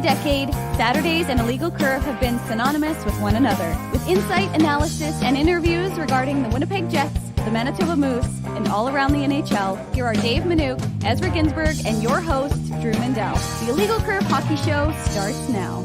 decade, Saturdays and Illegal Curve have been synonymous with one another. With insight, analysis, and interviews regarding the Winnipeg Jets, the Manitoba Moose, and all around the NHL, here are Dave Manouk, Ezra Ginsburg, and your host, Drew Mandel. The Illegal Curve Hockey Show starts now.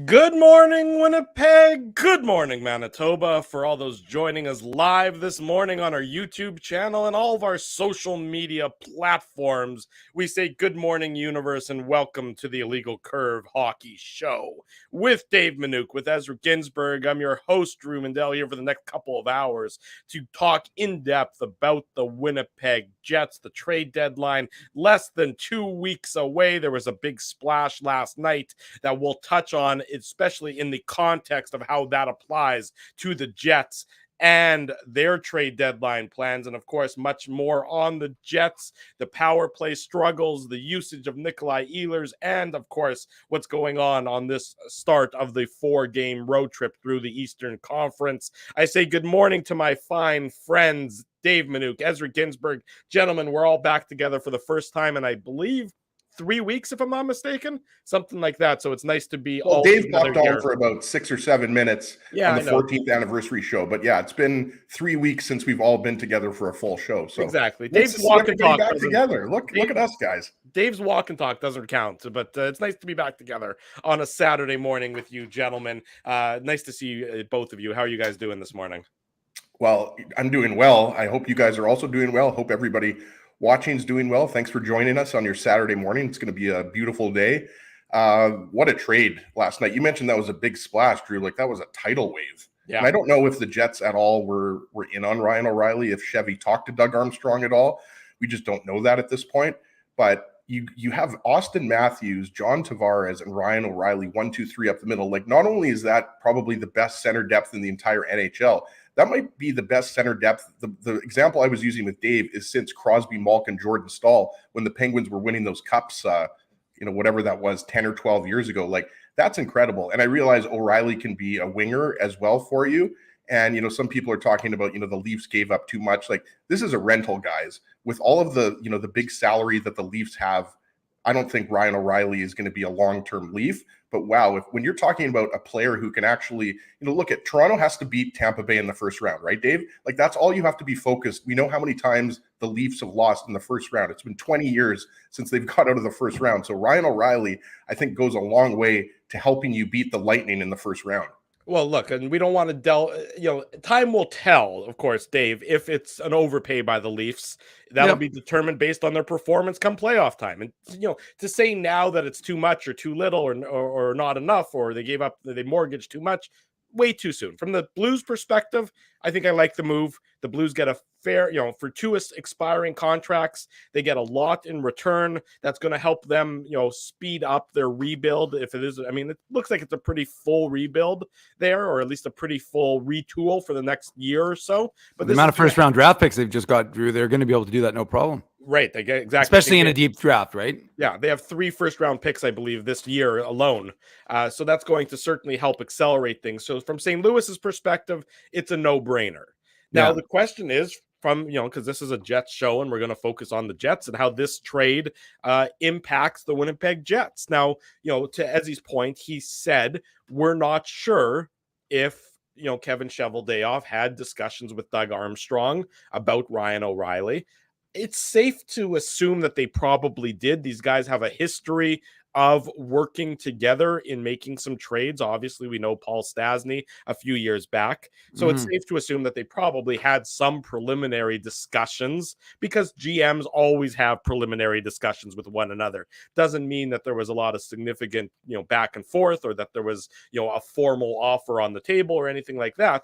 Good morning, Winnipeg. Good morning, Manitoba. For all those joining us live this morning on our YouTube channel and all of our social media platforms, we say good morning, universe, and welcome to the Illegal Curve Hockey Show with Dave Manouk, with Ezra Ginsburg. I'm your host, Drew Mandel, here for the next couple of hours to talk in depth about the Winnipeg Jets, the trade deadline, less than 2 weeks away. There was a big splash last night that we'll touch on, especially in the context of how that applies to the Jets and their trade deadline plans. And of course, much more on the Jets, the power play struggles, the usage of Nikolai Ehlers, and of course, what's going on this start of the 4-game road trip through the Eastern Conference. I say good morning to my fine friends, Dave Manouk, Ezra Ginsburg. Gentlemen, we're all back together for the first time, and I believe 3 weeks, if I'm not mistaken, something like that. So it's nice to be all Dave together popped here on for about 6 or 7 minutes on the 14th anniversary show. But yeah, it's been 3 weeks since we've all been together for a full show. So exactly, Dave's walk and talk back together. Look at us guys. Dave's walk and talk doesn't count, but it's nice to be back together on a Saturday morning with you, gentlemen. Nice to see both of you. How are you guys doing this morning? Well, I'm doing well. I hope you guys are also doing well. Hope everybody watching's doing well. Thanks for joining us on your Saturday morning. It's going to be a beautiful day. What a trade last night. You mentioned that was a big splash, Drew. Like, that was a tidal wave. Yeah. And I don't know if the Jets at all were in on Ryan O'Reilly, if Chevy talked to Doug Armstrong at all. We just don't know that at this point. But you have Austin Matthews, John Tavares, and Ryan O'Reilly, 1, 2, 3 up the middle. Like, not only is that probably the best center depth in the entire NHL, that might be the best center depth. The example I was using with Dave is since Crosby, Malkin, Jordan Staal, when the Penguins were winning those cups, whatever that was, 10 or 12 years ago. Like, that's incredible. And I realize O'Reilly can be a winger as well for you. And, some people are talking about, the Leafs gave up too much. Like, this is a rental, guys. With all of the, the big salary that the Leafs have, I don't think Ryan O'Reilly is going to be a long-term Leaf. But wow, when you're talking about a player who can actually, look at Toronto has to beat Tampa Bay in the first round, right, Dave? Like, that's all you have to be focused. We know how many times the Leafs have lost in the first round. It's been 20 years since they've got out of the first round. So Ryan O'Reilly, I think, goes a long way to helping you beat the Lightning in the first round. Well, look, and we don't want to delve, time will tell, of course, Dave, if it's an overpay by the Leafs. That'll be determined based on their performance come playoff time. And, to say now that it's too much or too little or not enough, or they mortgaged too much, way too soon. From the Blues perspective, I think I like the move. The Blues get a fair, for 2 expiring contracts, they get a lot in return. That's going to help them, speed up their rebuild. If it is, it looks like it's a pretty full rebuild there, or at least a pretty full retool for the next year or so. But the amount of first round draft picks they've just got, Drew, they're going to be able to do that no problem. Right, they get exactly, especially in a deep draft, right? Yeah, they have 3 first-round picks, I believe, this year alone. So that's going to certainly help accelerate things. So from St. Louis's perspective, it's a no-brainer. Now, the question is, because this is a Jets show and we're going to focus on the Jets and how this trade impacts the Winnipeg Jets. Now, to Ezzy's point, he said, we're not sure if Kevin Cheveldayoff had discussions with Doug Armstrong about Ryan O'Reilly. It's safe to assume that they probably did. These guys have a history of working together in making some trades. Obviously, we know Paul Stastny a few years back. So it's safe to assume that they probably had some preliminary discussions, because GMs always have preliminary discussions with one another. Doesn't mean that there was a lot of significant, back and forth, or that there was, a formal offer on the table or anything like that.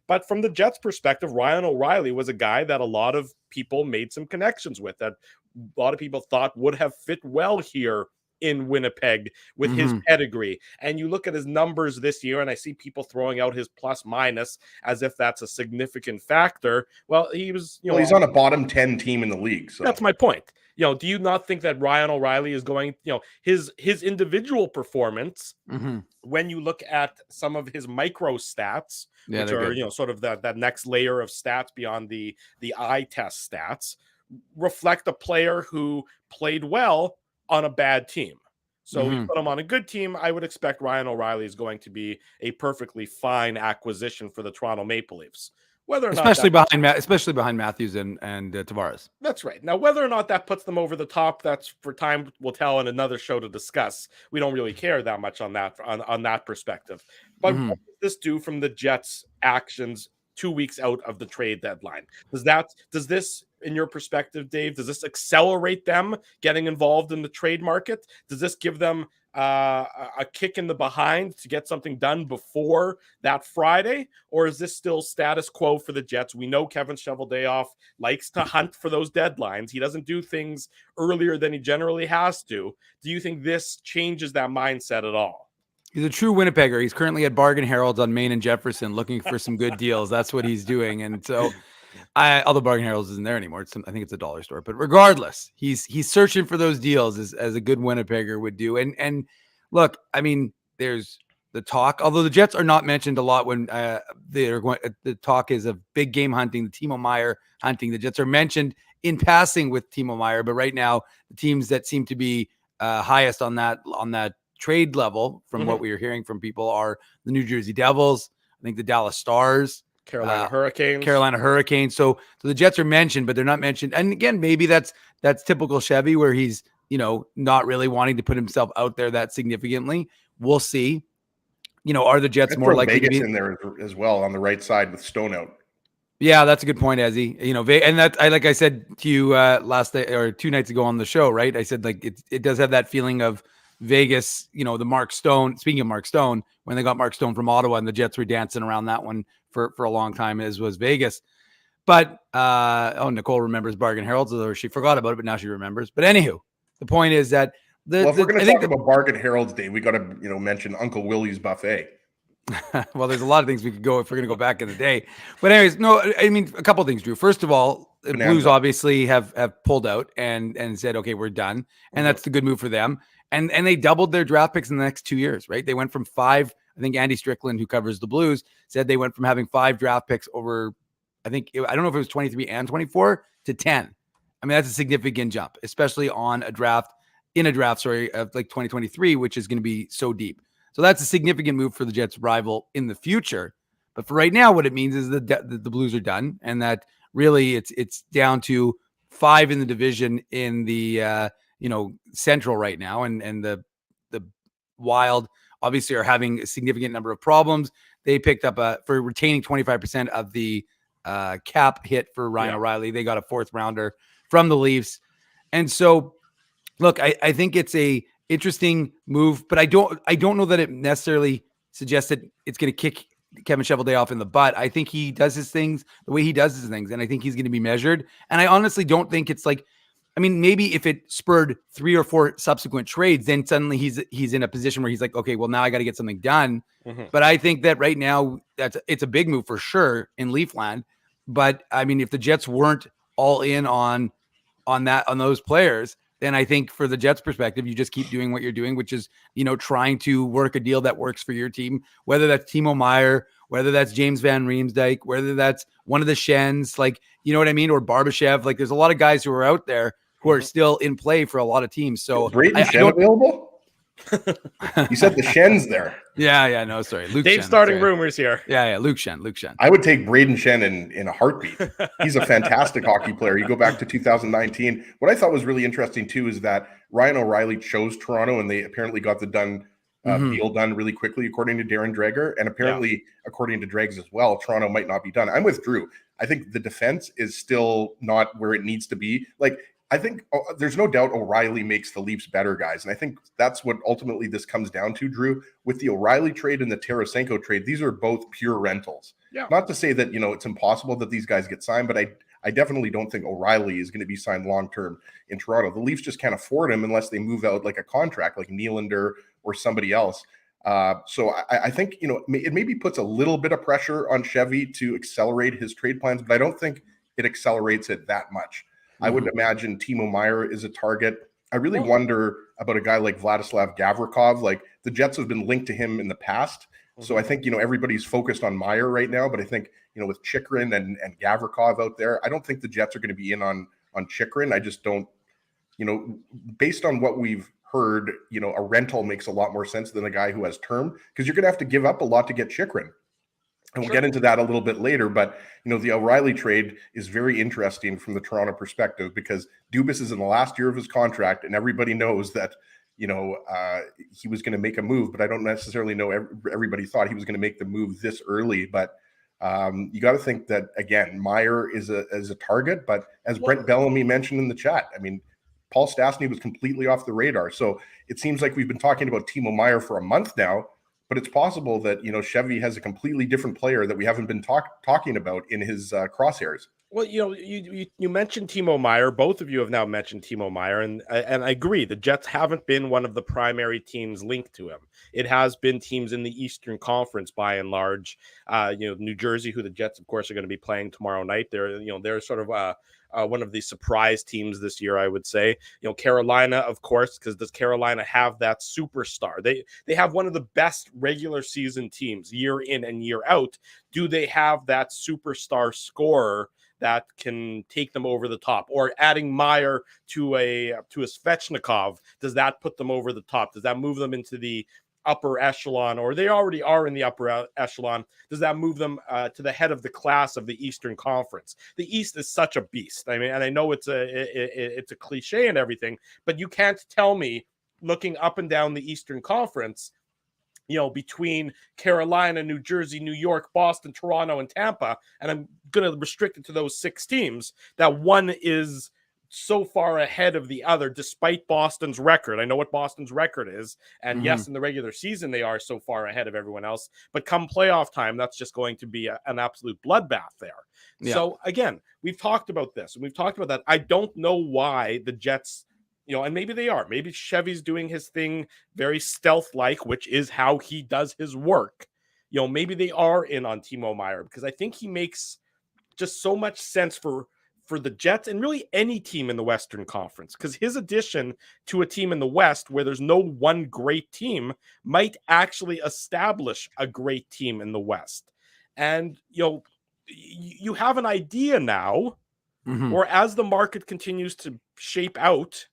But from the Jets' perspective, Ryan O'Reilly was a guy that a lot of people made some connections with, that a lot of people thought would have fit well here in Winnipeg with his pedigree. And you look at his numbers this year, and I see people throwing out his plus minus as if that's a significant factor. Well, he was, he's on a bottom 10 team in the league. So that's my point. Do you not think that Ryan O'Reilly is going, his individual performance, when you look at some of his micro stats, which are, sort of that next layer of stats beyond the eye test stats, reflect a player who played well on a bad team. So you Mhm. put him on a good team, I would expect Ryan O'Reilly is going to be a perfectly fine acquisition for the Toronto Maple Leafs. Whether or not especially behind Matthews and Tavares. that's right. Now, whether or not that puts them over the top, that's for time will tell in another show to discuss. We don't really care that much on that perspective. But what does this do from the Jets' actions 2 weeks out of the trade deadline? Does this, in your perspective, Dave, does this accelerate them getting involved in the trade market? Does this give them a kick in the behind to get something done before that Friday? Or is this still status quo for the Jets? We know Kevin Cheveldayoff likes to hunt for those deadlines. He doesn't do things earlier than he generally has to. Do you think this changes that mindset at all? He's a true Winnipegger. He's currently at Bargain Harold's on Main and Jefferson looking for some good deals. That's what he's doing. And so although Bargain Harold's isn't there anymore, I think it's a dollar store. But regardless, he's searching for those deals as a good Winnipegger would do. And look, I mean, there's the talk, although the Jets are not mentioned a lot when they're going. The talk is of big game hunting, the Timo Meier hunting. The Jets are mentioned in passing with Timo Meier, but right now the teams that seem to be highest on that trade level, from what we are hearing from people, are the New Jersey Devils, I think the Dallas Stars, Carolina Hurricanes. So the Jets are mentioned, but they're not mentioned. And again, maybe that's typical Chevy, where he's, not really wanting to put himself out there that significantly. We'll see. Are the Jets more likely Vegas to be in there as well on the right side with Stone out? Yeah, that's a good point, Ezzy. And that like I said to you last day or 2 nights ago on the show, right? I said like it does have that feeling of Vegas, the Mark Stone. Speaking of Mark Stone, when they got Mark Stone from Ottawa, and the Jets were dancing around that one for a long time, as was Vegas. But Nicole remembers Bargain Harold's, although she forgot about it, but now she remembers. But anywho, the point is that if we're going to talk about Bargain Harold's Day, we got to mention Uncle Willie's Buffet. Well, there's a lot of things we could go if we're going to go back in the day. But anyways, no, I mean, a couple of things, Drew. First of all, the Blues obviously have pulled out and said, okay, we're done. And that's the good move for them. And they doubled their draft picks in the next 2 years, right? They went from 5, I think Andy Strickland, who covers the Blues, said they went from having 5 draft picks over, I don't know if it was 23 and 24 to 10. I mean, that's a significant jump, especially on a draft of like 2023, which is going to be so deep. So that's a significant move for the Jets' rival in the future. But for right now, what it means is that the Blues are done, and that really it's down to 5 in the division in the Central right now, and the Wild obviously are having a significant number of problems. They picked up for retaining 25% of the cap hit for Ryan O'Reilly. They got a 4th rounder from the Leafs, and so look, I think it's a interesting move, but I don't know that it necessarily suggests that it's going to kick Kevin Cheveldayoff in the butt. I think he does his things the way he does his things, and I think he's going to be measured. And I honestly don't think it's like, I mean, maybe if it spurred 3 or 4 subsequent trades, then suddenly he's in a position where he's like, okay, well, now I got to get something done. But I think that right now it's a big move for sure in Leafland. But I mean, if the Jets weren't all in on those players, then I think for the Jets' perspective, you just keep doing what you're doing, which is, trying to work a deal that works for your team, whether that's Timo Meier, whether that's James Van Riemsdyk, whether that's one of the Shens, like, you know what I mean? Or Barbashev. Like, there's a lot of guys who are out there who are still in play for a lot of teams. So Braden Shen available? You said the Shens there. Yeah, no, sorry. Luke Dave's Shen, starting sorry. rumors here. Yeah, Luke Shen. I would take Braden Shen in a heartbeat. He's a fantastic hockey player. You go back to 2019. What I thought was really interesting too is that Ryan O'Reilly chose Toronto, and they apparently got the deal done really quickly, according to Darren Dreger, and apparently according to Dregs as well, Toronto might not be done. I'm with Drew. I think the defense is still not where it needs to be. Like, I think there's no doubt O'Reilly makes the Leafs better, guys. And I think that's what ultimately this comes down to, Drew. With the O'Reilly trade and the Tarasenko trade, these are both pure rentals. Yeah. Not to say that, it's impossible that these guys get signed, but I definitely don't think O'Reilly is going to be signed long-term in Toronto. The Leafs just can't afford him unless they move out like a contract like Nylander or somebody else. So I think, it maybe puts a little bit of pressure on Chevy to accelerate his trade plans, but I don't think it accelerates it that much. I would imagine Timo Meier is a target. I really wonder about a guy like Vladislav Gavrikov. Like, the Jets have been linked to him in the past. So I think, everybody's focused on Meier right now, but I think, with Chychrun and Gavrikov out there, I don't think the Jets are going to be in on Chychrun. I just don't based on what we've heard, a rental makes a lot more sense than a guy who has term, because you're going to have to give up a lot to get Chychrun. And we'll get into that a little bit later, but the O'Reilly trade is very interesting from the Toronto perspective, because Dubas is in the last year of his contract, and everybody knows that he was going to make a move, but I don't necessarily know everybody thought he was going to make the move this early. But you got to think that, again, Meier is a target, but as Brent Bellamy mentioned in the chat, I mean, Paul Stastny was completely off the radar. So it seems like we've been talking about Timo Meier for a month now, but it's possible that, Chevy has a completely different player that we haven't been talking about in his crosshairs. Well, you mentioned Timo Meier. Both of you have now mentioned Timo Meier, and I agree. The Jets haven't been one of the primary teams linked to him. It has been teams in the Eastern Conference by and large. New Jersey, who the Jets, of course, are going to be playing tomorrow night. They're sort of one of the surprise teams this year, I would say. Carolina, of course, because does Carolina have that superstar? They have one of the best regular season teams year in and year out. Do they have that superstar scorer that can take them over the top? Or adding Meier to a Svechnikov, does that put them over the top? Does that move them into the upper echelon, or they already are in the upper echelon? Does that move them to the head of the class of the Eastern Conference? The East is such a beast. I mean, and I know it's a cliche and everything, but you can't tell me, looking up and down the Eastern Conference, between Carolina, New Jersey, New York, Boston, Toronto, and Tampa, and I'm going to restrict it to those 6 teams, that one is so far ahead of the other, despite Boston's record. I know what Boston's record is, and yes, in the regular season they are so far ahead of everyone else, but come playoff time, that's just going to be an absolute bloodbath there. Yeah. So again, we've talked about this, and we've talked about that. I don't know why the Jets, and maybe they are. Maybe Chevy's doing his thing very stealth-like, which is how he does his work. Maybe they are in on Timo Meier, because I think he makes just so much sense for the Jets and really any team in the Western Conference, because his addition to a team in the West where there's no one great team might actually establish a great team in the West. And, you have an idea now, or as the market continues to shape out,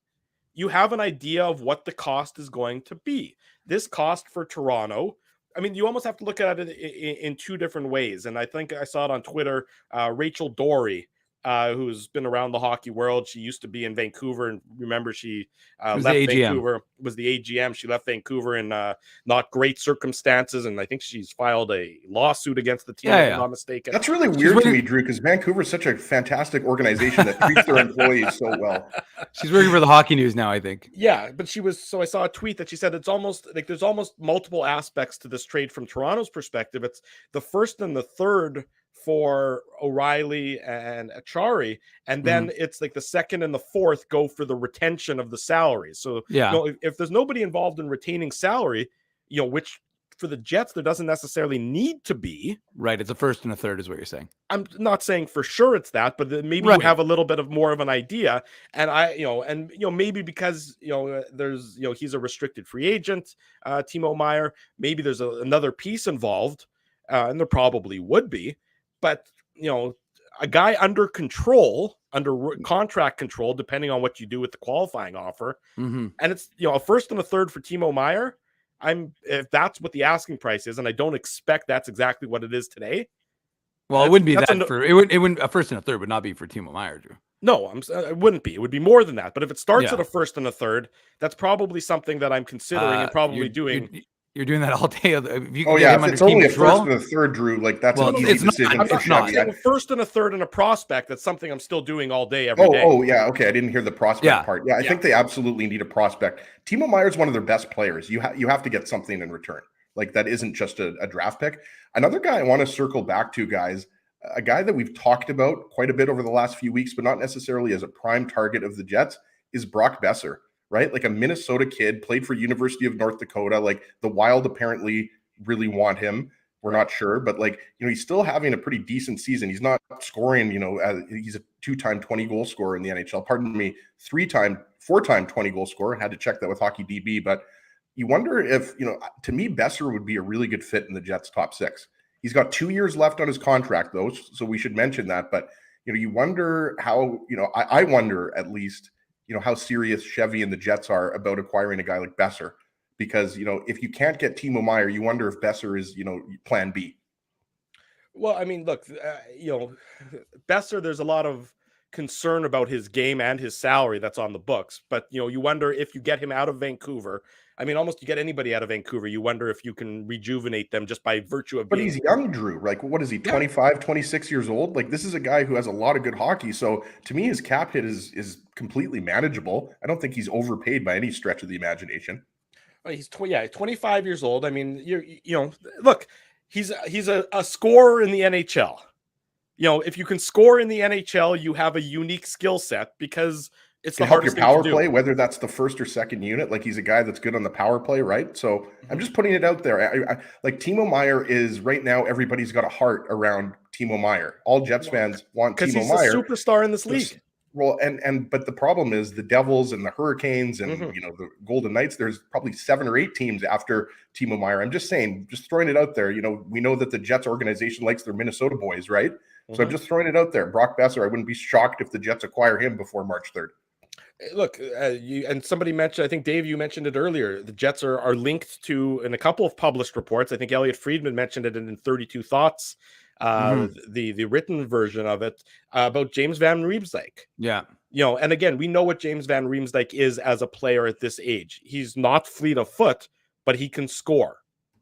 you have an idea of what the cost is going to be. This cost for Toronto, I mean, you almost have to look at it in 2 different ways. And I think I saw it on Twitter, Rachel Dory, who's been around the hockey world. She used to be in Vancouver, and remember she left Vancouver, was the AGM. She left Vancouver in not great circumstances, and I think she's filed a lawsuit against the team, if I'm not mistaken. That's really weird to me, Drew, because Vancouver is such a fantastic organization that treats their employees so well. She's working for the Hockey News now, I think. Yeah, but I saw a tweet that she said it's almost like there's almost multiple aspects to this trade from Toronto's perspective. It's the first and the third for O'Reilly and Achari, and then it's like the second and the fourth go for the retention of the salaries. So if there's nobody involved in retaining salary, which for the Jets there doesn't necessarily need to be. Right, it's a first and a third is what you're saying. I'm not saying for sure it's that, but maybe you have a little bit of more of an idea. And maybe because there's he's a restricted free agent, Timo Meier, maybe there's another piece involved, and there probably would be. But, a guy under control, under contract control, depending on what you do with the qualifying offer, and it's, a first and a third for Timo Meier, if that's what the asking price is, and I don't expect that's exactly what it is today. Well, it wouldn't be that it wouldn't a first and a third would not be for Timo Meier, Drew. No, it wouldn't be. It would be more than that. But if it starts at a first and a third, that's probably something that I'm considering and probably doing. You're doing that all day. If it's only a first and a third, Drew. Like that's an easy decision. I'm not saying a first and a third and a prospect. That's something I'm still doing all day, every day. Oh, yeah. Okay, I didn't hear the prospect part. Yeah, I think they absolutely need a prospect. Timo Meier is one of their best players. You have to get something in return. Like that isn't just a draft pick. Another guy I want to circle back to, guys, a guy that we've talked about quite a bit over the last few weeks, but not necessarily as a prime target of the Jets, is Brock Besser. Right? Like a Minnesota kid, played for University of North Dakota. Like the Wild apparently really want him. We're not sure, but he's still having a pretty decent season. He's not scoring, he's a 2-time 20-goal scorer in the NHL. Pardon me, 4-time 20-goal scorer. I had to check that with Hockey DB, but you wonder if, to me, Besser would be a really good fit in the Jets' top 6. He's got 2 years left on his contract, though, so we should mention that. But, you wonder how, I wonder at least, how serious Chevy and the Jets are about acquiring a guy like Besser. Because, if you can't get Timo Meier, you wonder if Besser is, plan B. Well, I mean, look, Besser, there's a lot of concern about his game and his salary that's on the books. But, you wonder if you get him out of Vancouver. I mean, almost you get anybody out of Vancouver, you wonder if you can rejuvenate them just by virtue of But he's young, Drew. Like, what is he, 25, 26 years old? Like, this is a guy who has a lot of good hockey. So to me, his cap hit is completely manageable. I don't think he's overpaid by any stretch of the imagination. He's 25 years old. I mean, look, he's a scorer in the NHL. If you can score in the NHL, you have a unique skill set because it's the hardest thing to do. Help your power play, do. Whether that's the first or second unit. Like, he's a guy that's good on the power play, right? So I'm just putting it out there. I like Timo Meier is right now. Everybody's got a heart around Timo Meier. All Jets fans want Timo Meier because he's a superstar in this league. Well, but the problem is the Devils and the Hurricanes and the Golden Knights. There's probably 7 or 8 teams after Timo Meier. I'm just saying, just throwing it out there. We know that the Jets organization likes their Minnesota boys, right? So I'm just throwing it out there. Brock Besser. I wouldn't be shocked if the Jets acquire him before March 3rd. Look, and somebody mentioned, I think Dave, you mentioned it earlier. The Jets are linked to in a couple of published reports. I think Elliot Friedman mentioned it in 32 Thoughts. The written version of it about James Van Riemsdyk. Yeah. And again, we know what James Van Riemsdyk is as a player at this age. He's not fleet of foot, but he can score.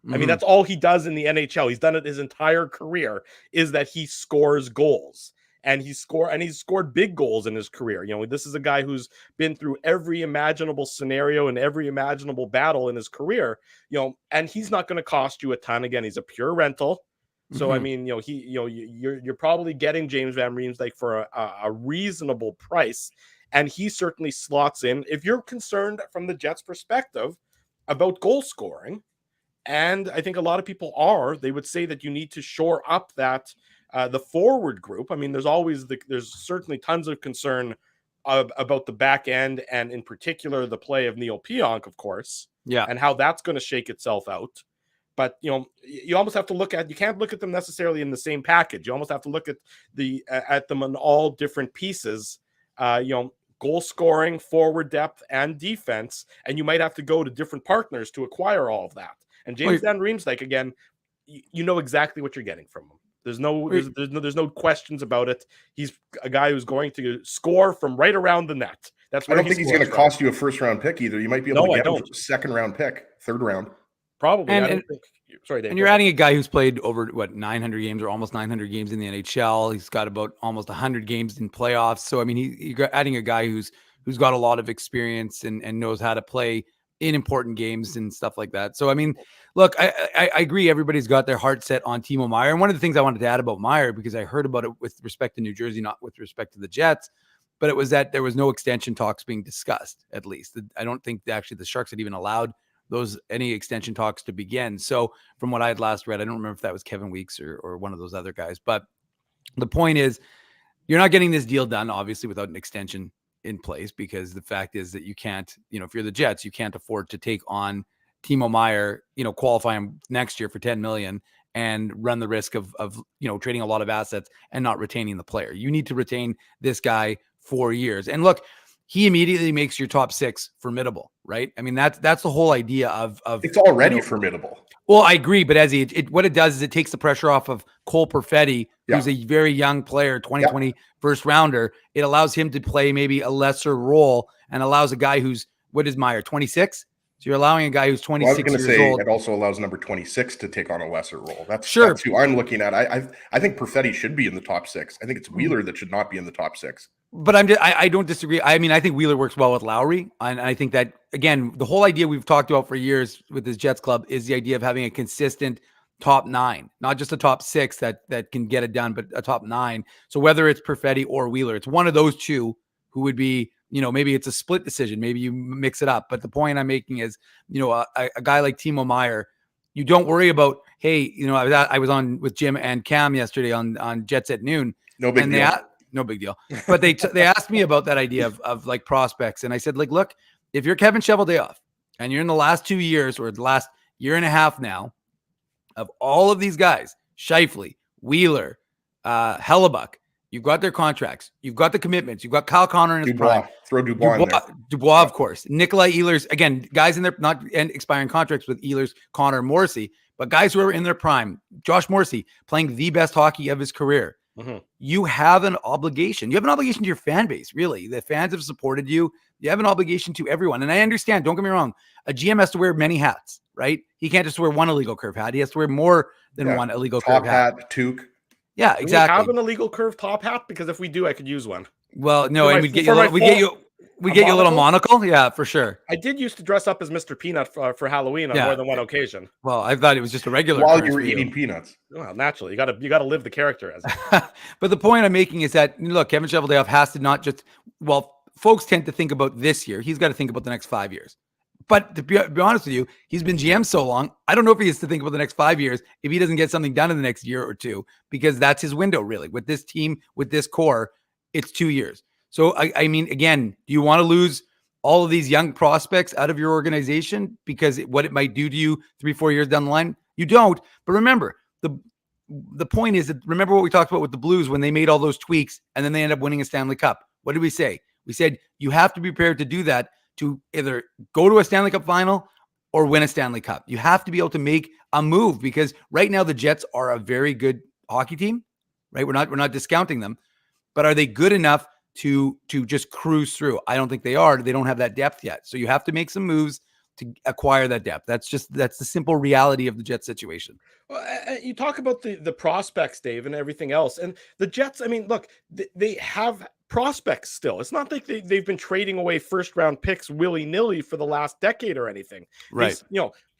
I mean, that's all he does in the NHL. He's done it his entire career, is that he scores goals. And he's scored big goals in his career. This is a guy who's been through every imaginable scenario and every imaginable battle in his career, and he's not going to cost you a ton. Again, he's a pure rental. So, I mean, you're probably getting James Van Riemsdyk for a reasonable price, and he certainly slots in. If you're concerned from the Jets' perspective about goal scoring, and I think a lot of people are, they would say that you need to shore up that the forward group. I mean, there's certainly tons of concern about the back end, and in particular the play of Neil Pionk, of course, and how that's going to shake itself out. But, you almost have to you can't look at them necessarily in the same package. You almost have to look at them in all different pieces, goal scoring, forward depth, and defense. And you might have to go to different partners to acquire all of that. And James Van Riemsdyk, again, you know exactly what you're getting from him. There's no questions about it. He's a guy who's going to score from right around the net. That's where I don't think he's going to cost you a first-round pick either. You might be able to get him for a second-round pick, third round. Probably. Sorry, Dave. And you're adding a guy who's played over 900 games or almost 900 games in the NHL. He's got about almost 100 games in playoffs. So I mean, you're adding a guy who's got a lot of experience and knows how to play in important games and stuff like that. So I mean, look, I agree. Everybody's got their heart set on Timo Meier. And one of the things I wanted to add about Meier, because I heard about it with respect to New Jersey, not with respect to the Jets, but it was that there was no extension talks being discussed. At least I don't think actually the Sharks had even allowed any extension talks to begin. So from what I had last read, I don't remember if that was Kevin Weeks or one of those other guys, but the point is you're not getting this deal done, obviously, without an extension in place, because the fact is that you can't, if you're the Jets, you can't afford to take on Timo Meier, qualify him next year for $10 million and run the risk of trading a lot of assets and not retaining the player. You need to retain this guy 4 years. And look, he immediately makes your top 6 formidable, right? I mean, that's the whole idea of it's already formidable. Well, I agree, but what it does is it takes the pressure off of Cole Perfetti, who's a very young player, 2020 first rounder. It allows him to play maybe a lesser role and allows a guy who's, what is Meier, 26? So you're allowing a guy who's 26 years old. It also allows number 26 to take on a lesser role. That's who I'm looking at. I think Perfetti should be in the top 6. I think it's Wheeler that should not be in the top 6. But I don't disagree. I mean, I think Wheeler works well with Lowry. And I think that, again, the whole idea we've talked about for years with this Jets club is the idea of having a consistent top 9, not just a top 6 that can get it done, but a top 9. So whether it's Perfetti or Wheeler, it's one of those two who would be, maybe it's a split decision. Maybe you mix it up. But the point I'm making is, a guy like Timo Meier, you don't worry about, hey, I was on with Jim and Cam yesterday on Jets at Noon. No big deal. No big deal. But they asked me about that idea of like prospects. And I said, like, look, if you're Kevin Cheveldayoff and you're in the last 2 years or the last year and a half now of all of these guys, Scheifele, Wheeler, Hellebuck, You've got their contracts. You've got the commitments. You've got Kyle Connor in his Dubois. prime. Throw Dubois in there. Dubois, of course. Nikolai Ehlers, again, guys in their not expiring contracts with Ehlers, Connor, Morrissey, but guys who are in their prime. Josh Morrissey playing the best hockey of his career. Mm-hmm. You have an obligation. You have an obligation to your fan base, really. The fans have supported you. You have an obligation to everyone. And I understand, don't get me wrong, a GM has to wear many hats, right? He can't just wear one illegal curve hat. He has to wear more than one illegal curve hat. Top hat, toque. Yeah, exactly. Do we have an illegal curve top hat? Because if we do, I could use one. Well, no, and we get you a little monocle. Yeah, for sure. I did used to dress up as Mr. Peanut for Halloween on more than one occasion. Well, I thought it was just a regular. While you were eating peanuts. Well, naturally, you got to live the character as. But the point I'm making is that look, Kevin Cheveldayoff has to not just folks tend to think about this year. He's got to think about the next 5 years. But to be honest with you, he's been GM so long. I don't know if he has to think about the next 5 years if he doesn't get something done in the next year or two, because that's his window, really. With this team, with this core, it's 2 years. So, I mean, again, do you want to lose all of these young prospects out of your organization because what it might do to you 3-4 years down the line? You don't. But remember, the point is that remember what we talked about with the Blues when they made all those tweaks and then they end up winning a Stanley Cup. What did we say? We said you have to be prepared to do that to either go to a Stanley Cup final or win a Stanley Cup. You have to be able to make a move because right now the Jets are a very good hockey team, right? We're not discounting them, but are they good enough to just cruise through? I don't think they are. They don't have that depth yet. So you have to make some moves to acquire that depth. That's the simple reality of the Jets situation. Well, you talk about the prospects, Dave, and everything else. And the Jets, I mean, look, they have prospects still. It's not like they've been trading away first-round picks willy-nilly for the last decade or anything. Right.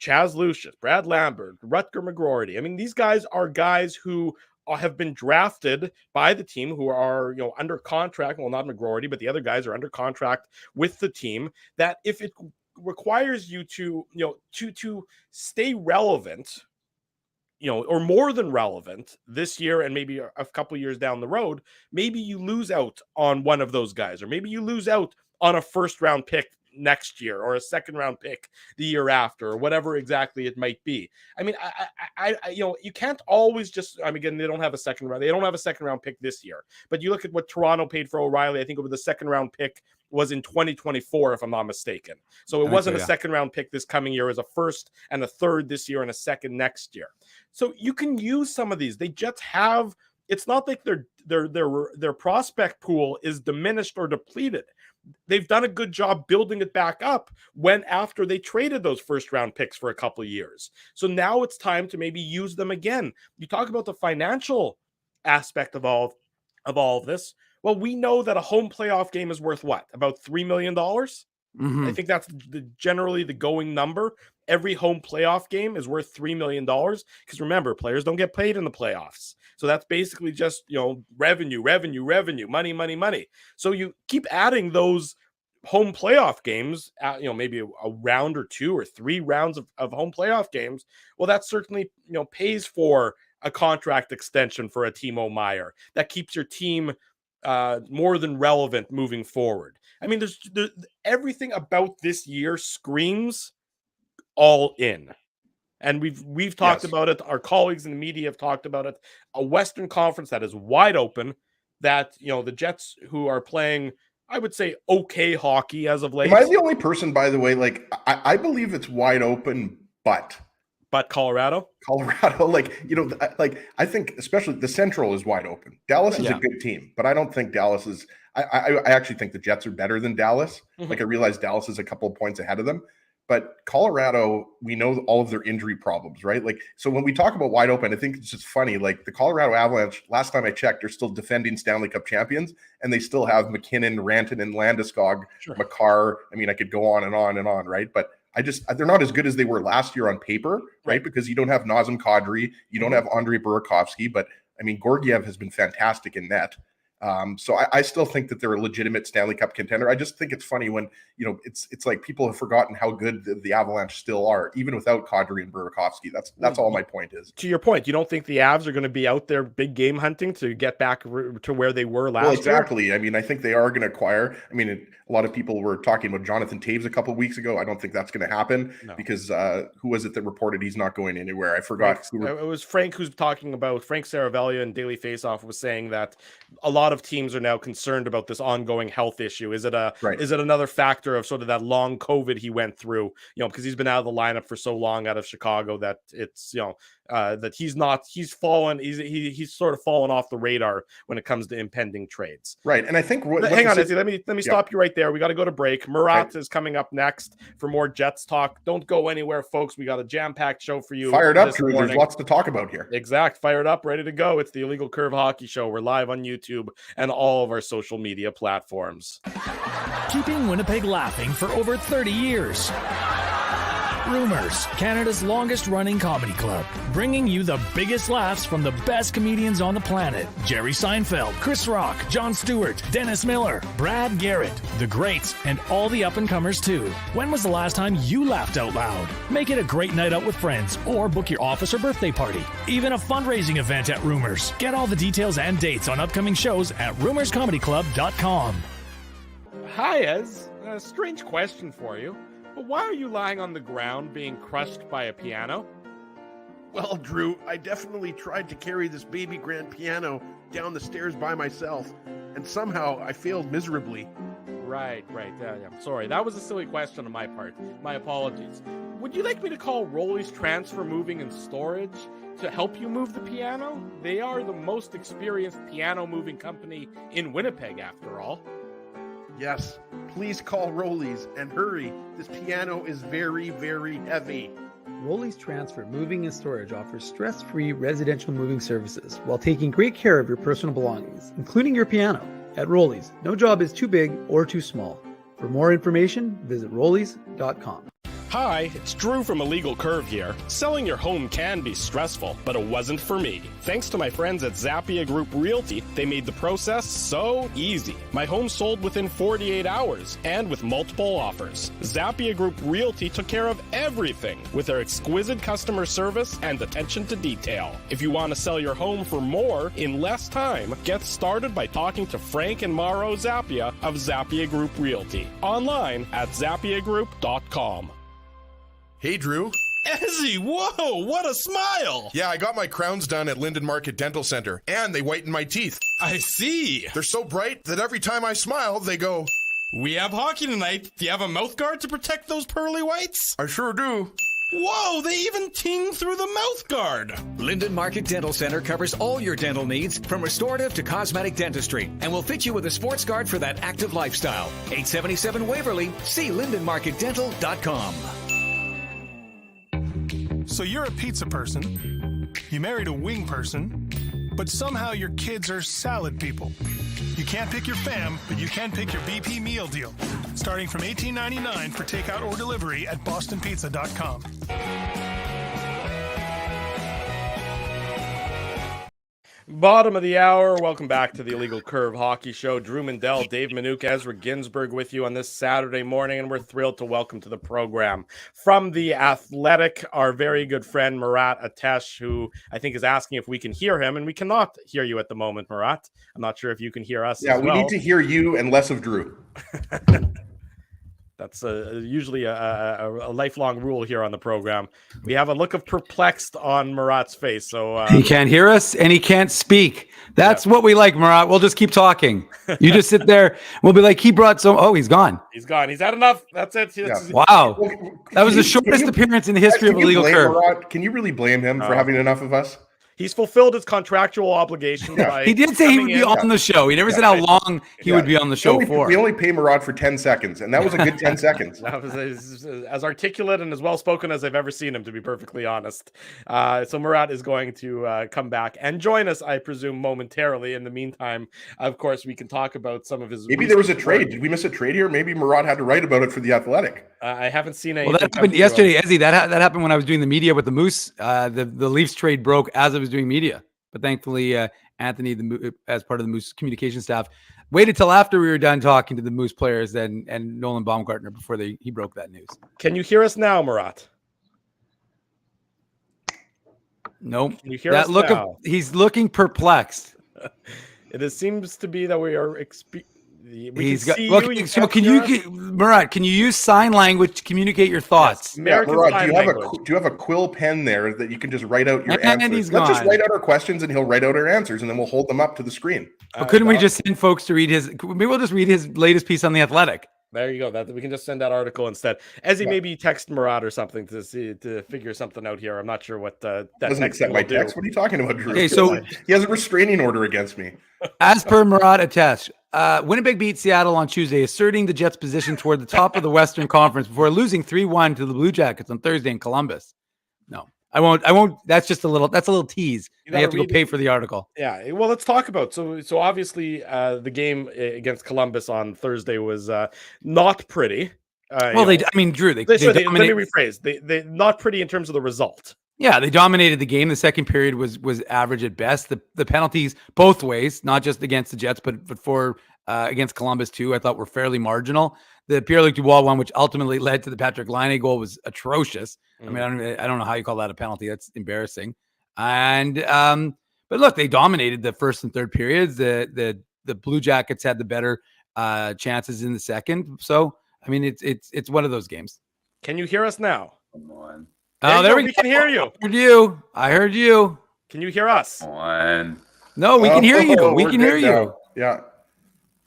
Chaz Lucius, Brad Lambert, Rutger McGroarty. I mean, these guys are guys who have been drafted by the team who are, under contract. Well, not McGroarty, but the other guys are under contract with the team, that if it requires you to stay relevant, or more than relevant this year and maybe a couple years down the road, maybe you lose out on one of those guys, or maybe you lose out on a first round pick next year or a second round pick the year after, or whatever exactly it might be. I mean, I you can't always just, again, they don't have a second round pick this year, but you look at what Toronto paid for O'Reilly. I think over the second round pick was in 2024, if I'm not mistaken. So it wasn't a second round pick this coming year, as a first and a third this year and a second next year. So you can use some of these. They just have, it's not like their prospect pool is diminished or depleted. They've done a good job building it back up after they traded those first round picks for a couple of years. So now it's time to maybe use them again. You talk about the financial aspect of all of this. Well, we know that a home playoff game is worth what? About $3 million? Mm-hmm. I think that's generally the going number. Every home playoff game is worth $3 million because remember, players don't get paid in the playoffs. So that's basically just, revenue, money. So you keep adding those home playoff games, maybe a round or 2 or 3 rounds of home playoff games. Well, that certainly, pays for a contract extension for a Timo Meier. That keeps your team more than relevant moving forward. I mean, there's everything about this year screams all in. And we've talked about it. Our colleagues in the media have talked about it. A Western Conference that is wide open, that, the Jets, who are playing, I would say, okay hockey as of late. Am I the only person, by the way, I believe it's wide open, but Colorado, I think especially the Central is wide open. Dallas is a good team, but I don't think Dallas is. I actually think the Jets are better than Dallas. Mm-hmm. I realize Dallas is a couple of points ahead of them, but Colorado, we know all of their injury problems, right? So when we talk about wide open, I think it's just funny. The Colorado Avalanche, last time I checked, are still defending Stanley Cup champions, and they still have McKinnon, Rantanen, Landeskog, Makar. I could go on and on and on, right? But they're not as good as they were last year on paper, right? Because you don't have Nazem Kadri, you don't have Andrei Burakovsky, but Georgiev has been fantastic in net. So I still think that they're a legitimate Stanley Cup contender. I just think it's funny when, it's like people have forgotten how good the Avalanche still are, even without Kadri and Burakovsky. That's all my point is. To your point, you don't think the Avs are going to be out there big game hunting to get back to where they were last year? Exactly. I think they are going to acquire. A lot of people were talking about Jonathan Taves a couple of weeks ago. I don't think that's going to happen because who was it that reported he's not going anywhere? I forgot. It was Frank who's talking about Frank Saravelia and Daily Faceoff was saying that a lot lot of teams are now concerned about this ongoing health issue. Is it Right. another factor of sort of that long COVID he went through, because he's been out of the lineup for so long out of Chicago that it's, that he's sort of fallen off the radar when it comes to impending trades. Right. And I think hang on, Izzy, let me stop you right there. We got to go to break. Murat is coming up next for more Jets talk. Don't go anywhere, folks. We got a jam-packed show for you. Fired up, Drew. There's lots to talk about here. Exact. Fired up, ready to go. It's the Illegal Curve Hockey Show. We're live on YouTube and all of our social media platforms. Keeping Winnipeg laughing for over 30 years. Rumors, Canada's longest-running comedy club, bringing you the biggest laughs from the best comedians on the planet. Jerry Seinfeld, Chris Rock, Jon Stewart, Dennis Miller, Brad Garrett, the greats, and all the up-and-comers too. When was the last time you laughed out loud? Make it a great night out with friends, or book your office or birthday party. Even a fundraising event at Rumors. Get all the details and dates on upcoming shows at rumorscomedyclub.com. Hi, Ez. A strange question for you. But why are you lying on the ground being crushed by a piano? Well, Drew, I definitely tried to carry this baby grand piano down the stairs by myself, and somehow I failed miserably. Right. Yeah. Sorry, that was a silly question on my part. My apologies. Would you like me to call Rolly's Transfer Moving and Storage to help you move the piano? They are the most experienced piano moving company in Winnipeg, after all. Yes, please call Rollies and hurry. This piano is very, very heavy. Rolly's Transfer Moving and Storage offers stress-free residential moving services while taking great care of your personal belongings, including your piano. At Rolly's, no job is too big or too small. For more information, visit rollys.com. Hi, it's Drew from Illegal Curve here. Selling your home can be stressful, but it wasn't for me. Thanks to my friends at Zappia Group Realty, they made the process so easy. My home sold within 48 hours and with multiple offers. Zappia Group Realty took care of everything with their exquisite customer service and attention to detail. If you want to sell your home for more in less time, get started by talking to Frank and Mauro Zappia of Zappia Group Realty. Online at zappiagroup.com. Hey, Drew. Ezzy, whoa, what a smile! Yeah, I got my crowns done at Linden Market Dental Center, and they whiten my teeth. I see. They're so bright that every time I smile, they go, "We have hockey tonight. Do you have a mouth guard to protect those pearly whites?" I sure do. Whoa, they even ting through the mouth guard. Linden Market Dental Center covers all your dental needs from restorative to cosmetic dentistry and will fit you with a sports guard for that active lifestyle. 877 Waverly, see lindenmarketdental.com. So you're a pizza person, you married a wing person, but somehow your kids are salad people. You can't pick your fam, but you can pick your BP meal deal, starting from $18.99 for takeout or delivery at bostonpizza.com. Bottom of the hour. Welcome back to the Illegal Curve Hockey Show. Drew Mandel, Dave Manouk, Ezra Ginsburg with you on this Saturday morning, and we're thrilled to welcome to the program from The Athletic, our very good friend Murat Ates, who I think is asking if we can hear him, and we cannot hear you at the moment, Murat. I'm not sure if you can hear us. Yeah, as we well. need to hear you and less of Drew. That's usually a lifelong rule here on the program. We have a look of perplexed on Murat's face. So he can't hear us and he can't speak. That's what we like, Murat. We'll just keep talking. You just sit there. We'll be like, he brought some. Oh, he's gone. He's gone. He's had enough. That's it. Wow. That was the shortest appearance in the history of Illegal Curve. Murat, can you really blame him for having enough of us? He's fulfilled his contractual obligations. Yeah. He did say he would be on the show. He never said how long he would be on the show for. We only pay Murat for 10 seconds, and that was a good 10 seconds. That was as articulate and as well-spoken as I've ever seen him, to be perfectly honest. So Murat is going to come back and join us, I presume, momentarily. In the meantime, of course, we can talk about some of his... Maybe there was a trade. Did we miss a trade here? Maybe Murat had to write about it for The Athletic. I haven't seen anything. Well, that happened yesterday, Ezzy. That happened when I was doing the media with the Moose. The Leafs trade broke as I was doing media. But thankfully, Anthony, as part of the Moose communication staff, waited till after we were done talking to the Moose players and Nolan Baumgartner before he broke that news. Can you hear us now, Murat? Nope. Can you hear us now? He's looking perplexed. It seems to be that we are Murat, can you use sign language to communicate your thoughts? Yes, Murat, do you have a quill pen there that you can just write out your answers? Let's just write out our questions and he'll write out our answers and then we'll hold them up to the screen. Well, couldn't we just send folks to read maybe we'll just read his latest piece on The Athletic. There you go. We can just send that article instead. Maybe text Murat or something to figure something out here. I'm not sure what that doesn't accept my text. What are you talking about, Drew? Okay, so he has a restraining order against me. As per Murat Ates, Winnipeg beat Seattle on Tuesday, asserting the Jets' position toward the top of the Western Conference before losing 3-1 to the Blue Jackets on Thursday in Columbus. No, I won't. That's just a little tease. You have to go pay for the article. Yeah. Well, let's talk about so obviously the game against Columbus on Thursday was not pretty. Drew, let me rephrase. They not pretty in terms of the result. Yeah, they dominated the game. The second period was average at best. The penalties both ways, not just against the Jets, but for against Columbus too, I thought were fairly marginal. The Pierre-Luc Dubois one, which ultimately led to the Patrick Laine goal, was atrocious. I mean, I don't know how you call that a penalty. That's embarrassing. And but look, they dominated the first and third periods. The Blue Jackets had the better chances in the second. So I mean, it's one of those games. Can you hear us now? Come on. There we can hear you. I heard you. Can you hear us? Come on. No, we can hear you. We can hear you. Now. Yeah.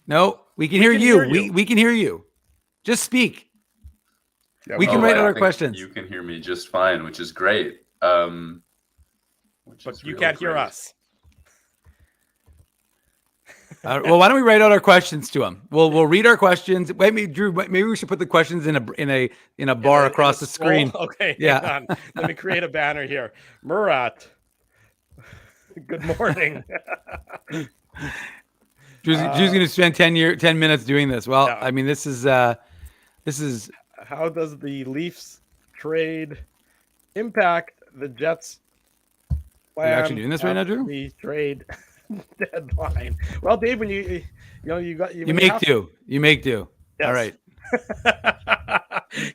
No, we can hear you. We can hear you. Just speak. Yeah, we can write out our questions. You can hear me just fine, which is great. But you can't hear us. Well, why don't we write out our questions to him? We'll read our questions. Wait, Drew. Maybe we should put the questions in a bar across the screen. Okay. Yeah. Hang on. Let me create a banner here. Murat. Good morning. Drew's going to spend 10 minutes doing this. Well, yeah. I mean, this is. How does the Leafs trade impact the Jets? Are you actually doing this right now, Drew? The trade deadline. Well, Dave, when you make do. Yes. All right.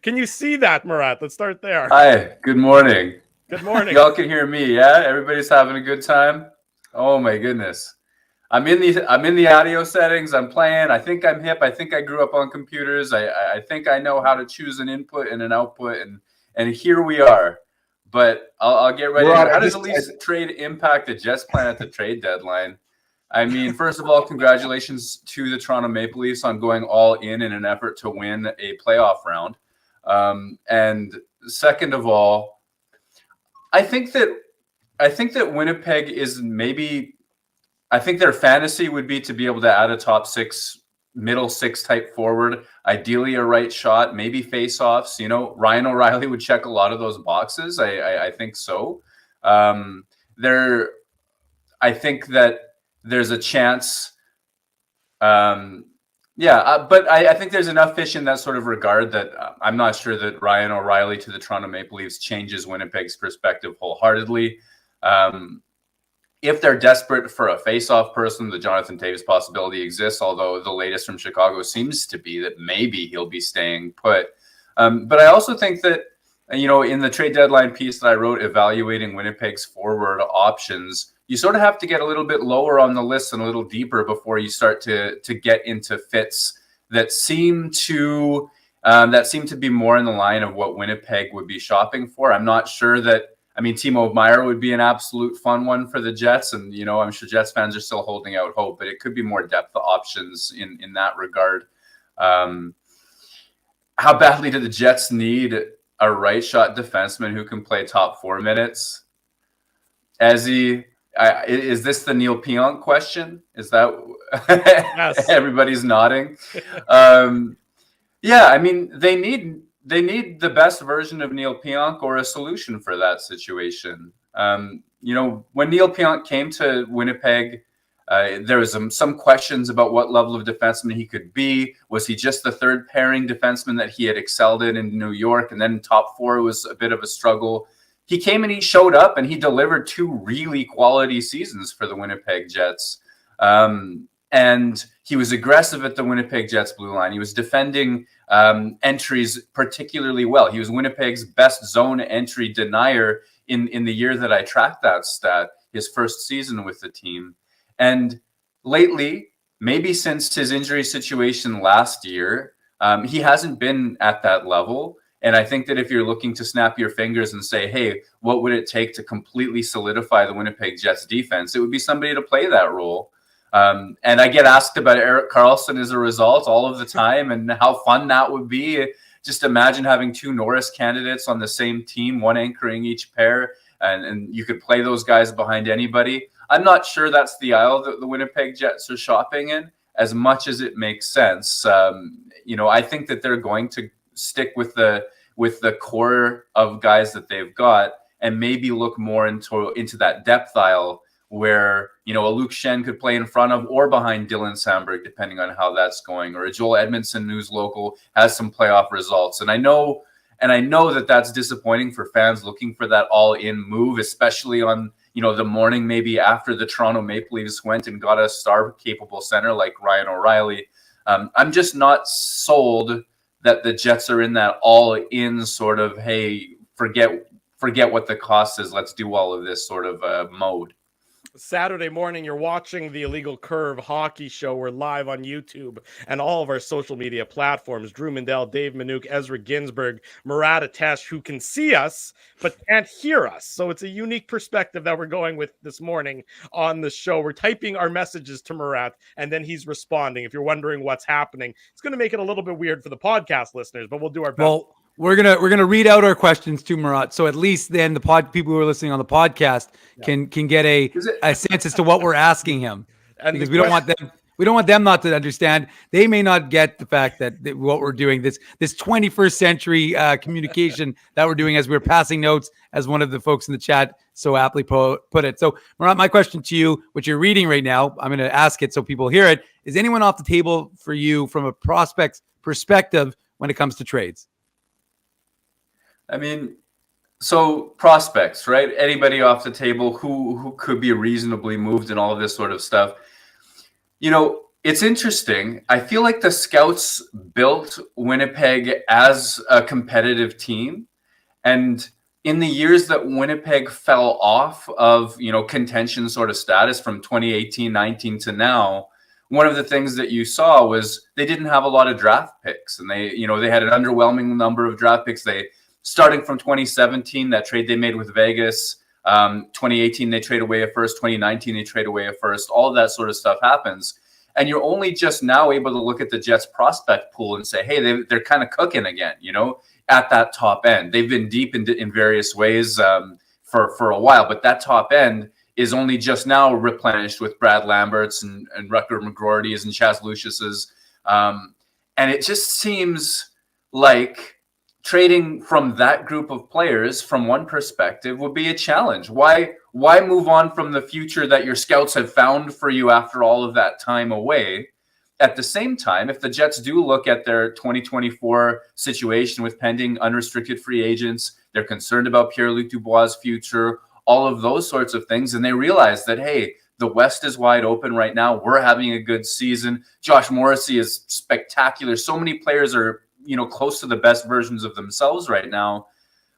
Can you see that, Murat? Let's start there. Hi. Good morning. Good morning. Y'all can hear me, yeah? Everybody's having a good time. Oh my goodness. I'm in the audio settings. I'm playing. I think I'm hip. I think I grew up on computers. I think I know how to choose an input and an output, and here we are. But I'll get ready. How does the Leafs trade impact the Jets plan at the trade deadline? I mean, first of all, congratulations to the Toronto Maple Leafs on going all in an effort to win a playoff round. And second of all, I think that Winnipeg is maybe. I think their fantasy would be to be able to add a top six, middle six type forward, ideally a right shot, maybe face-offs. Ryan O'Reilly would check a lot of those boxes. I think so. I think that there's a chance. But I think there's enough fish in that sort of regard that I'm not sure that Ryan O'Reilly to the Toronto Maple Leafs changes Winnipeg's perspective wholeheartedly. If they're desperate for a face-off person, the Jonathan Taves possibility exists, although the latest from Chicago seems to be that maybe he'll be staying put. But I also think that, in the trade deadline piece that I wrote evaluating Winnipeg's forward options, you sort of have to get a little bit lower on the list and a little deeper before you start to get into fits that seem to be more in the line of what Winnipeg would be shopping for. I'm not sure that. I mean, Timo Meier would be an absolute fun one for the Jets. And, I'm sure Jets fans are still holding out hope, but it could be more depth options in that regard. How badly do the Jets need a right shot defenseman who can play top 4 minutes? Is this the Neil Pionk question? Is that yes. Everybody's nodding? Yeah, I mean, they need the best version of Neil Pionk or a solution for that situation. When Neil Pionk came to Winnipeg, there was some questions about what level of defenseman he could be. Was he just the third pairing defenseman that he had excelled in New York? And then top 4 was a bit of a struggle. He came and he showed up and he delivered 2 really quality seasons for the Winnipeg Jets. And he was aggressive at the Winnipeg Jets blue line. He was defending entries particularly well. He was Winnipeg's best zone entry denier in the year that I tracked that stat, his first season with the team. And lately, maybe since his injury situation last year, he hasn't been at that level. And I think that if you're looking to snap your fingers and say, hey, what would it take to completely solidify the Winnipeg Jets defense? It would be somebody to play that role. And I get asked about Erik Karlsson as a result all of the time and how fun that would be. Just imagine having two Norris candidates on the same team, one anchoring each pair, and you could play those guys behind anybody. I'm not sure that's the aisle that the Winnipeg Jets are shopping in, as much as it makes sense. I think that they're going to stick with the core of guys that they've got and maybe look more into that depth aisle where, a Luke Shen could play in front of or behind Dylan Samberg, depending on how that's going, or a Joel Edmondson who's local, has some playoff results. And I know that that's disappointing for fans looking for that all-in move, especially on, the morning maybe after the Toronto Maple Leafs went and got a star-capable center like Ryan O'Reilly. I'm just not sold that the Jets are in that all-in sort of, hey, forget what the cost is, let's do all of this sort of mode. Saturday morning, you're watching the Illegal Curve hockey show. We're live on YouTube and all of our social media platforms. Drew Mindell, Dave Minuk, Ezra Ginsburg, Murat Ates, who can see us but can't hear us. So it's a unique perspective that we're going with this morning on the show. We're typing our messages to Murat, and then he's responding. If you're wondering what's happening, it's going to make it a little bit weird for the podcast listeners, but we'll do our best. Well, we're gonna read out our questions to Murat, so at least then the people who are listening on the podcast can get a sense as to what we're asking him, because we don't want them not to understand. They may not get the fact that what we're doing, this 21st century communication that we're doing as we're passing notes, as one of the folks in the chat so aptly put it. So Murat, my question to you, which you're reading right now, I'm going to ask it so people hear it. Is anyone off the table for you from a prospect's perspective when it comes to trades? I mean, so prospects, right? Anybody off the table who could be reasonably moved and all of this sort of stuff. It's interesting. I feel like the Scouts built Winnipeg as a competitive team. And in the years that Winnipeg fell off of, contention sort of status from 2018-19 to now, one of the things that you saw was they didn't have a lot of draft picks. And they had an underwhelming number of draft picks. Starting from 2017, that trade they made with Vegas, 2018, they trade away a first, 2019, they trade away a first, all of that sort of stuff happens. And you're only just now able to look at the Jets prospect pool and say, hey, they're kind of cooking again, at that top end. They've been deep in various ways for a while, but that top end is only just now replenished with Brad Lambert's and Rutger McGroarty's and Chaz Lucius's. And it just seems like trading from that group of players from one perspective would be a challenge. Why move on from the future that your scouts have found for you after all of that time away? At the same time, if the Jets do look at their 2024 situation with pending unrestricted free agents, they're concerned about Pierre-Luc Dubois' future, all of those sorts of things, and they realize that, hey, the West is wide open right now. We're having a good season. Josh Morrissey is spectacular. So many players are close to the best versions of themselves right now.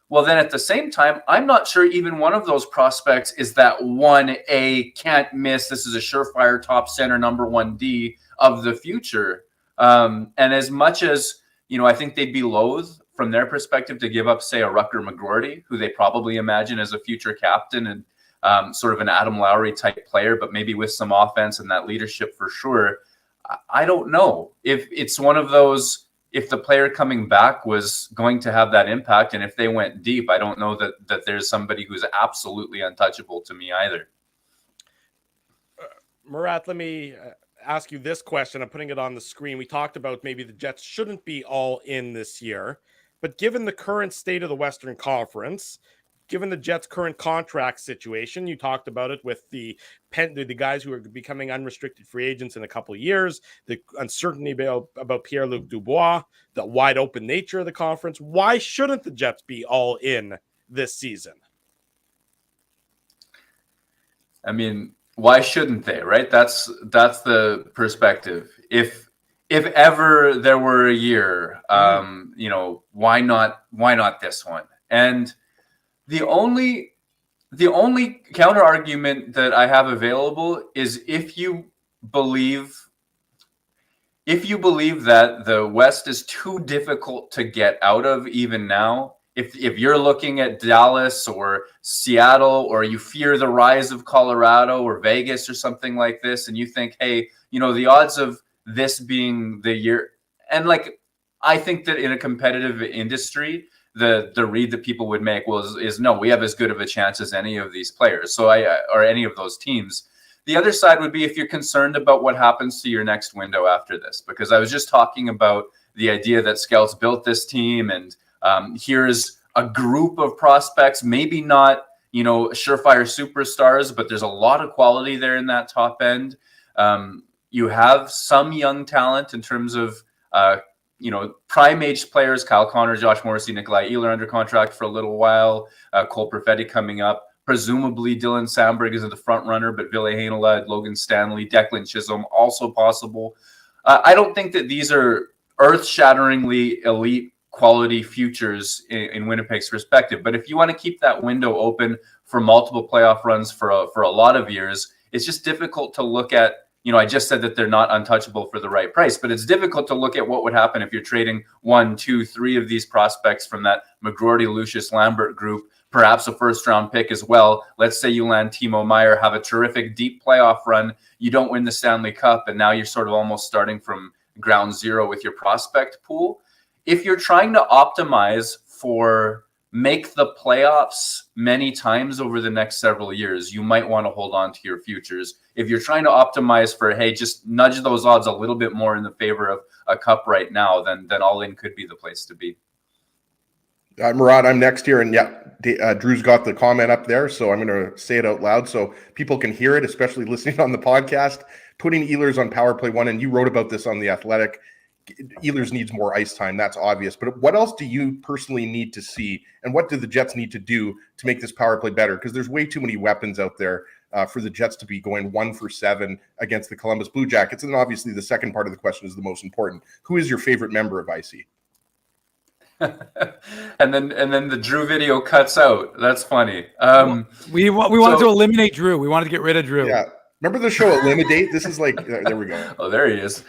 Well, then at the same time, I'm not sure even one of those prospects is that 1A can't miss. This is a surefire top center, number 1D of the future. And as much as, I think they'd be loath from their perspective to give up, say, a Rutger McGroarty, who they probably imagine as a future captain and sort of an Adam Lowry type player, but maybe with some offense and that leadership for sure. I don't know if it's one of those. If the player coming back was going to have that impact, and if they went deep, I don't know that there's somebody who's absolutely untouchable to me either. Murat, let me ask you this question. I'm putting it on the screen. We talked about maybe the Jets shouldn't be all in this year, but given the current state of the Western Conference, given the Jets' current contract situation, you talked about it with the guys who are becoming unrestricted free agents in a couple of years, the uncertainty about Pierre-Luc Dubois, the wide open nature of the conference. Why shouldn't the Jets be all in this season? I mean, why shouldn't they, right? That's the perspective. If ever there were a year, why not this one? And the only counter argument that I have available is if you believe if you believe that the West is too difficult to get out of even now, if you're looking at Dallas or Seattle, or you fear the rise of Colorado or Vegas or something like this, and you think, hey, the odds of this being the year, and like, I think that in a competitive industry, the read that people would make is no, we have as good of a chance as any of these players. Or any of those teams. The other side would be if you're concerned about what happens to your next window after this, because I was just talking about the idea that scouts built this team, and here's a group of prospects, maybe not, surefire superstars, but there's a lot of quality there in that top end. You have some young talent in terms of, prime age players, Kyle Connor, Josh Morrissey, Nikolai Ehlers under contract for a little while, Cole Perfetti coming up. Presumably Dylan Sandberg is the front runner, but Ville Heinola, Logan Stanley, Declan Chisholm also possible. I don't think that these are earth-shatteringly elite quality futures in Winnipeg's perspective. But if you want to keep that window open for multiple playoff runs for a lot of years, it's just difficult to look at. I just said that they're not untouchable for the right price, but it's difficult to look at what would happen if you're trading 1, 2, 3 of these prospects from that McGroarty, Lucius, Lambert group, perhaps a first-round pick as well. Let's say you land Timo Meier, have a terrific deep playoff run. You don't win the Stanley Cup, and now you're sort of almost starting from ground zero with your prospect pool. If you're trying to optimize for make the playoffs many times over the next several years, you might want to hold on to your futures. If you're trying to optimize for, hey, just nudge those odds a little bit more in the favor of a cup right now, then all in could be the place to be. Murat, I'm next here, and Drew's got the comment up there, so I'm going to say it out loud so people can hear it, especially listening on the podcast. Putting Ehlers on power play 1, and you wrote about this on The Athletic. Ehlers needs more ice time. That's obvious. But what else do you personally need to see, and what do the Jets need to do to make this power play better? Because there's way too many weapons out there for the Jets to be going 1 for 7 against the Columbus Blue Jackets. And obviously the second part of the question is the most important. Who is your favorite member of IC? and then the Drew video cuts out. That's funny. We wanted to eliminate Drew. We wanted to get rid of Drew. Yeah. Remember the show Eliminate? This is like, there we go. Oh, there he is.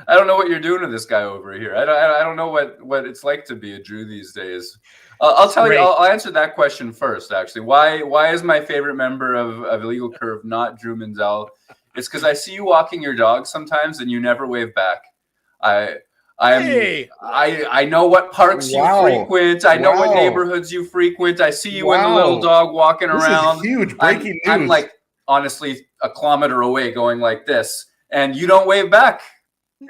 I don't know what you're doing to this guy over here. I don't know what it's like to be a Drew these days. I'll tell you. I'll answer that question first. Actually, why is my favorite member of Illegal Curve not Drew Menzel? It's because I see you walking your dog sometimes and you never wave back. I know what parks you frequent. I know what neighborhoods you frequent. I see you and the little dog walking around. This is huge breaking news. I'm like honestly a kilometer away, going like this, and you don't wave back.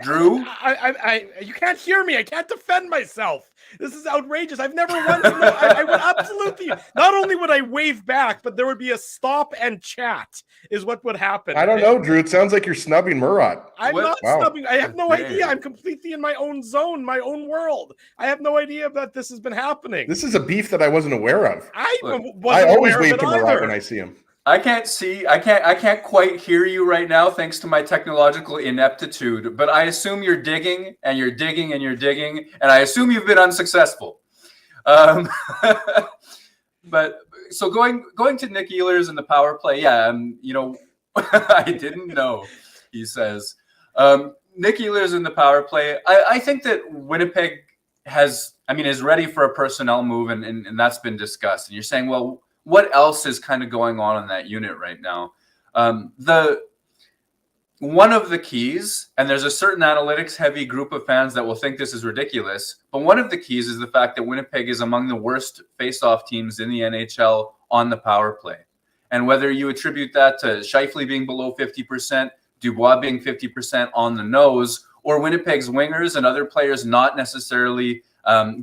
Drew, you can't hear me. I can't defend myself. This is outrageous. I've never once. I would absolutely. Not only would I wave back, but there would be a stop and chat. Is what would happen. I don't know, Drew. It sounds like you're snubbing Murat. I'm not snubbing. I have no idea. I'm completely in my own zone, my own world. I have no idea that this has been happening. This is a beef that I wasn't aware of. I always wave to Murat when I see him. I can't quite hear you right now thanks to my technological ineptitude, but I assume you're digging and you're digging and you're digging, and I assume you've been unsuccessful. But so going to Nick Ehlers in the power play, I didn't know, he says. Nick Ehlers in the power play, I think that Winnipeg is ready for a personnel move, and that's been discussed. And you're saying, well, what else is kind of going on in that unit right now? One of the keys, and there's a certain analytics-heavy group of fans that will think this is ridiculous, but one of the keys is the fact that Winnipeg is among the worst face-off teams in the NHL on the power play. And whether you attribute that to Scheifele being below 50%, Dubois being 50% on the nose, or Winnipeg's wingers and other players not necessarily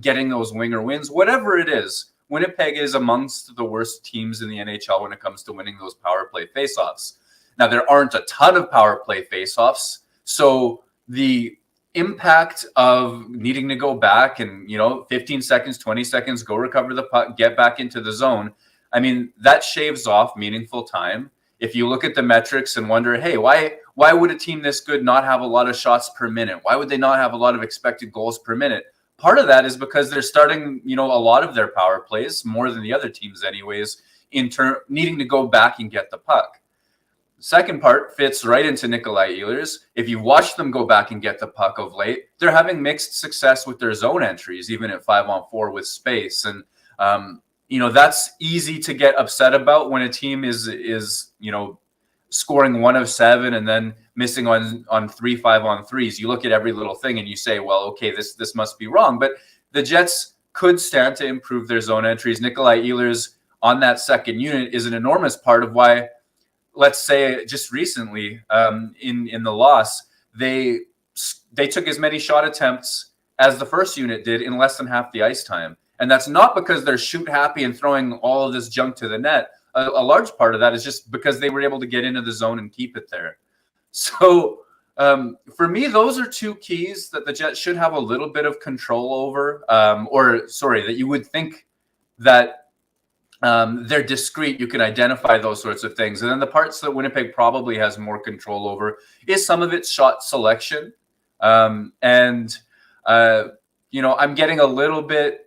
getting those winger wins, whatever it is, Winnipeg is amongst the worst teams in the NHL when it comes to winning those power play faceoffs. Now, there aren't a ton of power play faceoffs, so the impact of needing to go back and, 15 seconds, 20 seconds, go recover the puck, get back into the zone, that shaves off meaningful time. If you look at the metrics and wonder, hey, why would a team this good not have a lot of shots per minute? Why would they not have a lot of expected goals per minute? Part of that is because they're starting, a lot of their power plays, more than the other teams anyways, needing to go back and get the puck. second part fits right into Nikolai Ehlers. If you watch them go back and get the puck of late, they're having mixed success with their zone entries, even at 5-on-4 with space. And, that's easy to get upset about when a team is scoring 1 of 7 and then missing on 3 5-on-3s. You look at every little thing and you say, well, okay, this must be wrong. But the Jets could stand to improve their zone entries. Nikolai Ehlers on that second unit is an enormous part of why, let's say just recently in the loss, they took as many shot attempts as the first unit did in less than half the ice time. And that's not because they're shoot happy and throwing all of this junk to the net. A large part of that is just because they were able to get into the zone and keep it there. So for me, those are two keys that the Jets should have a little bit of control over, that you would think that they're discreet. You can identify those sorts of things. And then the parts that Winnipeg probably has more control over is some of its shot selection. I'm getting a little bit,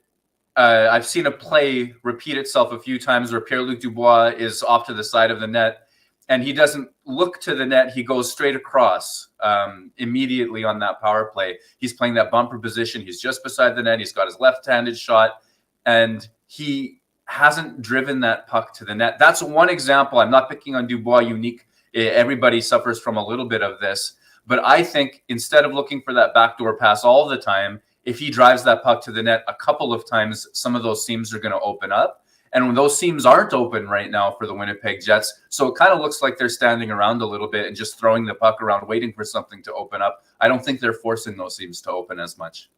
I've seen a play repeat itself a few times where Pierre-Luc Dubois is off to the side of the net and he doesn't look to the net. He goes straight across immediately on that power play. He's playing that bumper position. He's just beside the net. He's got his left-handed shot and he hasn't driven that puck to the net. That's one example. I'm not picking on Dubois unique. Everybody suffers from a little bit of this. But I think instead of looking for that backdoor pass all the time, if he drives that puck to the net a couple of times, some of those seams are going to open up. And when those seams aren't open right now for the Winnipeg Jets, so it kind of looks like they're standing around a little bit and just throwing the puck around, waiting for something to open up. I don't think they're forcing those seams to open as much.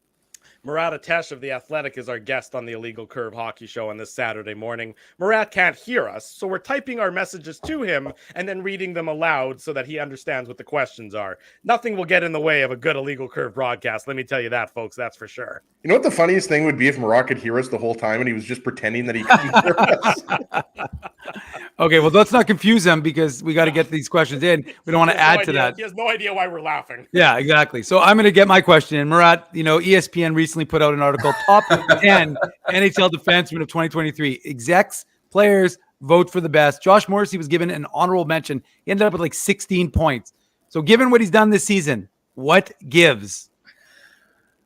Murat Ates of The Athletic is our guest on the Illegal Curve Hockey Show on this Saturday morning. Murat can't hear us, so we're typing our messages to him and then reading them aloud so that he understands what the questions are. Nothing will get in the way of a good Illegal Curve broadcast. Let me tell you that, folks. That's for sure. You know what the funniest thing would be if Murat could hear us the whole time and he was just pretending that he couldn't hear us? Okay, well, let's not confuse them because we got to get these questions in. We don't want to add to that. He has no idea why we're laughing. Yeah, exactly. So I'm going to get my question in. Murat, ESPN recently put out an article, Top 10 NHL Defensemen of 2023. Execs, players, vote for the best. Josh Morrissey was given an honorable mention. He ended up with like 16 points. So given what he's done this season, what gives?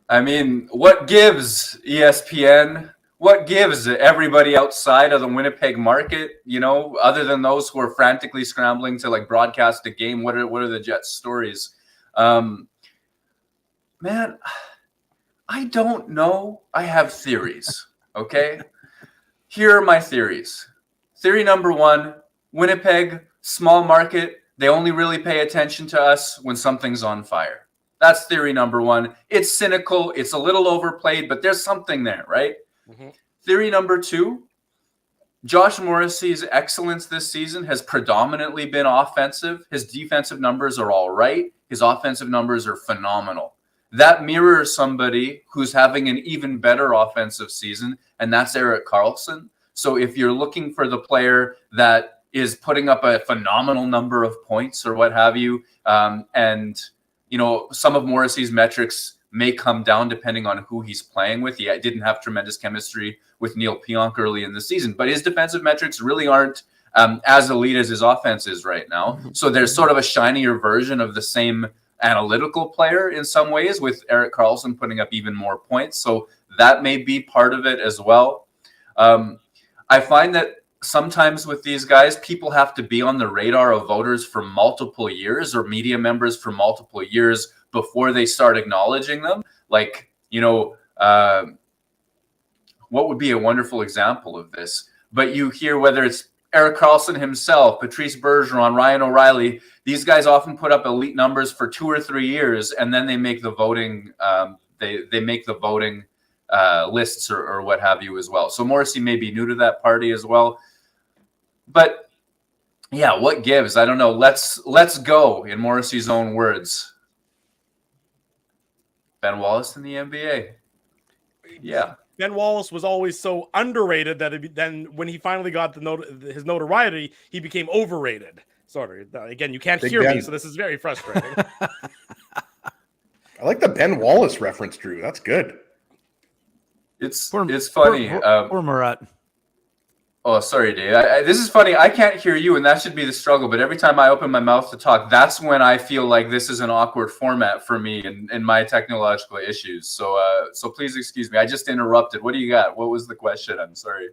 I mean, what gives, ESPN? What gives everybody outside of the Winnipeg market, other than those who are frantically scrambling to broadcast a game? What are the Jets' stories? Man, I don't know. I have theories. Okay. Here are my theories. Theory number 1, Winnipeg, small market. They only really pay attention to us when something's on fire. That's theory number 1. It's cynical. It's a little overplayed, but there's something there, right? Mm-hmm. Theory number 2, Josh Morrissey's excellence this season has predominantly been offensive. His defensive numbers are all right. His offensive numbers are phenomenal. That mirrors somebody who's having an even better offensive season, and that's Erik Karlsson. So if you're looking for the player that is putting up a phenomenal number of points or what have you, and some of Morrissey's metrics may come down depending on who he's playing with. He didn't have tremendous chemistry with Neil Pionk early in the season, but his defensive metrics really aren't as elite as his offense is right now. So there's sort of a shinier version of the same analytical player in some ways, with Erik Karlsson putting up even more points. So that may be part of it as well. I find that sometimes with these guys, people have to be on the radar of voters for multiple years, or media members for multiple years, before they start acknowledging them. What would be a wonderful example of this? But you hear whether it's Erik Karlsson himself, Patrice Bergeron, Ryan O'Reilly, these guys often put up elite numbers for 2 or 3 years, and then they make the voting. They make the voting lists or what have you as well. So Morrissey may be new to that party as well. But yeah, what gives? I don't know. Let's go, in Morrissey's own words. Ben Wallace in the NBA. Yeah. Ben Wallace was always so underrated that then when he finally got his notoriety, he became overrated. Sorry. Again, you can't hear me, so this is very frustrating. I like the Ben Wallace reference, Drew. That's good. It's funny. Poor Murat. Oh, sorry, Dave. This is funny. I can't hear you, and that should be the struggle. But every time I open my mouth to talk, that's when I feel like this is an awkward format for me and my technological issues. So please excuse me. I just interrupted. What do you got? What was the question? I'm sorry.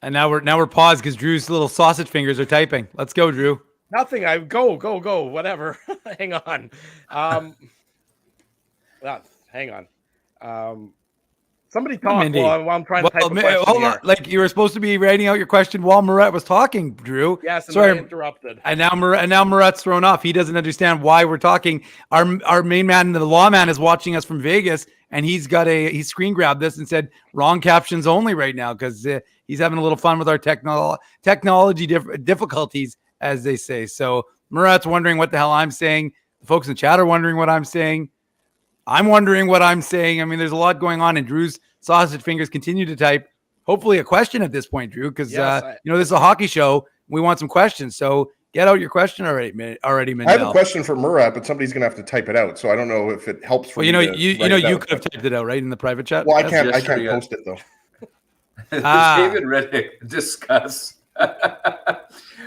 And now we're paused because Drew's little sausage fingers are typing. Let's go, Drew. Nothing. I go. Whatever. Hang on. Hang on. Somebody talk while I'm trying to type a question hold here. on. Like you were supposed to be writing out your question while Murat was talking, Drew. Yes, and sorry, I interrupted. And now Murat's thrown off. He doesn't understand why we're talking. Our main man, the lawman, is watching us from Vegas, and he screen grabbed this and said wrong captions only right now because he's having a little fun with our technology difficulties, as they say. So Murat's wondering what the hell I'm saying. The folks in chat are wondering what I'm saying. I'm wondering what I'm saying. I mean, there's a lot going on, and Drew's sausage fingers continue to type. Hopefully a question at this point, Drew, because this is a hockey show. We want some questions. So get out your question already, Mandel. I have a question for Murat, but somebody's going to have to type it out. So I don't know if it helps for you could have typed it out, right, in the private chat? Well, I can't post it, though. David Riddick, discuss.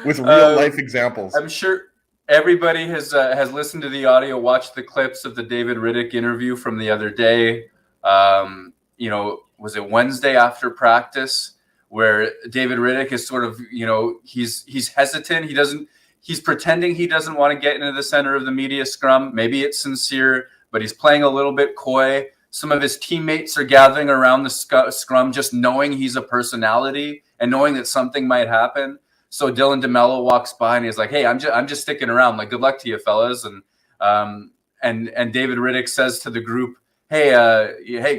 With real-life examples. I'm sure everybody has listened to the audio, watched the clips of the David Riddick interview from the other day. Was it Wednesday after practice where David Riddick is sort of, he's hesitant. He's pretending he doesn't want to get into the center of the media scrum. Maybe it's sincere, but he's playing a little bit coy. Some of his teammates are gathering around the scrum, just knowing he's a personality and knowing that something might happen. So Dylan DeMello walks by and he's like, "Hey, I'm just sticking around. Like, good luck to you, fellas." And David Riddick says to the group, "Hey,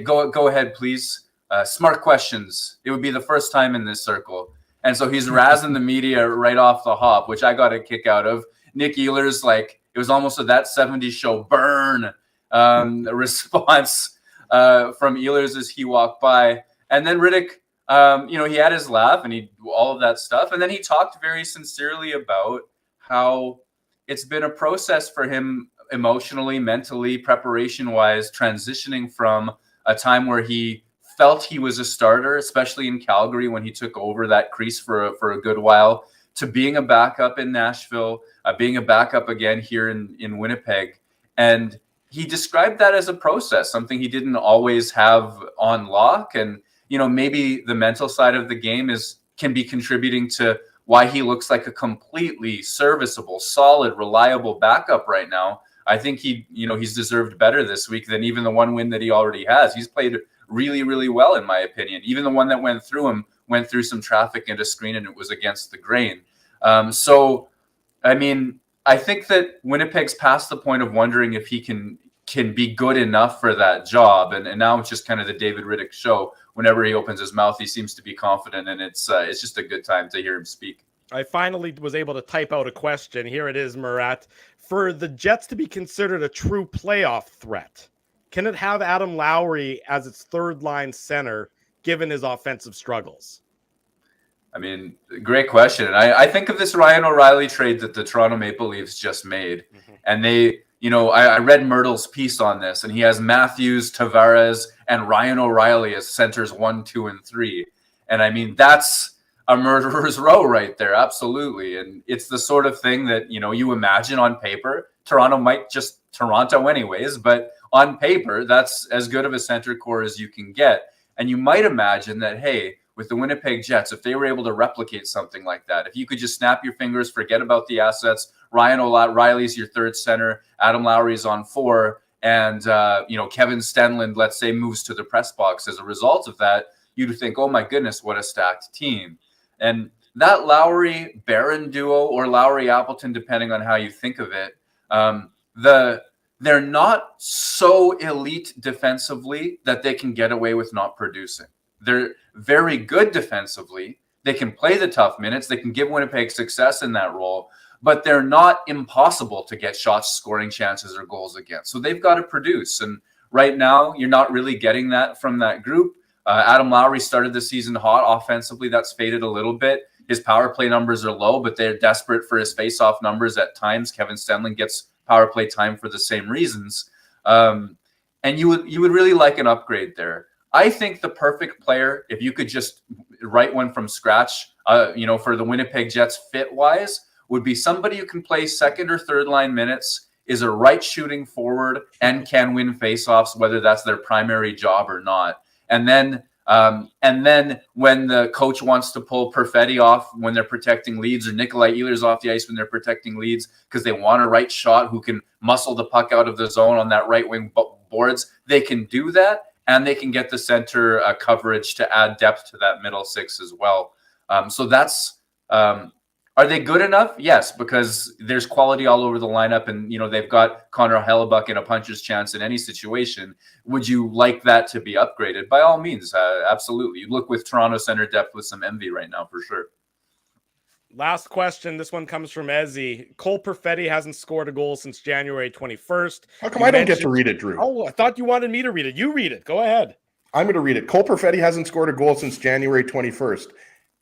go ahead, please. Smart questions. It would be the first time in this circle." And so he's razzing the media right off the hop, which I got a kick out of. Nick Ehlers, like, it was almost a That 70s Show burn response from Ehlers as he walked by. And then Riddick, he had his laugh and all of that stuff. And then he talked very sincerely about how it's been a process for him emotionally, mentally, preparation-wise, transitioning from a time where he felt he was a starter, especially in Calgary when he took over that crease for a good while, to being a backup in Nashville, being a backup again here in Winnipeg. And he described that as a process, something he didn't always have on lock. And, maybe the mental side of the game can be contributing to why he looks like a completely serviceable, solid, reliable backup right now. I think he's deserved better this week than even the one win that he already has. He's played really, really well, in my opinion. Even the one that went through some traffic and a screen, and it was against the grain. I think that Winnipeg's past the point of wondering if he can be good enough for that job. And now it's just kind of the David Riddick show. Whenever he opens his mouth, he seems to be confident, and it's just a good time to hear him speak. I finally was able to type out a question. Here it is, Murat. For the Jets to be considered a true playoff threat, can it have Adam Lowry as its third-line center, given his offensive struggles? I mean, great question. And I think of this Ryan O'Reilly trade that the Toronto Maple Leafs just made. Mm-hmm. And they, I read Myrtle's piece on this, and he has Matthews, Tavares, and Ryan O'Reilly as centers 1, 2, and 3. And I mean, that's a murderer's row right there. Absolutely. And it's the sort of thing that, you imagine on paper. Toronto might just Toronto anyways, but on paper, that's as good of a center core as you can get. And you might imagine that, hey, with the Winnipeg Jets, if they were able to replicate something like that, if you could just snap your fingers, forget about the assets, Ryan O'Reilly's your third center, Adam Lowry's on 4, and, Kevin Stenlund, let's say, moves to the press box as a result of that, you'd think, oh my goodness, what a stacked team. And that Lowry-Barron duo, or Lowry-Appleton, depending on how you think of it, they're not so elite defensively that they can get away with not producing. They're very good defensively. They can play the tough minutes. They can give Winnipeg success in that role, but they're not impossible to get shots, scoring chances, or goals against. So they've got to produce. And right now, you're not really getting that from that group. Adam Lowry started the season hot offensively. That's faded a little bit. His power play numbers are low, but they're desperate for his face-off numbers at times. Kevin Stenlund gets power play time for the same reasons. And you would really like an upgrade there. I think the perfect player, if you could just write one from scratch, for the Winnipeg Jets fit-wise, would be somebody who can play second or third line minutes, is a right shooting forward, and can win faceoffs, whether that's their primary job or not. And then when the coach wants to pull Perfetti off when they're protecting leads, or Nikolai Ehlers off the ice when they're protecting leads, because they want a right shot who can muscle the puck out of the zone on that right wing boards, they can do that, and they can get the center coverage to add depth to that middle six as well. So that's are they good enough? Yes, because there's quality all over the lineup, and they've got Connor Hellebuck in a puncher's chance in any situation. Would you like that to be upgraded? By all means, absolutely. You look with Toronto center depth with some envy right now for sure. Last question. This one comes from Ezzy. Cole Perfetti hasn't scored a goal since January 21st. How come I don't get to read it, Drew? Oh, I thought you wanted me to read it. You read it. Go ahead. I'm going to read it. Cole Perfetti hasn't scored a goal since January 21st.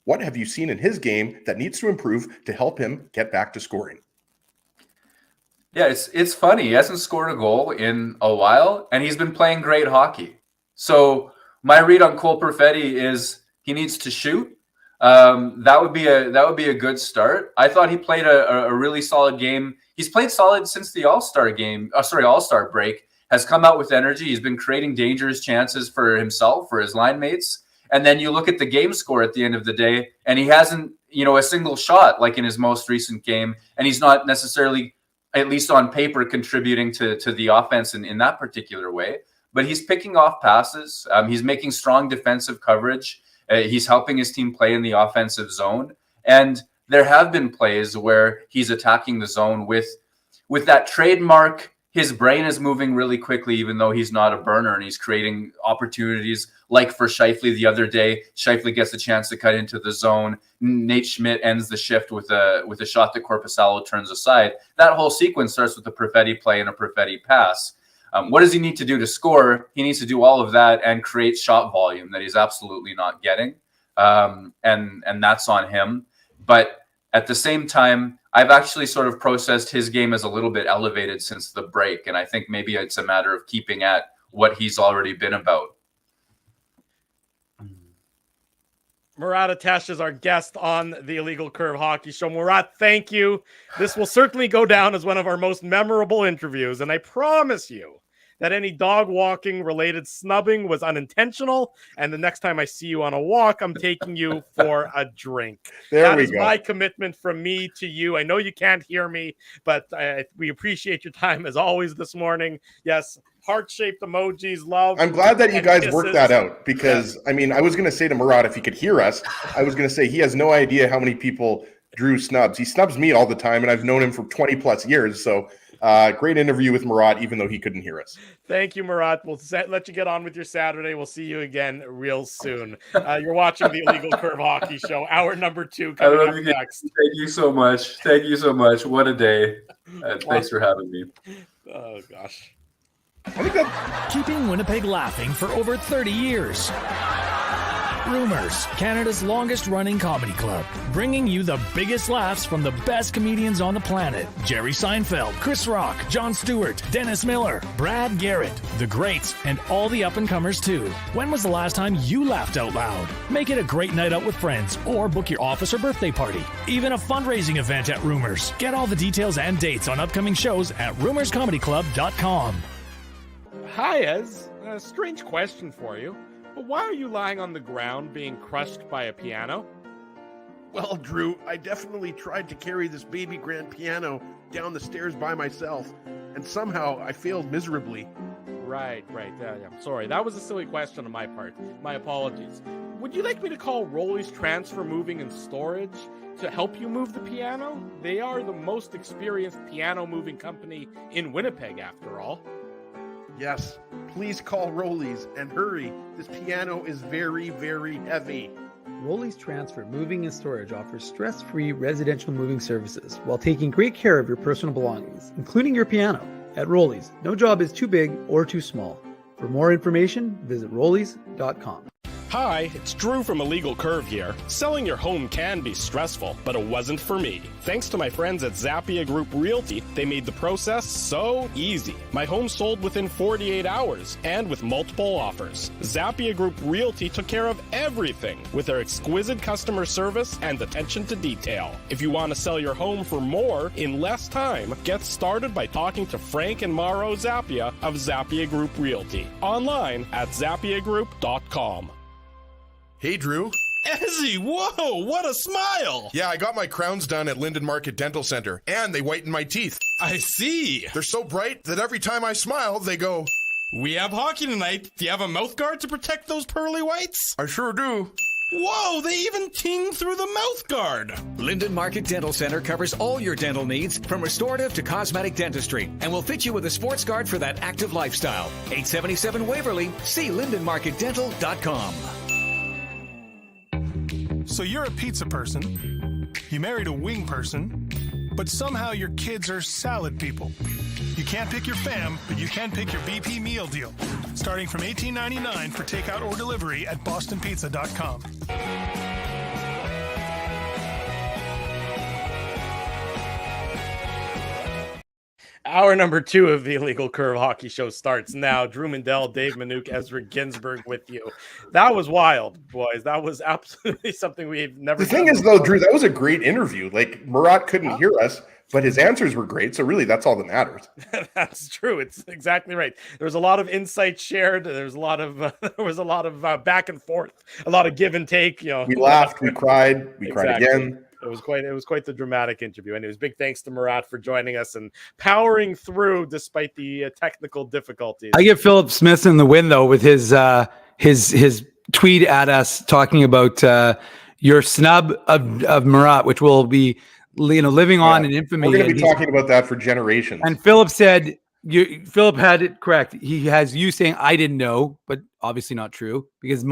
What have you seen in his game that needs to improve to help him get back to scoring? Yeah, it's funny. He hasn't scored a goal in a while, and he's been playing great hockey. So my read on Cole Perfetti is he needs to shoot. That would be a good start. I thought he played a really solid game. He's played solid since the All-Star break. Has come out with energy. He's been creating dangerous chances for himself, for his line mates. And then you look at the game score at the end of the day, and he hasn't, a single shot like in his most recent game. And he's not necessarily, at least on paper, contributing to the offense in that particular way. But he's picking off passes. He's making strong defensive coverage. He's helping his team play in the offensive zone. And there have been plays where he's attacking the zone with that trademark. His brain is moving really quickly, even though he's not a burner, and he's creating opportunities like for Scheifele the other day. Scheifele gets a chance to cut into the zone. Nate Schmidt ends the shift with a shot that Korpisalo turns aside. That whole sequence starts with a Perfetti play and a Perfetti pass. What does he need to do to score? He needs to do all of that and create shot volume that he's absolutely not getting. And that's on him. But at the same time, I've actually sort of processed his game as a little bit elevated since the break. And I think maybe it's a matter of keeping at what he's already been about. Murat Ates is our guest on the Illegal Curve Hockey Show. Murat, thank you. This will certainly go down as one of our most memorable interviews. And I promise you that any dog walking related snubbing was unintentional. And the next time I see you on a walk, I'm taking you for a drink. That is my commitment from me to you. I know you can't hear me, but we appreciate your time as always this morning. Yes, heart-shaped emojis, love. I'm glad that you guys worked that out because, I was going to say to Murat, if he could hear us, I was going to say he has no idea how many people Drew snubs. He snubs me all the time, and I've known him for 20 plus years. So great interview with Murat, even though he couldn't hear us. Thank you, Murat. We'll let you get on with your Saturday. We'll see you again real soon. You're watching the Illegal Curve Hockey Show, hour number 2 coming up next. Thank you so much. Thank you so much. What a day. Thanks for having me. Oh, gosh. Keeping Winnipeg laughing for over 30 years. Rumors, Canada's longest running comedy club, bringing you the biggest laughs from the best comedians on the planet. Jerry Seinfeld, Chris Rock, Jon Stewart, Dennis Miller, Brad Garrett, the greats, and all the up-and-comers too. When was the last time you laughed out loud? Make it a great night out with friends or book your office or birthday party. Even a fundraising event at Rumors. Get all the details and dates on upcoming shows at rumorscomedyclub.com. Hi, Ez. A strange question for you. But why are you lying on the ground being crushed by a piano? Well, Drew, I definitely tried to carry this baby grand piano down the stairs by myself, and somehow I failed miserably. Right. Yeah. Sorry, that was a silly question on my part. My apologies. Would you like me to call Rolly's Transfer Moving and Storage to help you move the piano? They are the most experienced piano moving company in Winnipeg, after all. Yes, please call Rolly's and hurry. This piano is very, very heavy. Rolly's Transfer Moving and Storage offers stress-free residential moving services while taking great care of your personal belongings, including your piano. At Rolly's, no job is too big or too small. For more information, visit rollys.com. Hi, it's Drew from Illegal Curve here. Selling your home can be stressful, but it wasn't for me. Thanks to my friends at Zappia Group Realty, they made the process so easy. My home sold within 48 hours and with multiple offers. Zappia Group Realty took care of everything with their exquisite customer service and attention to detail. If you want to sell your home for more in less time, get started by talking to Frank and Mauro Zappia of Zappia Group Realty. Online at zappiagroup.com. Hey, Drew. Ezzy, whoa, what a smile! Yeah, I got my crowns done at Linden Market Dental Center, and they whiten my teeth. I see. They're so bright that every time I smile, they go... We have hockey tonight. Do you have a mouth guard to protect those pearly whites? I sure do. Whoa, they even ting through the mouth guard. Linden Market Dental Center covers all your dental needs from restorative to cosmetic dentistry and will fit you with a sports guard for that active lifestyle. 877 Waverly. See lindenmarketdental.com. So you're a pizza person, you married a wing person, but somehow your kids are salad people. You can't pick your fam, but you can pick your BP meal deal. Starting from $18.99 for takeout or delivery at bostonpizza.com. Hour number 2 of the Illegal Curve Hockey Show starts now. Drew Mandel, Dave Minuk, Ezra Ginsburg with you. That was wild, boys. That was absolutely something we've never The thing is, though, Drew, that was a great interview. Like, Murat couldn't hear us, but his answers were great. So really, that's all that matters. That's true. It's exactly right. There was a lot of insight shared. There was a lot of back and forth, a lot of give and take. You know, We laughed, we cried again. It was quite the dramatic interview. Anyways, big thanks to Murat for joining us and powering through despite the technical difficulties. I give Philip Smith in the win though with his tweet at us talking about your snub of Murat, which will be living on in infamy. We're going to be talking about that for generations. And Philip said, Philip had it correct. He has you saying I didn't know, but obviously not true because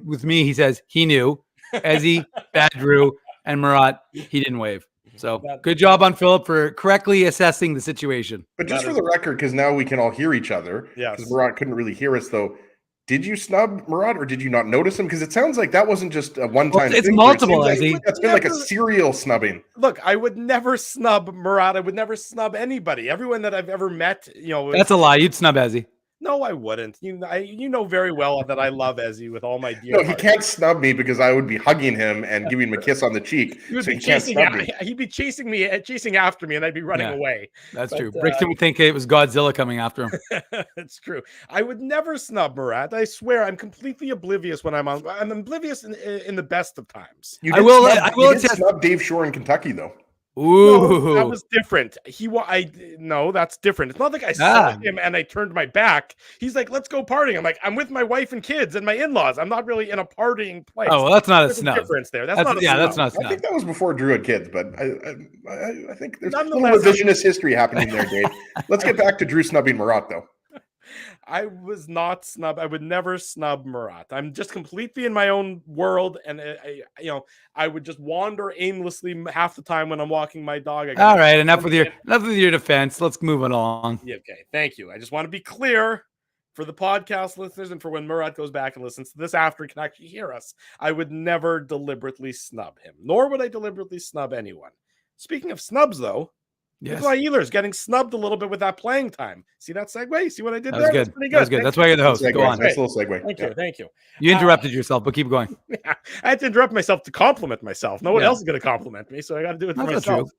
with me he says he knew. Ezzy, bad Drew. And Murat, he didn't wave. So good job on Philip for correctly assessing the situation. But just for the record, because now we can all hear each other, because Murat couldn't really hear us, though. Did you snub Murat or did you not notice him? Because it sounds like that wasn't just a one-time thing. It's multiple, Ezzy. That's been like a serial snubbing. Look, I would never snub Murat. I would never snub anybody. Everyone that I've ever met, That's a lie. You'd snub Ezzy. No, I wouldn't. You know very well that I love Ezzy with all my dear No, heart. he can't snub me because I would be hugging him and giving him a kiss on the cheek. He can't snub me. He'd be chasing after me, and I'd be running away. That's true. Brixton would think it was Godzilla coming after him. It's true. I would never snub Murat. I swear, I'm completely oblivious when I'm on. I'm oblivious in the best of times. You did snub Dave Shore in Kentucky, though. Ooh, no, that was different. No, that's different. It's not like I saw him and I turned my back. He's like, "Let's go partying." I'm like, "I'm with my wife and kids and my in-laws. I'm not really in a partying place." Oh, well, that's not a There's snub. difference there. That's not a snub. I think that was before Drew had kids, but I think there's a little revisionist history happening there, Dave. Let's get back to Drew snubbing Murat, though. I was not snub. I would never snub Murat. I'm just completely in my own world, and I would just wander aimlessly half the time when I'm walking my dog. All right, enough with your defense. Let's move it along. Yeah, okay, thank you. I just want to be clear for the podcast listeners and for when Murat goes back and listens to this after he can actually hear us. I would never deliberately snub him, nor would I deliberately snub anyone. Speaking of snubs, though. Yes. Nikolai Ehlers getting snubbed a little bit with that playing time. See that segue? See what I did there? Good. That's pretty good. That was good. That's why you're the host. Go on. Nice little segue. Thank you. You interrupted yourself, but keep going. I had to interrupt myself to compliment myself. No one else is going to compliment me, so I got to do it for myself.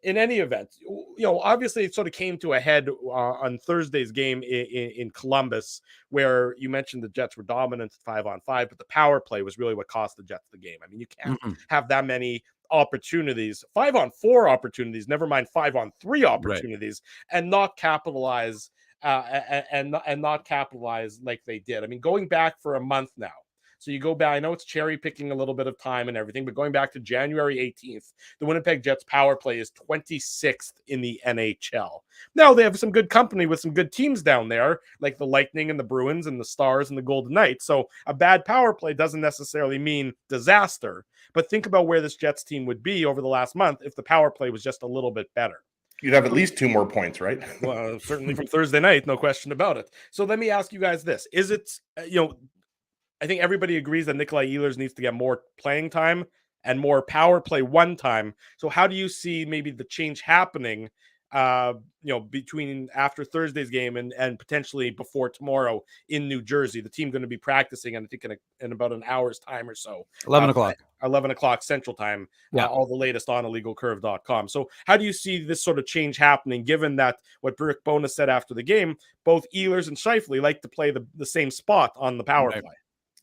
In any event, obviously it sort of came to a head on Thursday's game in Columbus, where you mentioned the Jets were dominant 5-on-5, but the power play was really what cost the Jets the game. I mean, you can't have that many opportunities, 5-on-4 opportunities, never mind 5-on-3 opportunities, and not capitalize and not capitalize like they did. I mean, going back for a month now. So you go back, I know it's cherry picking a little bit of time and everything, but going back to January 18th, the Winnipeg Jets power play is 26th in the NHL. Now they have some good company with some good teams down there, like the Lightning and the Bruins and the Stars and the Golden Knights. So a bad power play doesn't necessarily mean disaster, but think about where this Jets team would be over the last month if the power play was just a little bit better. You'd have at least 2 more points, right? Well, certainly from Thursday night, no question about it. So let me ask you guys this. Is it, I think everybody agrees that Nikolai Ehlers needs to get more playing time and more power play one time. So how do you see maybe the change happening, between after Thursday's game and potentially before tomorrow in New Jersey? The team going to be practicing, and I think in about an hour's time or so. 11 o'clock. 11 o'clock Central Time. Yeah. All the latest on illegalcurve.com. So how do you see this sort of change happening, given that what Rick Bowness said after the game, both Ehlers and Scheifele like to play the same spot on the power play?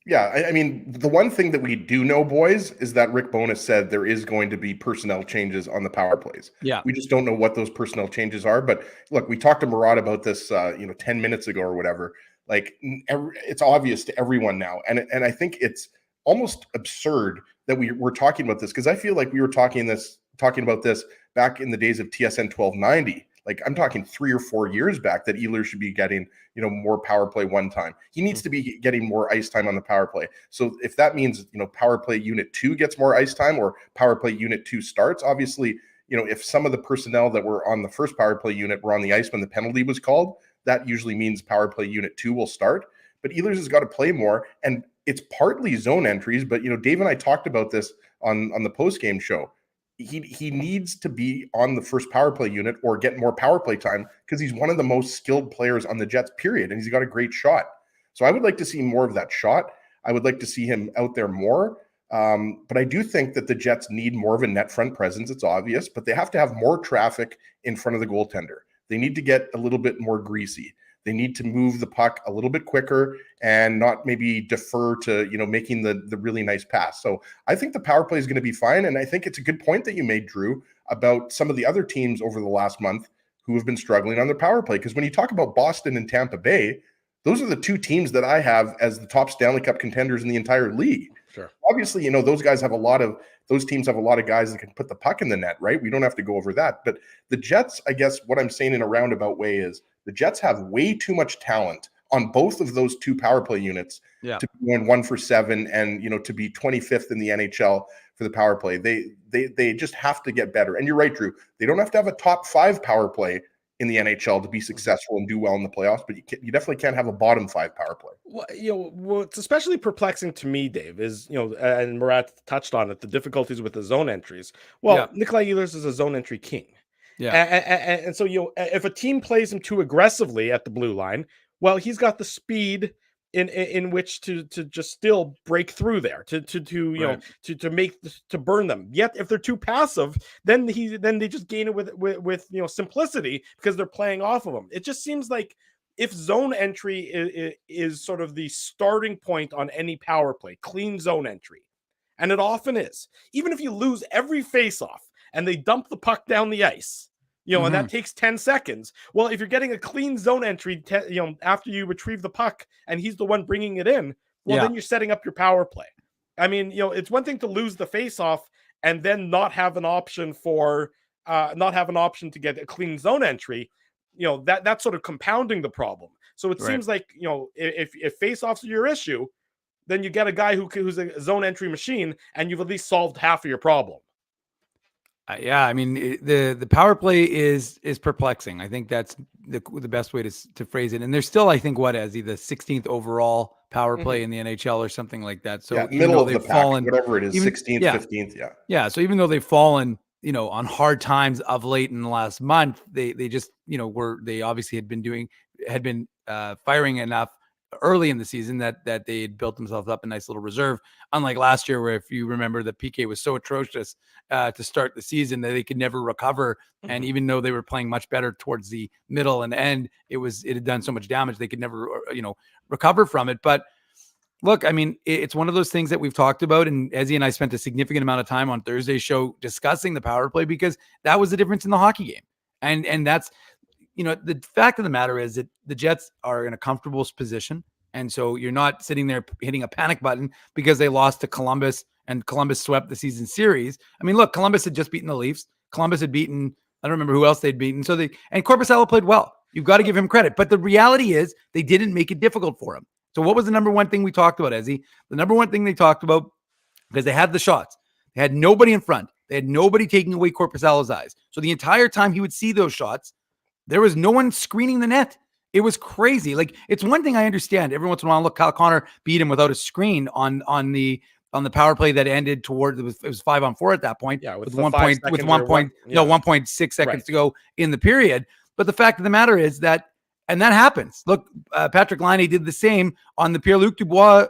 Yeah, I mean, the one thing that we do know, boys, is that Rick Bowness said there is going to be personnel changes on the power plays. Yeah. We just don't know what those personnel changes are. But look, we talked to Murat about this, 10 minutes ago or whatever. Like, it's obvious to everyone now. And I think it's almost absurd that we're talking about this, because I feel like we were talking about this back in the days of TSN 1290. Like, I'm talking 3 or 4 years back, that Ehlers should be getting, more power play one time. He needs to be getting more ice time on the power play. So if that means, power play unit 2 gets more ice time, or power play unit 2 starts, obviously, if some of the personnel that were on the first power play unit were on the ice when the penalty was called, that usually means power play unit 2 will start. But Ehlers has got to play more, and it's partly zone entries. But, Dave and I talked about this on the post-game show. He needs to be on the first power play unit or get more power play time, because he's one of the most skilled players on the Jets, period. And he's got a great shot. So I would like to see more of that shot. I would like to see him out there more. But I do think that the Jets need more of a net front presence. It's obvious, but they have to have more traffic in front of the goaltender. They need to get a little bit more greasy. They need to move the puck a little bit quicker and not maybe defer to, making the really nice pass. So I think the power play is going to be fine. And I think it's a good point that you made, Drew, about some of the other teams over the last month who have been struggling on their power play. Because when you talk about Boston and Tampa Bay, those are the two teams that I have as the top Stanley Cup contenders in the entire league. Sure. Obviously, those teams have a lot of guys that can put the puck in the net, right? We don't have to go over that. But the Jets, I guess what I'm saying in a roundabout way is, the Jets have way too much talent on both of those two power play units to be going 1 for 7 and, to be 25th in the NHL for the power play. They just have to get better. And you're right, Drew. They don't have to have a top 5 power play in the NHL to be successful and do well in the playoffs, but you definitely can't have a bottom 5 power play. Well, what's especially perplexing to me, Dave, is, and Murat touched on it, the difficulties with the zone entries. Well, Nikolai Ehlers is a zone entry king. Yeah. And so, if a team plays him too aggressively at the blue line, well, he's got the speed in which to just still break through there, to burn them. Yet if they're too passive, then they just gain it with simplicity, because they're playing off of them. It just seems like if zone entry is sort of the starting point on any power play, clean zone entry, and it often is, even if you lose every faceoff and they dump the puck down the ice, and that takes 10 seconds. Well, if you're getting a clean zone entry, after you retrieve the puck and he's the one bringing it in, then you're setting up your power play. I mean, it's one thing to lose the faceoff and then not have an option to get a clean zone entry. That's sort of compounding the problem. So it seems like, if faceoffs are your issue, then you get a guy who's a zone entry machine, and you've at least solved half of your problem. Yeah, I mean, the power play is perplexing. I think that's the best way to phrase it. And there's still, I think, the 16th overall power play in the NHL or something like that. So middle of the pack, whatever it is, 16th, 15th. Yeah. So even though they've fallen, on hard times of late in the last month, they just, they obviously had been firing enough early in the season that they had built themselves up a nice little reserve. Unlike last year, where, if you remember, the PK was so atrocious to start the season that they could never recover. And even though they were playing much better towards the middle and end, it had done so much damage they could never, recover from it. But look, I mean, it's one of those things that we've talked about, and Ezzy and I spent a significant amount of time on Thursday's show discussing the power play, because that was the difference in the hockey game. And that's, the fact of the matter is that the Jets are in a comfortable position. And so you're not sitting there hitting a panic button because they lost to Columbus and Columbus swept the season series. I mean, look, Columbus had just beaten the Leafs. Columbus had beaten, I don't remember who else they'd beaten. And Korpisalo played well. You've got to give him credit. But the reality is they didn't make it difficult for him. So what was the number one thing we talked about, Ezzy? The number one thing they talked about, because they had the shots. They had nobody in front. They had nobody taking away Korpisalo's eyes. So the entire time he would see those shots, there was no one screening the net. It was crazy. Like, it's one thing I understand. Every once in a while, look, Kyle Connor beat him without a screen on the power play that ended toward it was 5-on-4 at that point. Yeah, with 1.6 seconds to go in the period. But the fact of the matter is that, and that happens. Look, Patrick Laine did the same on the Pierre-Luc Dubois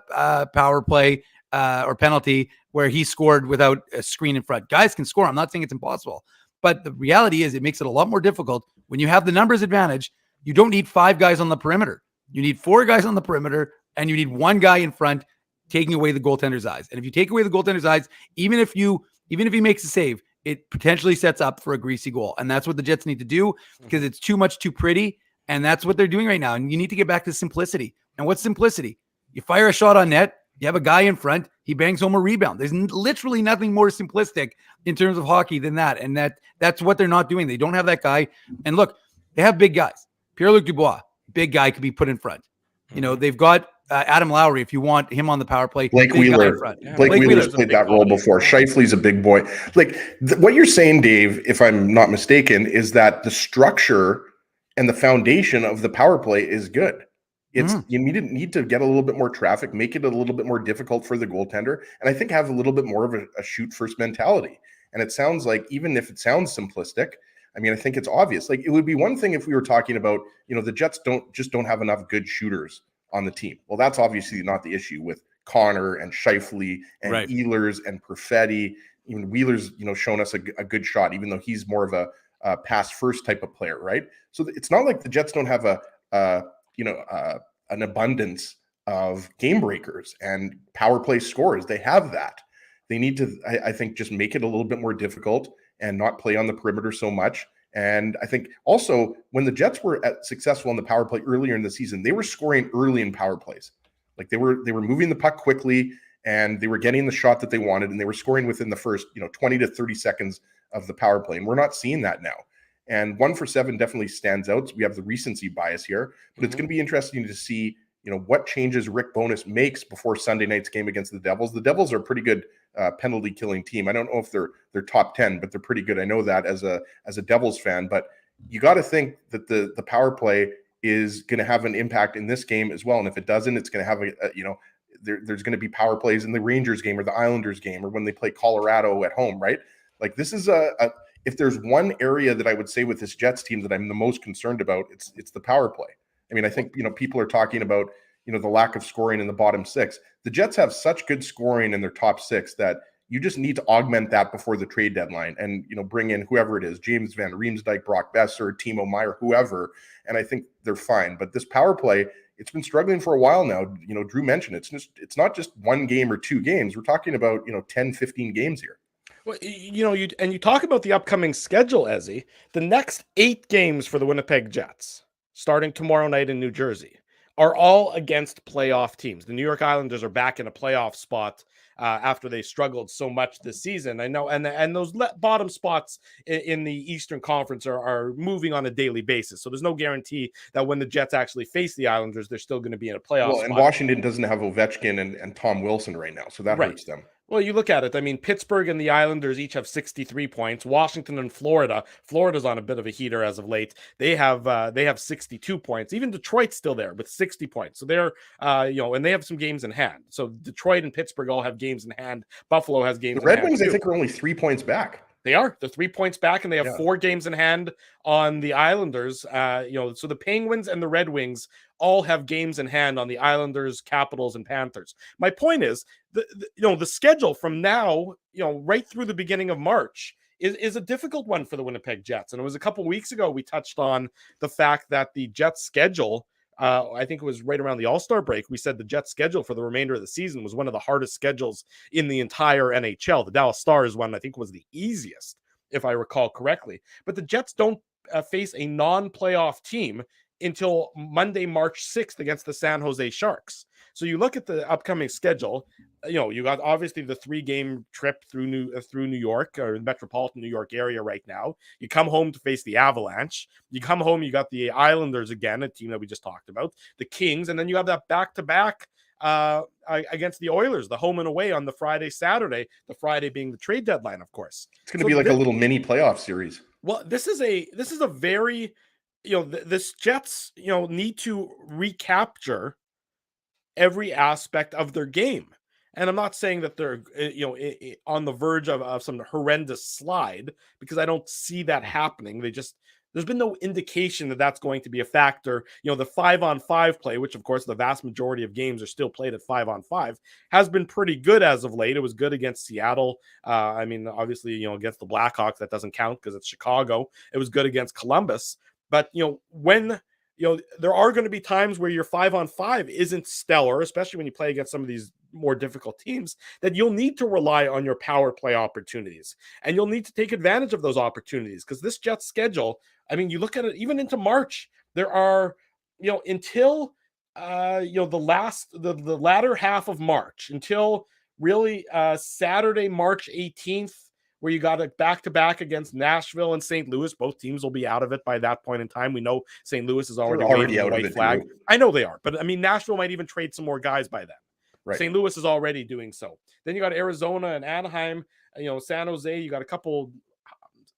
power play or penalty where he scored without a screen in front. Guys can score. I'm not saying it's impossible, but the reality is it makes it a lot more difficult when you have the numbers advantage. You don't need 5 guys on the perimeter. You need 4 guys on the perimeter, and you need 1 guy in front taking away the goaltender's eyes. And if you take away the goaltender's eyes, even if he makes a save, it potentially sets up for a greasy goal. And that's what the Jets need to do because it's too pretty. And that's what they're doing right now. And you need to get back to simplicity. And what's simplicity? You fire a shot on net, you have a guy in front, he bangs home a rebound. There's literally nothing more simplistic in terms of hockey than that. And that's what they're not doing. They don't have that guy. And look, they have big guys. Pierre-Luc Dubois, big guy, could be put in front. You know, they've got Adam Lowry, if you want him on the power play. Blake Wheeler. Blake Wheeler's played that role before. Scheifele's a big boy. Like what you're saying, Dave, if I'm not mistaken, is that the structure and the foundation of the power play is good. It's you need to get a little bit more traffic, make it a little bit more difficult for the goaltender, and I think have a little bit more of a shoot first mentality. And it sounds like, even if it sounds simplistic, I mean, I think it's obvious. Like, it would be one thing if we were talking about, you know, the Jets don't have enough good shooters on the team. Well, that's obviously not the issue with Connor and Scheifele and Ehlers and Perfetti. Even Wheeler's, you know, shown us a good shot, even though he's more of a pass first type of player, right? So it's not like the Jets don't have an abundance of game breakers and power play scorers. They have that. They need to, I think, just make it a little bit more difficult and not play on the perimeter so much. And I think also when the Jets were successful in the power play earlier in the season, they were scoring early in power plays. Like they were moving the puck quickly and they were getting the shot that they wanted, and they were scoring within the first, 20 to 30 seconds of the power play. And we're not seeing that now. And 1 for 7 definitely stands out. So we have the recency bias here, but it's going to be interesting to see, what changes Rick Bowness makes before Sunday night's game against the Devils. The Devils are a pretty good penalty killing team. I don't know if they're top 10, but they're pretty good. I know that as a Devils fan, but you got to think that the power play is going to have an impact in this game as well. And if it doesn't, it's going to have there's going to be power plays in the Rangers game or the Islanders game or when they play Colorado at home, right? Like this is if there's one area that I would say with this Jets team that I'm the most concerned about, it's the power play. I mean, I think, people are talking about, the lack of scoring in the bottom 6. The Jets have such good scoring in their top 6 that you just need to augment that before the trade deadline and, bring in whoever it is, James Van Riemsdyk, Brock Besser, Timo Meier, whoever. And I think they're fine. But this power play, it's been struggling for a while now. Drew mentioned it's not just 1 game or 2 games. We're talking about, 10, 15 games here. Well, you talk about the upcoming schedule, Ezzy. The next 8 games for the Winnipeg Jets, starting tomorrow night in New Jersey, are all against playoff teams. The New York Islanders are back in a playoff spot after they struggled so much this season. I know, and those bottom spots in the Eastern Conference are moving on a daily basis. So there's no guarantee that when the Jets actually face the Islanders, they're still going to be in a playoff spot. And Washington doesn't have Ovechkin and Tom Wilson right now, so that hurts them. Well, you look at it. I mean, Pittsburgh and the Islanders each have 63 points. Washington and Florida's on a bit of a heater as of late. They have 62 points. Even Detroit's still there with 60 points. So they're and they have some games in hand. So Detroit and Pittsburgh all have games in hand. Buffalo has games. The Red Wings, I think, are only 3 points back. They are. They're 3 points back, and they have 4 games in hand on the Islanders. So the Penguins and the Red Wings all have games in hand on the Islanders, Capitals, and Panthers. My point is, the schedule from now, right through the beginning of March is a difficult one for the Winnipeg Jets. And it was a couple weeks ago we touched on the fact that the Jets schedule, I think it was right around the All-Star break, we said the Jets schedule for the remainder of the season was one of the hardest schedules in the entire NHL. The Dallas Stars one, I think, was the easiest, if I recall correctly. But the Jets don't face a non-playoff team until Monday, March 6th against the San Jose Sharks. So you look at the upcoming schedule, you got obviously the 3-game trip through New York, or the metropolitan New York area right now. You come home to face the Avalanche. You come home, you got the Islanders again, a team that we just talked about, the Kings, and then you have that back-to-back against the Oilers, the home and away on the Friday, Saturday, the Friday being the trade deadline, of course. It's going to be like a little mini playoff series. Well, this is a very this Jets, need to recapture every aspect of their game. And I'm not saying that they're, on the verge of some horrendous slide, because I don't see that happening. There's been no indication that that's going to be a factor. The 5-on-5 play, which of course the vast majority of games are still played at 5-on-5, has been pretty good as of late. It was good against Seattle. Obviously, against the Blackhawks, that doesn't count because it's Chicago. It was good against Columbus. But, when there are going to be times where your 5-on-5 isn't stellar, especially when you play against some of these more difficult teams, that you'll need to rely on your power play opportunities. And you'll need to take advantage of those opportunities, because this Jets schedule, you look at it even into March, there are, until, the latter half of March, until really Saturday, March 18th, where you got a back-to-back against Nashville and St. Louis. Both teams will be out of it by that point in time. We know St. Louis is already waving the white flag. I know they are, but Nashville might even trade some more guys by then. Right. St. Louis is already doing so. Then you got Arizona and Anaheim, San Jose. You got a couple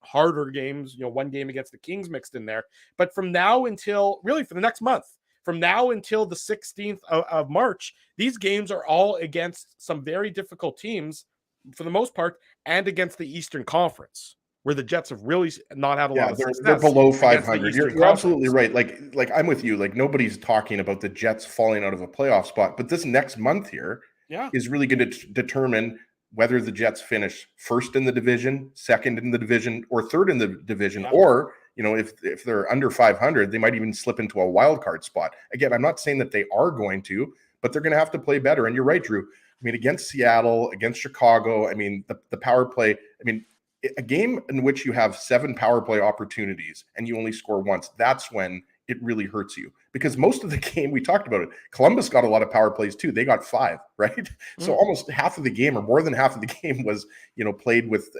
harder games, one game against the Kings mixed in there. But from now until, really for the next month, from now until the 16th of March, these games are all against some very difficult teams for the most part, and against the Eastern Conference, where the Jets have really not had a lot of success. They're below 500. You're absolutely right. Like I'm with you. Like, nobody's talking about the Jets falling out of a playoff spot, but this next month here is really going to determine whether the Jets finish first in the division, second in the division, or third in the division, or if they're under 500, they might even slip into a wild card spot. Again, I'm not saying that they are going to, but they're going to have to play better. And you're right, Drew. Against Seattle, against Chicago, the power play, a game in which you have 7 power play opportunities and you only score once, that's when it really hurts you. Because most of the game, we talked about it, Columbus got a lot of power plays too. They got 5, right? So almost half of the game, or more than half of the game, was, played with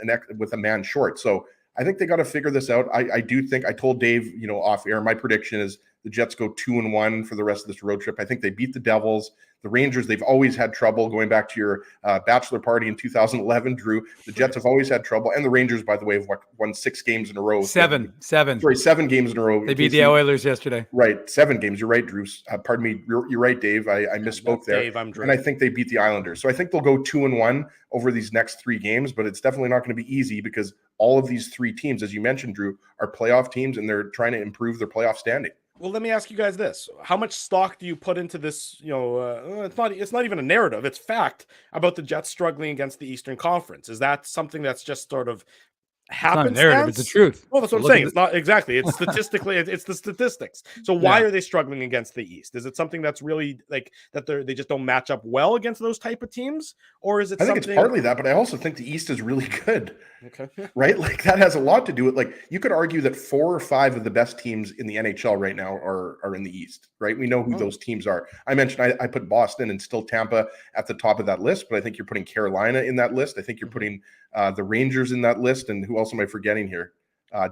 a man short. So I think they got to figure this out. I do think, I told Dave, off air, my prediction is the Jets go 2-1 for the rest of this road trip. I think they beat the Devils. The Rangers, they've always had trouble. Going back to your bachelor party in 2011, Drew, the Jets have always had trouble. And the Rangers, by the way, have won 6 games in a row. 7 games in a row. They beat the Oilers yesterday. Right, 7 games. You're right, Drew. Pardon me. You're right, Dave. I misspoke there. Dave, I'm Drew. And I think they beat the Islanders. So I think they'll go 2-1 over these next 3 games, but it's definitely not going to be easy, because all of these 3 teams, as you mentioned, Drew, are playoff teams, and they're trying to improve their playoff standing. Well, let me ask you guys this. How much stock do you put into this, it's not even a narrative, it's fact about the Jets struggling against the Eastern Conference? Is that something that's just sort of happenens? It's not a narrative, it's the truth. Well, that's what I'm saying. It's not exactly. It's statistically, it's the statistics. So why are they struggling against the East? Is it something that's really like that they just don't match up well against those type of teams, or is it? I think it's partly that, but I also think the East is really good. Okay, right? Like, that has a lot to do with, like, you could argue that 4 or 5 of the best teams in the NHL right now are in the East, right? We know who those teams are. I mentioned I put Boston and still Tampa at the top of that list, but I think you're putting Carolina in that list. I think you're putting the Rangers in that list. And who else am I forgetting here?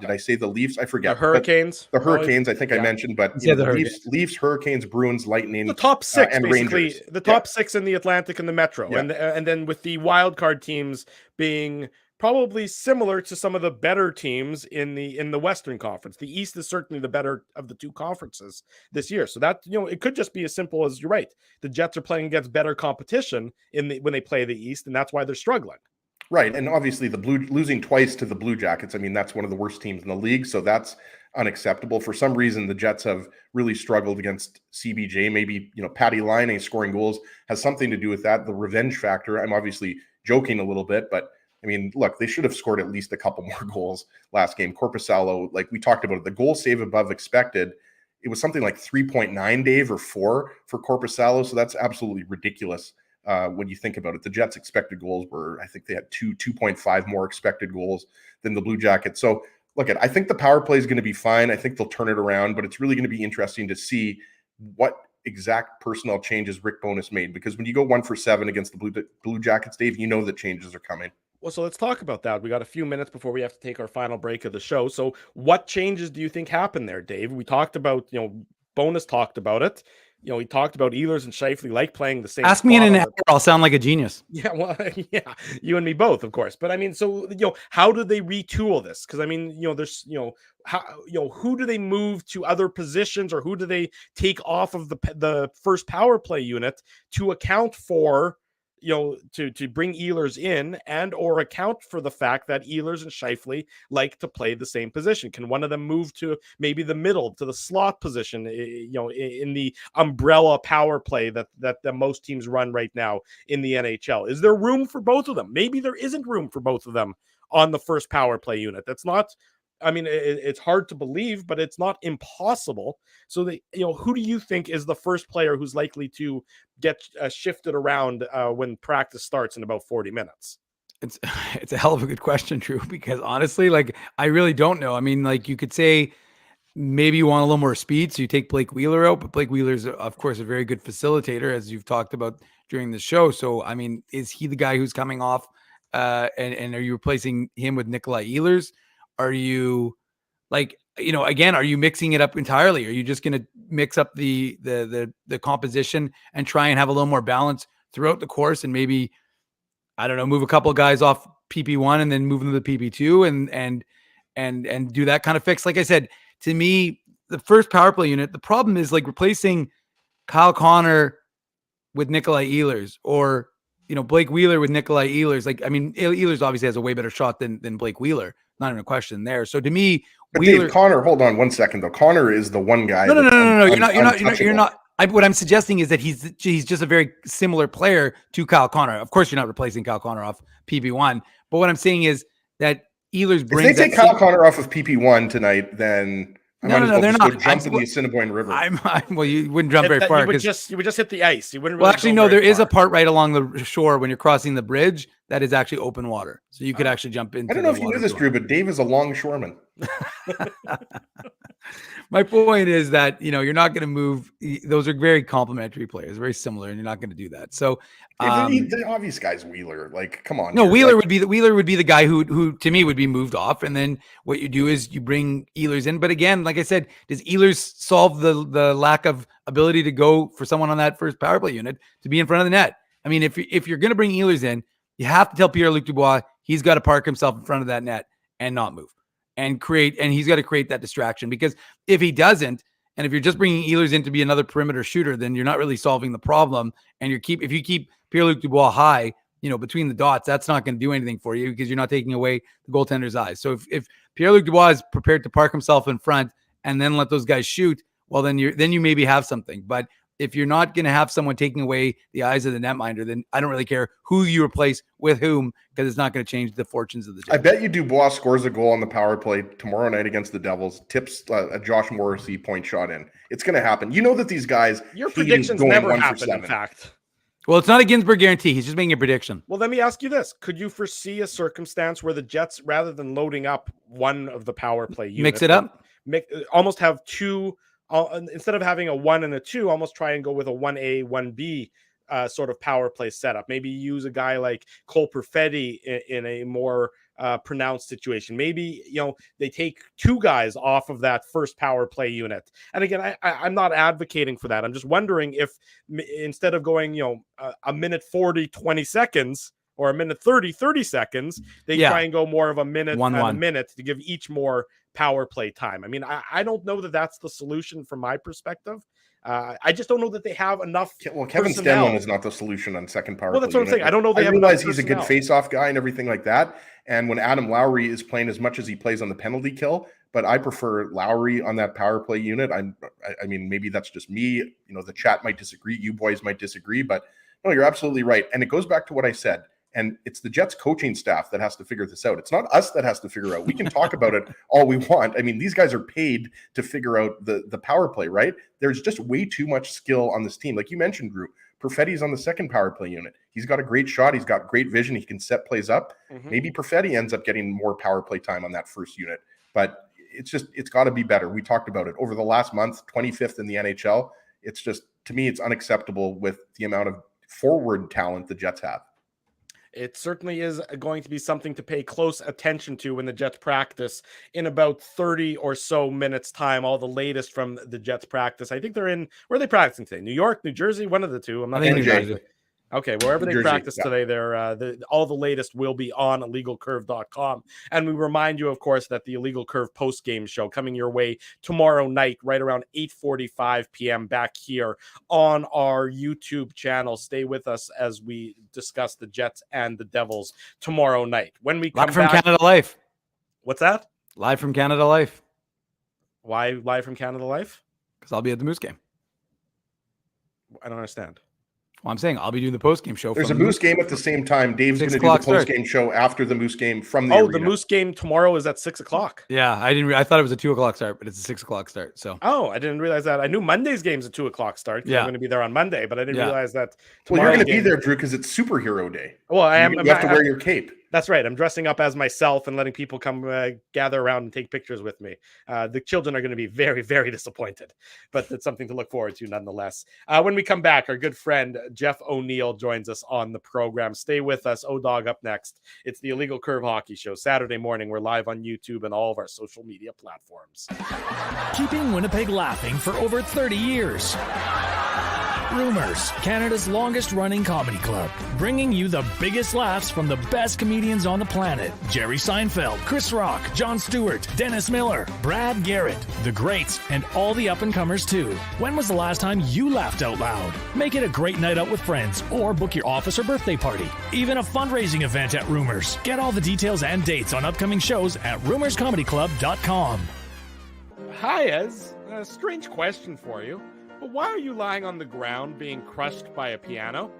Did I say the Leafs? I forget. The Hurricanes. The Hurricanes, I think I mentioned, but Leafs, Hurricanes, Bruins, Lightning. The top 6, and basically. Rangers. The top 6 in the Atlantic and the Metro. Yeah. And then with the wild card teams being probably similar to some of the better teams in the Western Conference. The East is certainly the better of the 2 conferences this year. So that, it could just be as simple as, you're right, the Jets are playing against better competition when they play the East, and that's why they're struggling. Right. And obviously losing twice to the Blue Jackets, that's one of the worst teams in the league. So that's unacceptable. For some reason, the Jets have really struggled against CBJ. Maybe, Patty Laine scoring goals has something to do with that. The revenge factor. I'm obviously joking a little bit, but look, they should have scored at least a couple more goals last game. Korpisalo, like we talked about it, the goal save above expected, it was something like 3.9, Dave, or 4 for Korpisalo. So that's absolutely ridiculous. When you think about it, the Jets' expected goals were, I think they had 2.5 more expected goals than the Blue Jackets. So look, I think the power play is going to be fine. I think they'll turn it around, but it's really going to be interesting to see what exact personnel changes Rick Bowness made, because when you go 1 for 7 against the Blue Jackets, Dave, that changes are coming. Well, so let's talk about that. We got a few minutes before we have to take our final break of the show. So what changes do you think happened there, Dave? We talked about, Bowness talked about it. he talked about Ehlers and Scheifele like playing the same. Ask me in an hour, I'll sound like a genius. Yeah, well, yeah, you and me both, of course. But I mean, so how do they retool this? Because I mean, there's how who do they move to other positions, or who do they take off of the first power play unit to account for to bring Ehlers in and or account for the fact that Ehlers and Scheifele like to play the same position? Can one of them move to maybe the middle, to the slot position, in the umbrella power play that most teams run right now in the NHL? Is there room for both of them? Maybe there isn't room for both of them on the first power play unit. That's not, I mean, it's hard to believe, but it's not impossible. So who do you think is the first player who's likely to get shifted around when practice starts in about 40 minutes? It's a hell of a good question, Drew, because honestly, like, I really don't know. I mean, like, you could say maybe you want a little more speed, so you take Blake Wheeler out, but Blake Wheeler's, of course, a very good facilitator, as you've talked about during the show. So, I mean, is he the guy who's coming off and are you replacing him with Nikolai Ehlers? Are you again, are you mixing it up entirely? Are you just going to mix up the composition and try and have a little more balance throughout the course, and maybe, I don't know, move a couple of guys off PP1 and then move them to the PP2 and do that kind of fix? Like I said, to me, the first power play unit, the problem is like replacing Kyle Connor with Nikolai Ehlers, or Blake Wheeler with Nikolai Ehlers. Like, I mean, Ehlers obviously has a way better shot than Blake Wheeler. Not even a question there. So to me, but Wheeler, Dave, Connor, hold on 1 second though. Connor is the one guy. No. You're not. What I'm suggesting is that he's just a very similar player to Kyle Connor. Of course, you're not replacing Kyle Connor off PP1, but what I'm saying is that Ehlers brings. If they take Kyle Connor off of PP1 tonight, then no, they're not. Jump in the Assiniboine River. Well, you wouldn't jump very far. You would just hit the ice. You wouldn't. Well, actually, no. There is a part right along the shore when you're crossing the bridge that is actually open water, so you could actually jump into. I don't know if you knew this, Drew, but Dave is a longshoreman. My point is that you're not going to move. Those are very complementary players, very similar, and you're not going to do that. So the obvious guy's Wheeler. Like, come on. No, Wheeler would be the guy who to me would be moved off, and then what you do is you bring Ehlers in. But again, like I said, does Ehlers solve the lack of ability to go for someone on that first power play unit to be in front of the net? I mean, if you're going to bring Ehlers in, you have to tell Pierre-Luc Dubois he's got to park himself in front of that net and not move. And he's got to create that distraction, because if he doesn't, and if you're just bringing Ehlers in to be another perimeter shooter, then you're not really solving the problem. And if you keep Pierre-Luc Dubois high, between the dots, that's not going to do anything for you, because you're not taking away the goaltender's eyes. So if Pierre-Luc Dubois is prepared to park himself in front and then let those guys shoot, well, then you maybe have something. But if you're not going to have someone taking away the eyes of the netminder, then I don't really care who you replace with whom, because it's not going to change the fortunes of the Jets. I bet you Dubois scores a goal on the power play tomorrow night against the Devils, tips a Josh Morrissey point shot in. It's going to happen. You know that these guys, your predictions never happen, in fact. Well, it's not a Ginsburg guarantee. He's just making a prediction. Well, let me ask you this. Could you foresee a circumstance where the Jets, rather than loading up one of the power play units, mix it up? Almost have two, instead of having a 1 and a 2, almost try and go with a 1A, 1B sort of power play setup. Maybe use a guy like Cole Perfetti in a more pronounced situation. Maybe, they take 2 guys off of that first power play unit. And again, I'm not advocating for that. I'm just wondering if instead of going, a minute 40, 20 seconds, or a minute 30 seconds, they try and go more of a minute and a minute to give each more power play time. I mean, I don't know that that's the solution from my perspective. I just don't know that they have enough. Well, Kevin Stenlund is not the solution on second power play. Well, that's what I'm saying. I don't know. I realize he's a good face-off guy and everything like that. And when Adam Lowry is playing as much as he plays on the penalty kill, but I prefer Lowry on that power play unit. I mean, maybe that's just me. The chat might disagree. You boys might disagree, but no, you're absolutely right. And it goes back to what I said. And it's the Jets coaching staff that has to figure this out. It's not us that has to figure out. We can talk about it all we want. I mean, these guys are paid to figure out the power play, right? There's just way too much skill on this team. Like you mentioned, Drew, Perfetti's on the second power play unit. He's got a great shot. He's got great vision. He can set plays up. Mm-hmm. Maybe Perfetti ends up getting more power play time on that first unit. But it's got to be better. We talked about it over the last month, 25th in the NHL. It's just, to me, it's unacceptable with the amount of forward talent the Jets have. it certainly is going to be something to pay close attention to when the Jets practice in about 30 or so minutes time. All the latest from the Jets practice. I think they're in, where are they practicing today? New York, New Jersey, one of the two. I'm not New sure. Jersey. Okay, wherever they Jersey, practice today, they're all the latest will be on illegalcurve.com. And we remind you, of course, that the Illegal Curve post-game show coming your way tomorrow night, right around 8:45 p.m. back here on our YouTube channel. Stay with us as we discuss the Jets and the Devils tomorrow night. When we come live from back, Canada Life. What's that? Live from Canada Life. Why live from Canada Life? Because I'll be at the Moose game. I don't understand. Well, I'm saying I'll be doing the post-game show. There's a Moose game at the same time. Dave's going to do the post-game show after the Moose game from the arena. The Moose game tomorrow is at 6:00. Yeah, I thought it was a 2:00 start, but it's a 6:00 start. So I didn't realize that. I knew Monday's game's a 2:00 start. Yeah, I'm going to be there on Monday, but I didn't realize that. Well, you're going to be there, Drew, because it's superhero day. Well, I am. You have to wear your cape. That's right. I'm dressing up as myself and letting people come gather around and take pictures with me. The children are going to be very, very disappointed, but it's something to look forward to nonetheless. When we come back, our good friend Jeff O'Neill joins us on the program. Stay with us. O-Dog up next. It's the Illegal Curve Hockey Show. Saturday morning, we're live on YouTube and all of our social media platforms. Keeping Winnipeg laughing for over 30 years. Rumors, Canada's longest-running comedy club, bringing you the biggest laughs from the best comedians on the planet. Jerry Seinfeld, Chris Rock, Jon Stewart, Dennis Miller, Brad Garrett, the greats, and all the up-and-comers too. When was the last time you laughed out loud? Make it a great night out with friends, or book your office or birthday party. Even a fundraising event at Rumors. Get all the details and dates on upcoming shows at rumorscomedyclub.com. Hi, Ez. A strange question for you. But why are you lying on the ground being crushed by a piano?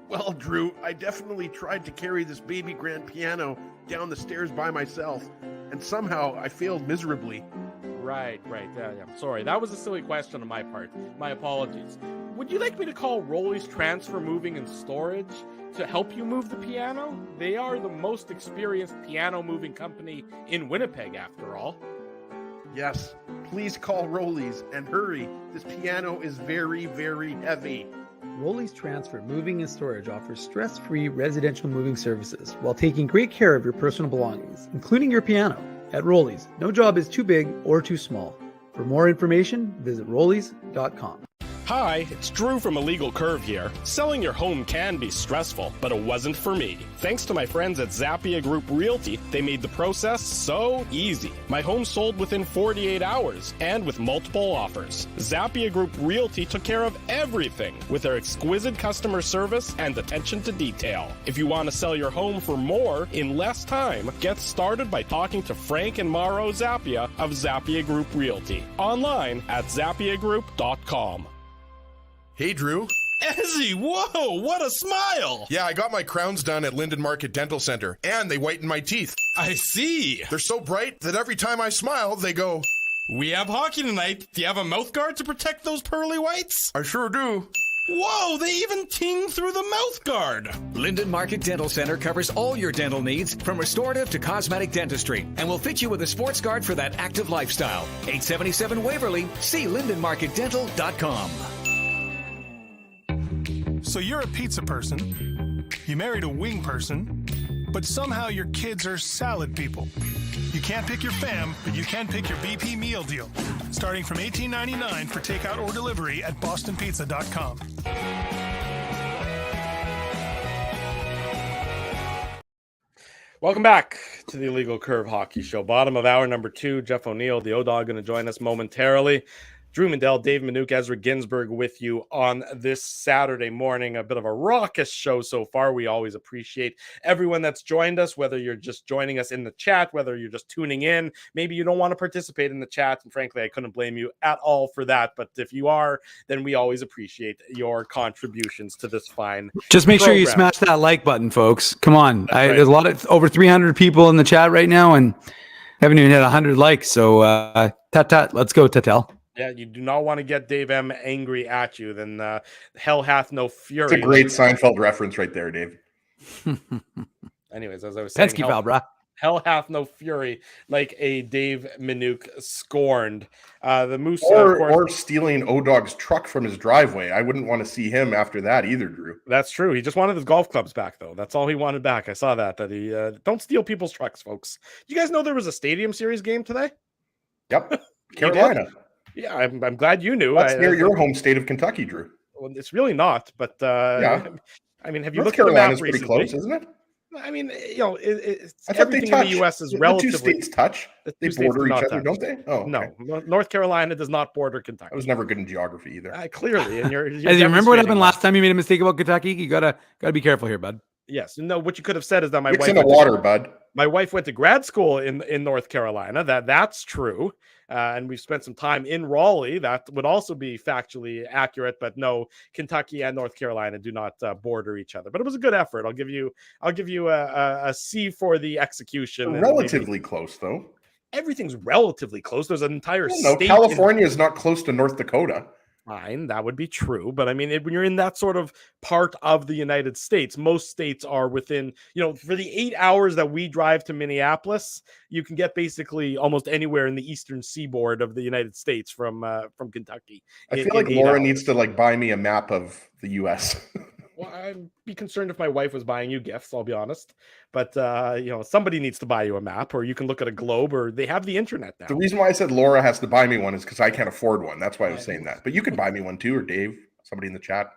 Well, Drew, I definitely tried to carry this baby grand piano down the stairs by myself, and somehow I failed miserably. Right. Yeah. Sorry, that was a silly question on my part. My apologies. Would you like me to call Rolly's Transfer Moving and Storage to help you move the piano? They are the most experienced piano moving company in Winnipeg, after all. Yes, please call Rolly's and hurry. This piano is very, very heavy. Rolly's Transfer Moving and Storage offers stress-free residential moving services while taking great care of your personal belongings, including your piano. At Rolly's, no job is too big or too small. For more information, visit rollys.com. Hi, it's Drew from Illegal Curve here. Selling your home can be stressful, but it wasn't for me. Thanks to my friends at Zappia Group Realty, they made the process so easy. My home sold within 48 hours and with multiple offers. Zappia Group Realty took care of everything with their exquisite customer service and attention to detail. If you want to sell your home for more in less time, get started by talking to Frank and Mauro Zappia of Zappia Group Realty. Online at zappiagroup.com. Hey, Drew. Ezzy, whoa, what a smile! Yeah, I got my crowns done at Linden Market Dental Center, and they whiten my teeth. I see. They're so bright that every time I smile, they go... We have hockey tonight. Do you have a mouth guard to protect those pearly whites? I sure do. Whoa, they even ting through the mouth guard. Linden Market Dental Center covers all your dental needs from restorative to cosmetic dentistry and will fit you with a sports guard for that active lifestyle. 877 Waverly. See lindenmarketdental.com. So you're a pizza person, you married a wing person, but somehow your kids are salad people. You can't pick your fam, but you can pick your BP meal deal, starting from $18.99 for takeout or delivery at bostonpizza.com. Welcome back to the Illegal Curve Hockey Show. Bottom of hour number 2, Jeff O'Neill, the O-Dog, going to join us momentarily. Drew Mandel, Dave Minuk, Ezra Ginsburg with you on this Saturday morning. A bit of a raucous show so far. We always appreciate everyone that's joined us, whether you're just joining us in the chat, whether you're just tuning in. Maybe you don't want to participate in the chat, and frankly, I couldn't blame you at all for that. But if you are, then we always appreciate your contributions to this fine Just make program. sure you smash that like button, folks. Come on. Right. There's a lot of over 300 people in the chat right now, and haven't even hit 100 likes. So, let's go, Tatel. Yeah, you do not want to get Dave M angry at you. Then hell hath no fury. It's a great Seinfeld reference right there, Dave. Anyways, as I was saying, Penske foul, brah. Hell hath no fury like a Dave Minuk scorned. The Moose, of course. Or stealing O-Dog's truck from his driveway. I wouldn't want to see him after that either, Drew. That's true. He just wanted his golf clubs back, though. That's all he wanted back. I saw that he don't steal people's trucks, folks. You guys know there was a Stadium Series game today? Yep, Carolina. Yeah, I'm glad you knew. That's near your home state of Kentucky, Drew. Well, it's really not, but yeah. I mean, have you North looked Carolina's at the map pretty recently? close, isn't it? I mean, it's I thought everything they touch. in the U.S. is the relatively. The two states touch. They border each other, don't they? Oh, okay. No. North Carolina does not border Kentucky. I was never good in geography either. Clearly, and you're As you remember what happened last time you made a mistake about Kentucky? You gotta be careful here, bud. Yes. No, what you could have said is that Mix in the water, bud. My wife went to grad school in North Carolina. That's true. And we've spent some time in Raleigh. That would also be factually accurate, but no, Kentucky and North Carolina do not border each other. But it was a good effort. I'll give you a C for the execution. Relatively close, though. Everything's relatively close. There's an entire state. No, California is not close to North Dakota. Fine, that would be true. But I mean, when you're in that sort of part of the United States, most states are within, for the 8 hours that we drive to Minneapolis, you can get basically almost anywhere in the eastern seaboard of the United States from Kentucky. I feel like Laura needs to buy me a map of the U.S. Well, I'd be concerned if my wife was buying you gifts, I'll be honest. But, somebody needs to buy you a map, or you can look at a globe, or they have the internet now. The reason why I said Laura has to buy me one is because I can't afford one. That's why I was saying that. But you could buy me one too, or Dave, somebody in the chat.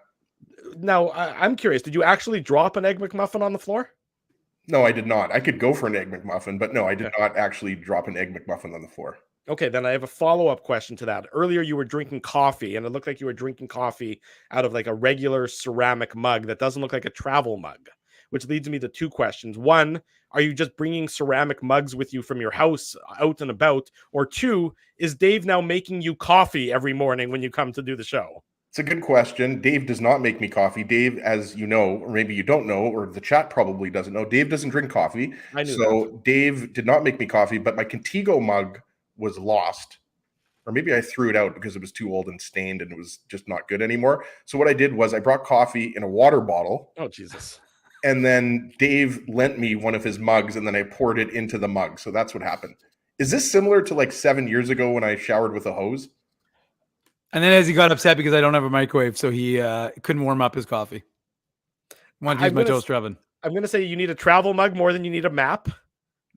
Now, I'm curious. Did you actually drop an Egg McMuffin on the floor? No, I did not. I could go for an Egg McMuffin, but no, I did not actually drop an Egg McMuffin on the floor. Okay, then I have a follow-up question to that. Earlier, you were drinking coffee, and it looked like you were drinking coffee out of a regular ceramic mug that doesn't look like a travel mug, which leads me to two questions. One, are you just bringing ceramic mugs with you from your house out and about? Or two, is Dave now making you coffee every morning when you come to do the show? It's a good question. Dave does not make me coffee. Dave, as you know, or maybe you don't know, or the chat probably doesn't know, Dave doesn't drink coffee. I knew that. Dave did not make me coffee, but my Contigo mug was lost, or maybe I threw it out because it was too old and stained and it was just not good anymore. So what I did was I brought coffee in a water bottle. Oh, Jesus. And then Dave lent me one of his mugs and then I poured it into the mug. So that's what happened. Is this similar to 7 years ago when I showered with a hose? And then as he got upset because I don't have a microwave, so he couldn't warm up his coffee. Want to use my toaster oven. I'm going to say you need a travel mug more than you need a map.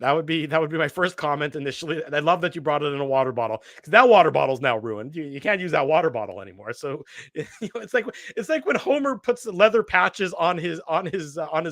That would be my first comment initially. And I love that you brought it in a water bottle, because that water bottle is now ruined. You can't use that water bottle anymore. So it's like when Homer puts the leather patches on his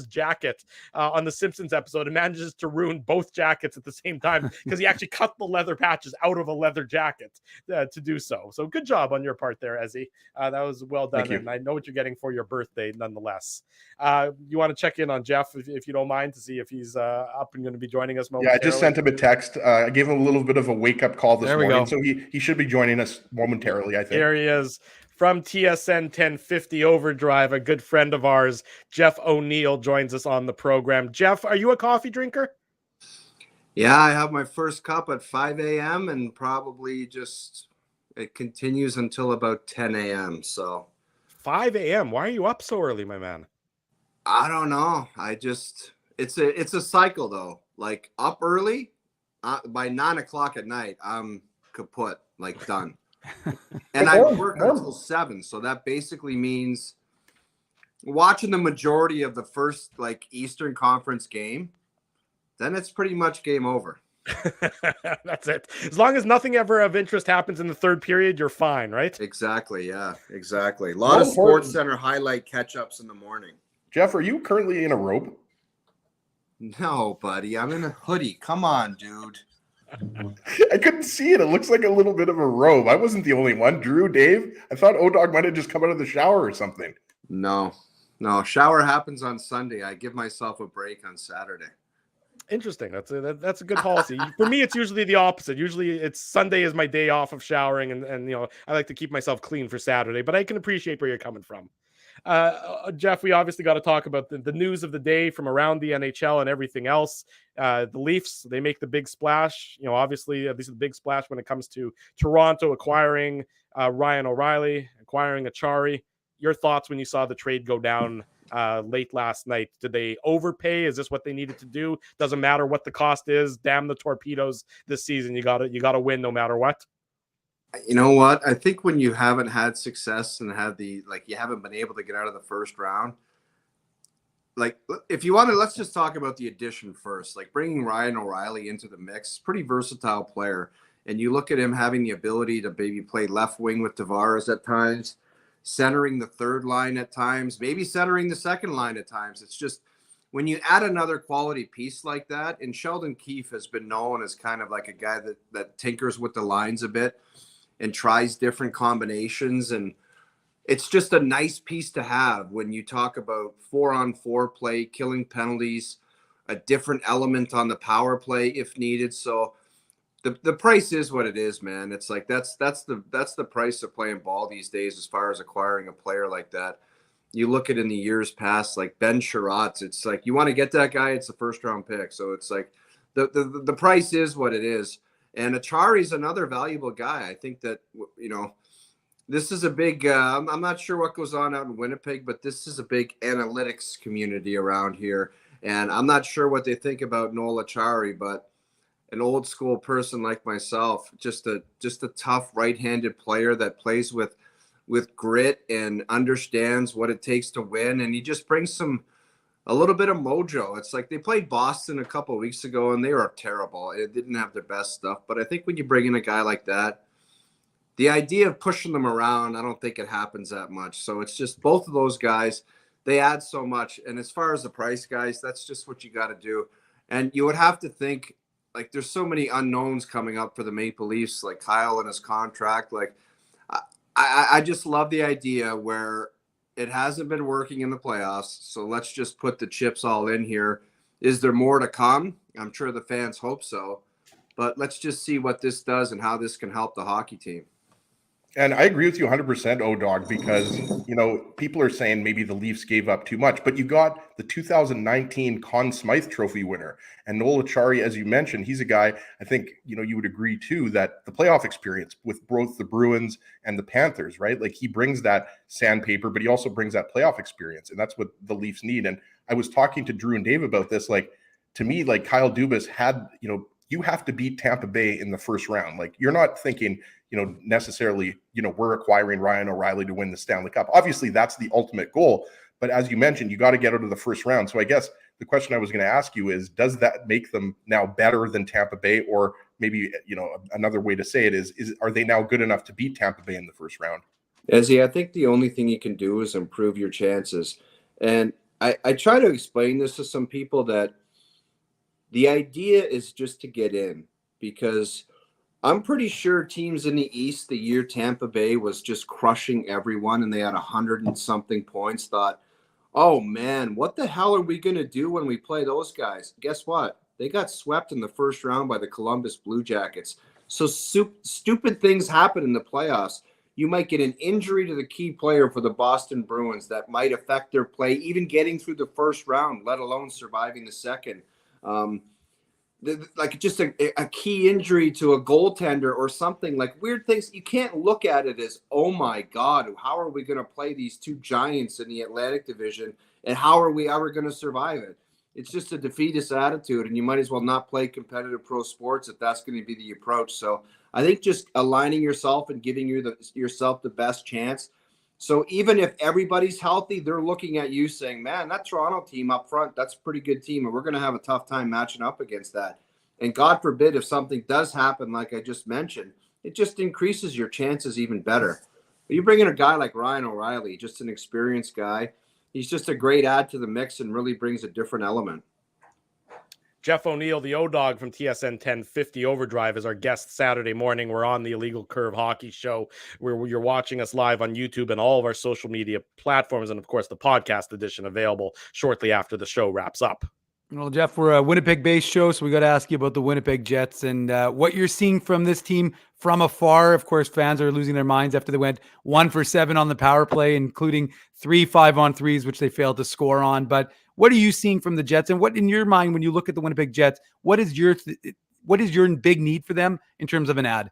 jacket on the Simpsons episode and manages to ruin both jackets at the same time because he actually cut the leather patches out of a leather jacket to do so. So good job on your part there, Ezzy. That was well done, and I know what you're getting for your birthday nonetheless. You want to check in on Jeff if you don't mind, to see if he's up and going to be joining us momentarily? Yeah, I just sent him a text. I gave him a little bit of a wake-up call this morning, so he should be joining us momentarily, I think. There he is. From TSN 1050 Overdrive, a good friend of ours, Jeff O'Neill, joins us on the program. Jeff, are you a coffee drinker? Yeah, I have my first cup at 5 a.m. and probably it continues until about 10 a.m. So 5 a.m. Why are you up so early, my man? I don't know. It's a cycle though. Up early, by 9 o'clock at night, I'm kaput, done. And I work until 7, so that basically means watching the majority of the first Eastern Conference game. Then it's pretty much game over. That's it. As long as nothing ever of interest happens in the third period, you're fine, right? Exactly. Yeah, exactly. A lot of Sports Center highlight catch-ups in the morning. Jeff, are you currently in a robe? No, buddy. I'm in a hoodie. Come on, dude. I couldn't see it. It looks like a little bit of a robe. I wasn't the only one. Drew, Dave, I thought O-Dog might have just come out of the shower or something. No. Shower happens on Sunday. I give myself a break on Saturday. Interesting. That's a good policy. For me, it's usually the opposite. Usually it's Sunday is my day off of showering, and I like to keep myself clean for Saturday, but I can appreciate where you're coming from. Jeff, we obviously got to talk about the news of the day from around the NHL and everything else. The Leafs, they make the big splash. Obviously, this is the big splash when it comes to Toronto acquiring Ryan O'Reilly, acquiring Achari. Your thoughts when you saw the trade go down late last night. Did they overpay? Is this what they needed to do? Doesn't matter what the cost is. Damn the Torpedoes this season. You gotta win no matter what. You know what? I think when you haven't had success and you haven't been able to get out of the first round, like if you want to, let's just talk about the addition first. Like bringing Ryan O'Reilly into the mix, pretty versatile player. And you look at him having the ability to maybe play left wing with Tavares at times, centering the third line at times, maybe centering the second line at times. It's just when you add another quality piece like that, and Sheldon Keefe has been known as kind of like a guy that tinkers with the lines a bit and tries different combinations. And it's just a nice piece to have when you talk about 4-on-4 play, killing penalties, a different element on the power play if needed. So the price is what it is, man. It's like that's the price of playing ball these days as far as acquiring a player like that. You look at in the years past, like Ben Sherratt, it's like you want to get that guy, it's a first round pick. So it's like the price is what it is. And Achari's another valuable guy. I think that, this is a big, I'm not sure what goes on out in Winnipeg, but this is a big analytics community around here. And I'm not sure what they think about Noel Acciari, but an old school person like myself, just a tough right-handed player that plays with grit and understands what it takes to win. And he just brings a little bit of mojo. It's like they played Boston a couple of weeks ago and they were terrible. It didn't have their best stuff. But I think when you bring in a guy like that, the idea of pushing them around, I don't think it happens that much. So it's just both of those guys, they add so much. And as far as the price, guys, that's just what you got to do. And you would have to think, like, there's so many unknowns coming up for the Maple Leafs, like Kyle and his contract. Like, I just love the idea where it hasn't been working in the playoffs. So let's just put the chips all in here. Is there more to come? I'm sure the fans hope so. But let's just see what this does and how this can help the hockey team. And I agree with you 100%, O-Dog, because, people are saying maybe the Leafs gave up too much, but you got the 2019 Conn Smythe Trophy winner. And Noel Acciari, as you mentioned, he's a guy, I think, you would agree too, that the playoff experience with both the Bruins and the Panthers, right? Like he brings that sandpaper, but he also brings that playoff experience. And that's what the Leafs need. And I was talking to Drew and Dave about this. Like, to me, like Kyle Dubas had, you have to beat Tampa Bay in the first round. Like you're not thinking, necessarily, we're acquiring Ryan O'Reilly to win the Stanley Cup. Obviously, that's the ultimate goal. But as you mentioned, you got to get out of the first round. So I guess the question I was going to ask you is, does that make them now better than Tampa Bay? Or maybe, another way to say it is are they now good enough to beat Tampa Bay in the first round? Ezzy, I think the only thing you can do is improve your chances. And I try to explain this to some people that the idea is just to get in, because I'm pretty sure teams in the East, the year Tampa Bay was just crushing everyone and they had 100 and something points, thought, oh man, what the hell are we going to do when we play those guys? Guess what? They got swept in the first round by the Columbus Blue Jackets. So stupid things happen in the playoffs. You might get an injury to the key player for the Boston Bruins that might affect their play, even getting through the first round, let alone surviving the second. Like just a key injury to a goaltender or something, like weird things. You can't look at it as, oh my God, how are we going to play these two giants in the Atlantic Division and how are we ever going to survive it? It's just a defeatist attitude, and you might as well not play competitive pro sports if that's going to be the approach. So I think just aligning yourself and giving yourself the best chance. So even if everybody's healthy, they're looking at you saying, man, that Toronto team up front, that's a pretty good team, and we're going to have a tough time matching up against that. And God forbid if something does happen, like I just mentioned, it just increases your chances even better. But you bring in a guy like Ryan O'Reilly, just an experienced guy. He's just a great add to the mix and really brings a different element. Jeff O'Neill, the O-Dog from TSN 1050 Overdrive, is our guest Saturday morning. We're on the Illegal Curve Hockey Show, where you're watching us live on YouTube and all of our social media platforms, and of course the podcast edition available shortly after the show wraps up. Well, Jeff, we're a Winnipeg-based show, so we got to ask you about the Winnipeg Jets and what you're seeing from this team from afar. Of course, fans are losing their minds after they went 1 for 7 on the power play, including 3 5-on-3s, which they failed to score on. But what are you seeing from the Jets? And what, in your mind, when you look at the Winnipeg Jets, what is your big need for them in terms of an ad?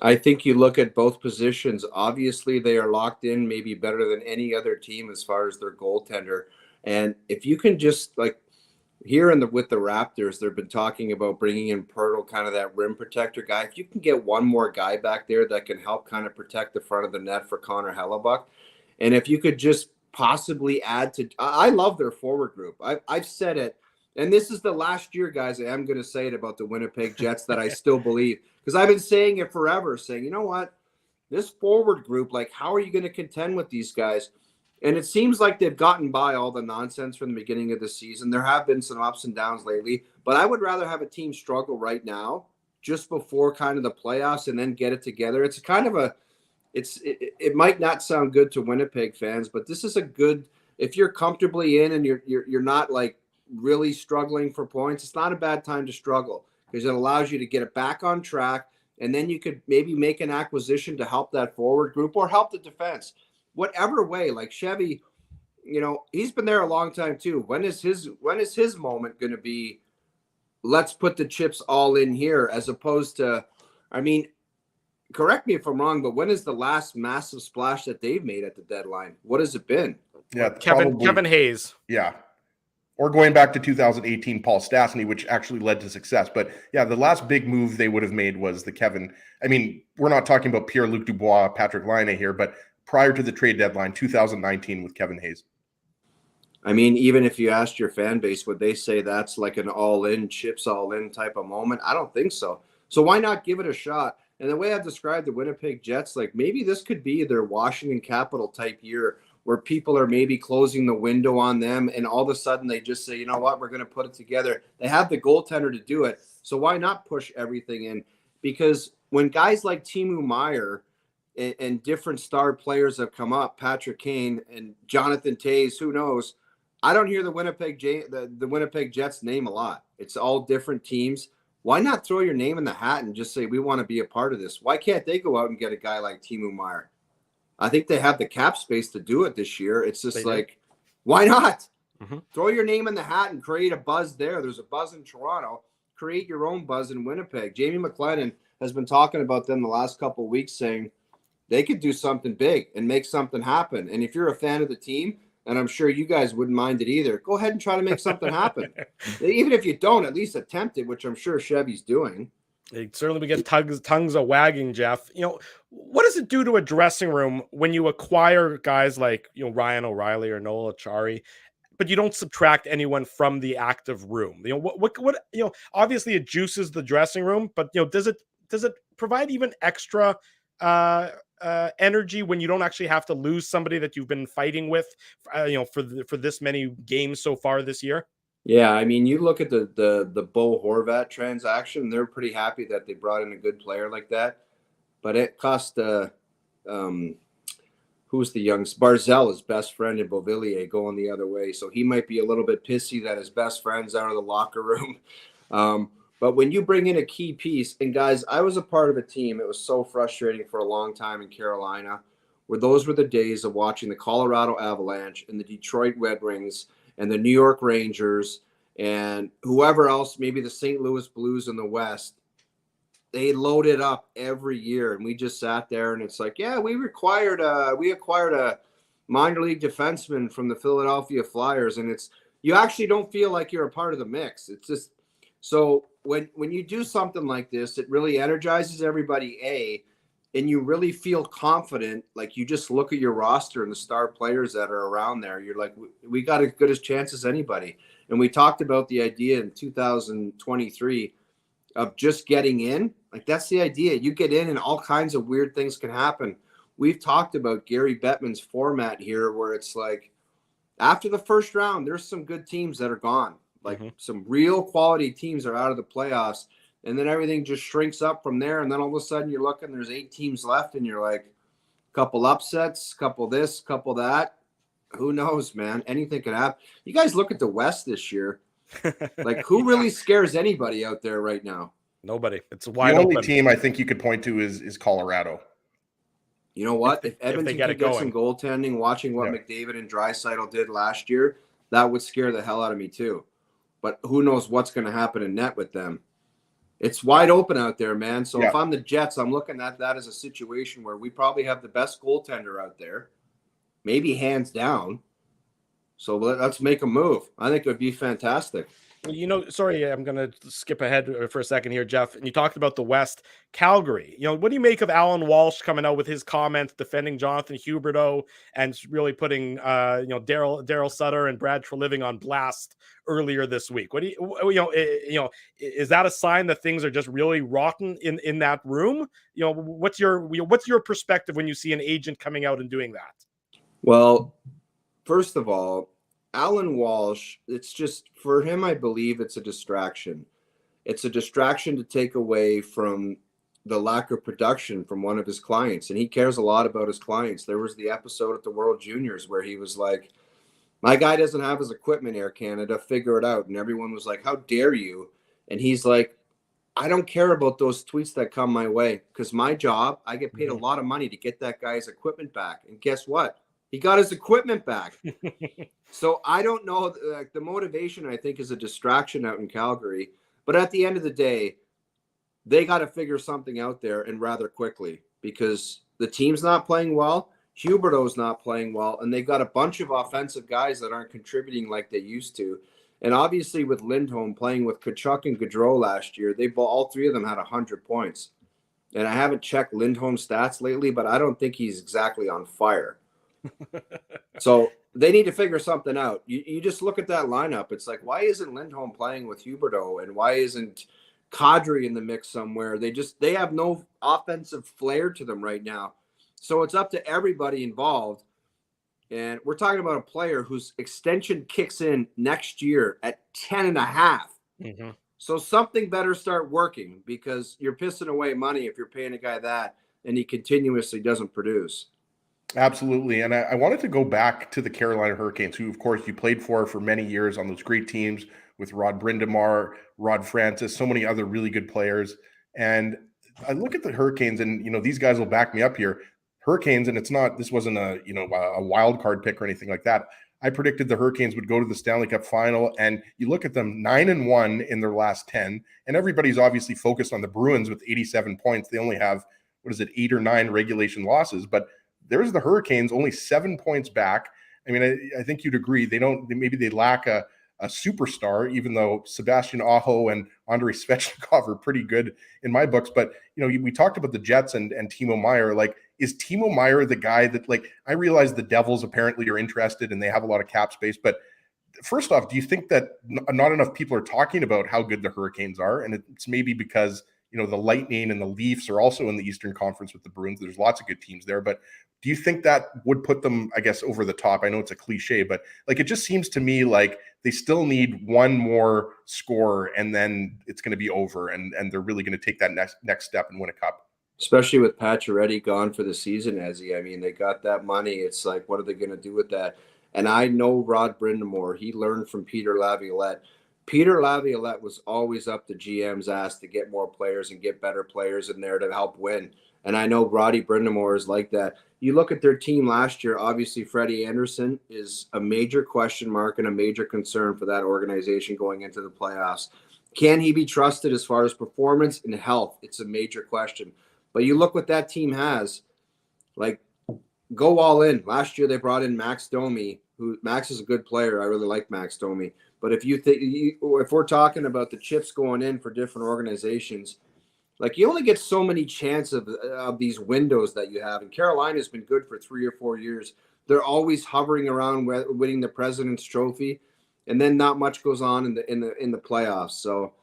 I think you look at both positions. Obviously, they are locked in, maybe better than any other team as far as their goaltender. And if you can just like here with the Raptors, they've been talking about bringing in Pirtle, kind of that rim protector guy. If you can get one more guy back there that can help kind of protect the front of the net for Connor Hellebuck, and if you could just possibly add to, I love their forward group. I've said it. And this is the last year, guys, I am going to say it about the Winnipeg Jets that I still believe. Because I've been saying it forever, saying, you know what? This forward group, like, how are you going to contend with these guys? And it seems like they've gotten by all the nonsense from the beginning of the season. There have been some ups and downs lately. But I would rather have a team struggle right now just before kind of the playoffs and then get it together. It's kind of a – it might not sound good to Winnipeg fans, but this is a good – if you're comfortably in and you're not, like, really struggling for points, it's not a bad time to struggle because it allows you to get it back on track, and then you could maybe make an acquisition to help that forward group or help the defense. Whatever way, like Chevy, you know, he's been there a long time too. When is his moment going to be, let's put the chips all in here, as opposed to, I mean, correct me if I'm wrong, but when is the last massive splash that they've made at the deadline? What has it been? Yeah, Kevin Hayes. Yeah. Or going back to 2018, Paul Stastny, which actually led to success. But yeah, the last big move they would have made was the Kevin. I mean, we're not talking about Pierre-Luc Dubois, Patrick Laine here, but prior to the trade deadline, 2019 with Kevin Hayes. I mean, even if you asked your fan base, would they say that's like an all-in, chips all-in type of moment? I don't think so. So why not give it a shot? And the way I've described the Winnipeg Jets, like maybe this could be their Washington Capitol type year where people are maybe closing the window on them, and all of a sudden they just say, you know what, we're going to put it together. They have the goaltender to do it, so why not push everything in? Because when guys like Timo Meier and different star players have come up, Patrick Kane and Jonathan Toews, who knows, I don't hear the Winnipeg Jets name a lot. It's all different teams. Why not throw your name in the hat and just say, we want to be a part of this? Why can't they go out and get a guy like Timo Meier? I think they have the cap space to do it this year. It's just why not? Mm-hmm. Throw your name in the hat and create a buzz there. There's a buzz in Toronto. Create your own buzz in Winnipeg. Jamie McLennan has been talking about them the last couple of weeks, saying they could do something big and make something happen. And if you're a fan of the team, and I'm sure you guys wouldn't mind it either, go ahead and try to make something happen. Even if you don't, at least attempt it, which I'm sure Chevy's doing. They certainly get tongues a wagging, Jeff. You know, what does it do to a dressing room when you acquire guys like, you know, Ryan O'Reilly or Noel Achari, but you don't subtract anyone from the active room? You know, what you know, obviously it juices the dressing room, but you know, does it provide even extra energy when you don't actually have to lose somebody that you've been fighting with, you know, for this many games so far this year? Yeah, I mean, you look at the Bo Horvat transaction, they're pretty happy that they brought in a good player like that. But it cost who's the youngest? Barzell, his best friend in Beauvillier, going the other way. So he might be a little bit pissy that his best friend's out of the locker room. But when you bring in a key piece, and guys, I was a part of a team. It was so frustrating for a long time in Carolina, where those were the days of watching the Colorado Avalanche and the Detroit Red Wings and the New York Rangers and whoever else, maybe the St. Louis Blues in the West. They loaded up every year, and we just sat there, and it's like, yeah, we acquired a minor league defenseman from the Philadelphia Flyers, and you actually don't feel like you're a part of the mix. It's just so when you do something like this, it really energizes everybody, and you really feel confident. Like, you just look at your roster and the star players that are around there. You're like, we got as good a chance as anybody. And we talked about the idea in 2023 of just getting in. Like, that's the idea. You get in and all kinds of weird things can happen. We've talked about Gary Bettman's format here, where it's like, after the first round, there's some good teams that are gone. Like, some real quality teams are out of the playoffs. And then everything just shrinks up from there. And then all of a sudden you're looking, there's 8 teams left, and you're like, couple upsets, couple this, couple that. Who knows, man? Anything can happen. You guys look at the West this year. Like, who really scares anybody out there right now? Nobody. It's wide open. The only team I think you could point to is Colorado. You know what? If Edmonton could get some goaltending, watching what McDavid and Draisaitl did last year, that would scare the hell out of me too. But who knows what's going to happen in net with them? It's wide open out there, man. So Yeah. if I'm the Jets, I'm looking at that as a situation where we probably have the best goaltender out there, maybe hands down. So let's make a move. I think it would be fantastic. Sorry, I'm going to skip ahead for a second here, Jeff. And you talked about the West, Calgary. What do you make of Alan Walsh coming out with his comments defending Jonathan Huberdeau and really putting, Daryl Sutter and Brad Treliving on blast earlier this week? What do is that a sign that things are just really rotten in that room? What's your perspective when you see an agent coming out and doing that? Well, first of all, Alan Walsh, it's just for him, I believe it's a distraction. It's a distraction to take away from the lack of production from one of his clients. And he cares a lot about his clients. There was the episode at the World Juniors where he was like, my guy doesn't have his equipment, Air Canada, figure it out. And everyone was like, how dare you? And he's like, I don't care about those tweets that come my way because my job, I get paid a lot of money to get that guy's equipment back. And guess what? He got his equipment back. So I don't know. The motivation, I think, is a distraction out in Calgary. But at the end of the day, they got to figure something out there and rather quickly because the team's not playing well. Huberdeau's not playing well. And they got a bunch of offensive guys that aren't contributing like they used to. And obviously with Lindholm playing with Tkachuk and Gaudreau last year, all three of them had 100 points. And I haven't checked Lindholm's stats lately, but I don't think he's exactly on fire. So they need to figure something out. You just look at that lineup. It's like, why isn't Lindholm playing with Huberdeau? And why isn't Kadri in the mix somewhere? They have no offensive flair to them right now. So it's up to everybody involved. And we're talking about a player whose extension kicks in next year at 10.5. Mm-hmm. So something better start working because you're pissing away money if you're paying a guy that and he continuously doesn't produce. Absolutely. And I wanted to go back to the Carolina Hurricanes, who, of course, you played for many years on those great teams with Rod Brind'Amour, Rod Francis, so many other really good players. And I look at the Hurricanes, and, these guys will back me up here. Hurricanes, and this wasn't a wild card pick or anything like that. I predicted the Hurricanes would go to the Stanley Cup final, and you look at them 9-1 in their last 10, and everybody's obviously focused on the Bruins with 87 points. They only have, 8 or 9 regulation losses, but there's the Hurricanes only 7 points back. I mean, I think you'd agree. Maybe they lack a superstar, even though Sebastian Aho and Andrei Svechnikov are pretty good in my books. But, we talked about the Jets and Timo Meier. Like, is Timo Meier the guy that, I realize the Devils apparently are interested and they have a lot of cap space, but first off, do you think that not enough people are talking about how good the Hurricanes are? And it's maybe because, the Lightning and the Leafs are also in the Eastern Conference with the Bruins. There's lots of good teams there, but do you think that would put them, I guess, over the top? I know it's a cliche, but it just seems to me like they still need one more scorer and then it's going to be over and they're really going to take that next step and win a cup. Especially with Pacioretty gone for the season, I mean, they got that money. It's like, what are they going to do with that? And I know Rod Brind'Amour, he learned from Peter Laviolette. Peter Laviolette was always up the GM's ass to get more players and get better players in there to help win. And I know Roddy Brind'Amour is like that. You look at their team last year, obviously Freddie Anderson is a major question mark and a major concern for that organization going into the playoffs. Can he be trusted as far as performance and health? It's a major question. But you look what that team has, go all in. Last year they brought in Max Domi, who Max is a good player. I really like Max Domi. But if we're talking about the chips going in for different organizations, you only get so many chances of these windows that you have. And Carolina's been good for 3 or 4 years. They're always hovering around winning the President's Trophy, and then not much goes on in the playoffs. So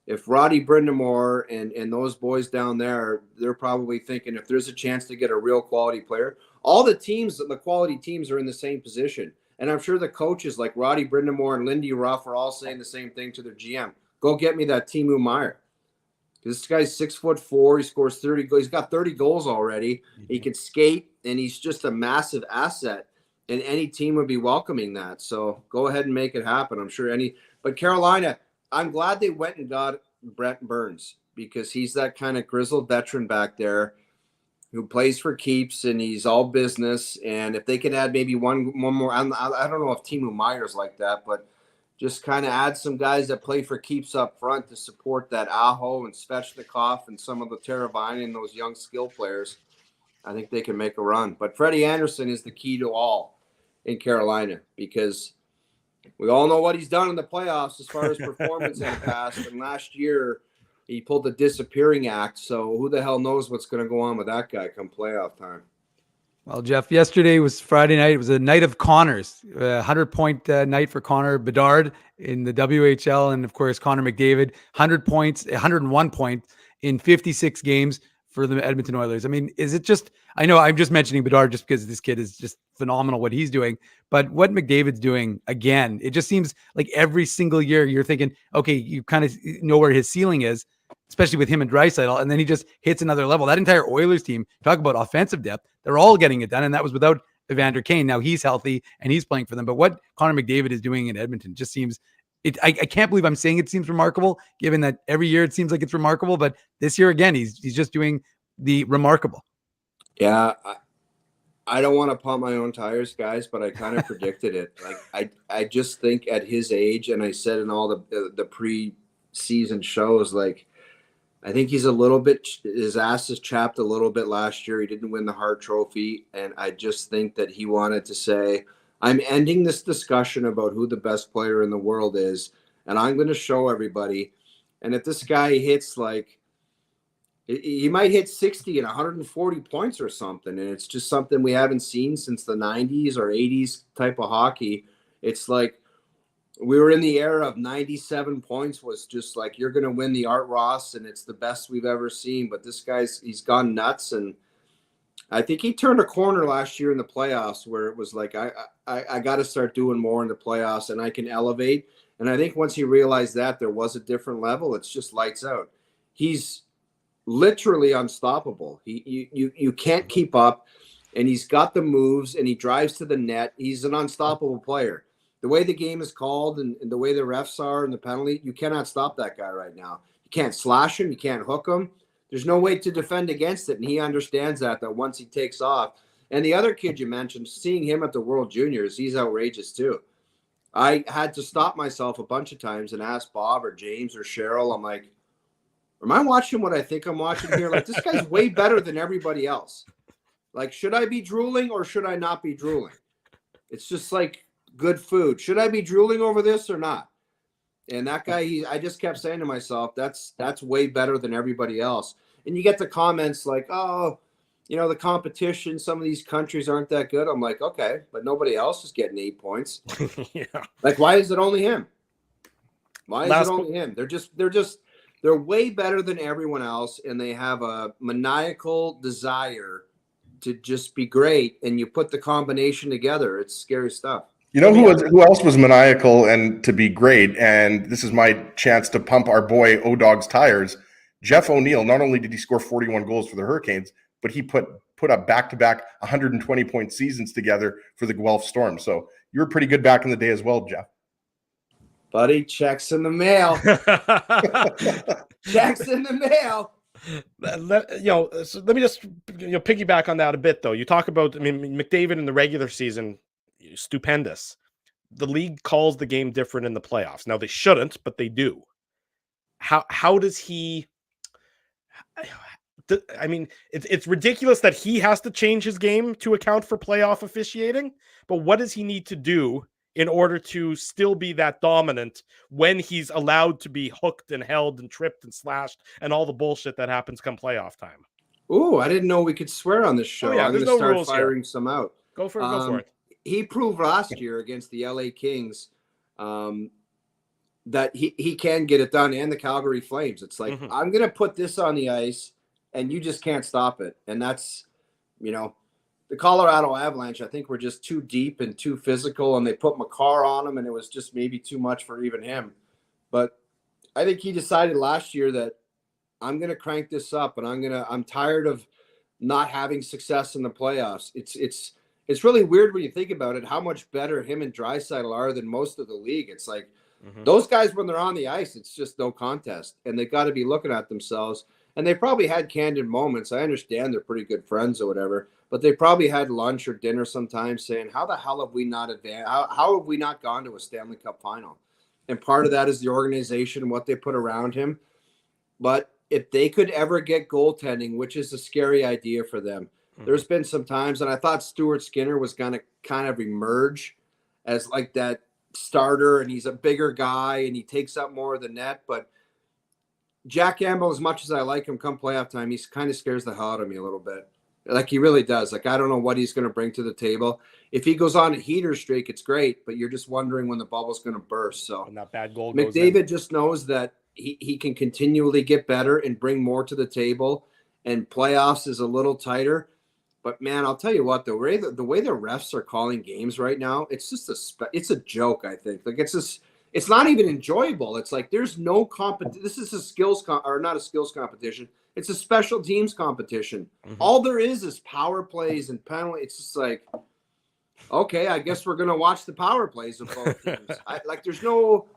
if Roddy Brind'Amour and those boys down there, they're probably thinking if there's a chance to get a real quality player, all the quality teams are in the same position. And I'm sure the coaches like Roddy Brind'Amour and Lindy Ruff are all saying the same thing to their GM. Go get me that Timo Meier. This guy's 6'4". He scores 30 goals. He's got 30 goals already. Mm-hmm. He can skate, and he's just a massive asset. And any team would be welcoming that. So go ahead and make it happen. I'm sure but Carolina, I'm glad they went and got Brent Burns because he's that kind of grizzled veteran back there who plays for keeps, and he's all business. And if they could add maybe one more, I don't know if Timo Meier's like that, but just kind of add some guys that play for keeps up front to support that Aho and Svechnikov and some of the Teravainen and those young skill players, I think they can make a run. But Freddie Anderson is the key to all in Carolina, because we all know what he's done in the playoffs as far as performance in the past. And last year, he pulled the disappearing act. So who the hell knows what's going to go on with that guy come playoff time. Well, Jeff, yesterday was Friday night. It was a night of Connors, 100-point night for Connor Bedard in the WHL. And, of course, Connor McDavid, 100 points, 101 points in 56 games for the Edmonton Oilers. I mean, is it just – I know I'm just mentioning Bedard just because this kid is just phenomenal what he's doing. But what McDavid's doing, again, it just seems like every single year you're thinking, okay, you kind of know where his ceiling is, especially with him and Draisaitl, and then he just hits another level. That entire Oilers team, talk about offensive depth, they're all getting it done, and that was without Evander Kane. Now he's healthy, and he's playing for them. But what Connor McDavid is doing in Edmonton just seems – I can't believe I'm saying it seems remarkable, given that every year it seems like it's remarkable, but this year, again, he's just doing the remarkable. Yeah, I don't want to pump my own tires, guys, but I kind of predicted it. Like I just think at his age, and I said in all the pre-season shows, like, I think he's a little bit, his ass is chapped a little bit last year. He didn't win the Hart Trophy. And I just think that he wanted to say, I'm ending this discussion about who the best player in the world is, and I'm going to show everybody. And if this guy hits like, he might hit 60 and 140 points or something. And it's just something we haven't seen since the 90s or 80s type of hockey. It's like, we were in the era of 97 points was just like, you're going to win the Art Ross, and it's the best we've ever seen. But this he's gone nuts. And I think he turned a corner last year in the playoffs where it was like, I got to start doing more in the playoffs and I can elevate. And I think once he realized that there was a different level, it's just lights out. He's literally unstoppable. You can't keep up, and he's got the moves, and he drives to the net. He's an unstoppable player. The way the game is called and the way the refs are and the penalty, you cannot stop that guy right now. You can't slash him. You can't hook him. There's no way to defend against it, and he understands that once he takes off. And the other kid you mentioned, seeing him at the World Juniors, he's outrageous too. I had to stop myself a bunch of times and ask Bob or James or Cheryl, I'm like, am I watching what I think I'm watching here? Like, this guy's way better than everybody else. Like, should I be drooling or should I not be drooling? It's just like good food. Should I be drooling over this or not? And that guy, I just kept saying to myself, that's way better than everybody else. And you get the comments like, oh, you know, the competition, some of these countries aren't that good. I'm like, okay, but nobody else is getting 8 points. Yeah. Like, why is it only him? Why is it only him? They're way better than everyone else, and they have a maniacal desire to just be great. And you put the combination together, it's scary stuff. You know who else was maniacal and to be great? And this is my chance to pump our boy O-Dog's tires. Jeff O'Neill, not only did he score 41 goals for the Hurricanes, but he put up back-to-back 120-point seasons together for the Guelph Storm. So you were pretty good back in the day as well, Jeff. Buddy, checks in the mail. Checks in the mail. So let me just piggyback on that a bit, though. You talk about, McDavid in the regular season, stupendous. The league calls the game different in the playoffs. Now, they shouldn't, but they do. How does he... it's ridiculous that he has to change his game to account for playoff officiating, but what does he need to do in order to still be that dominant when he's allowed to be hooked and held and tripped and slashed and all the bullshit that happens come playoff time? Ooh, I didn't know we could swear on this show. Oh, yeah, I'm going to start firing some out. Go for it. He proved last year against the LA Kings that he can get it done, and the Calgary Flames. It's like, I'm going to put this on the ice, and you just can't stop it. And that's, the Colorado Avalanche, I think, were just too deep and too physical, and they put Makar on him, and it was just maybe too much for even him. But I think he decided last year that I'm going to crank this up, and I'm tired of not having success in the playoffs. It's really weird when you think about it, how much better him and Draisaitl are than most of the league. It's like those guys, when they're on the ice, it's just no contest, and they've got to be looking at themselves. And they probably had candid moments. I understand they're pretty good friends or whatever, but they probably had lunch or dinner sometimes saying, how the hell have we not advanced? How have we not gone to a Stanley Cup final? and part of that is the organization and what they put around him. But if they could ever get goaltending, which is a scary idea for them, there's been some times, and I thought Stuart Skinner was going to kind of emerge as like that starter, and he's a bigger guy and he takes up more of the net. But Jack Campbell, as much as I like him come playoff time, he kind of scares the hell out of me a little bit. Like he really does. Like, I don't know what he's going to bring to the table. If he goes on a heater streak, it's great, but you're just wondering when the bubble's going to burst. So when that bad goal McDavid just knows that he can continually get better and bring more to the table, and playoffs is a little tighter. But man, I'll tell you what, the way the refs are calling games right now, it's just it's a joke. I think it's not even enjoyable. It's like there's no competition. This is a skills or not a skills competition. It's a special teams competition. All there is power plays and penalty. It's just like, okay, I guess we're gonna watch the power plays of both teams. There's no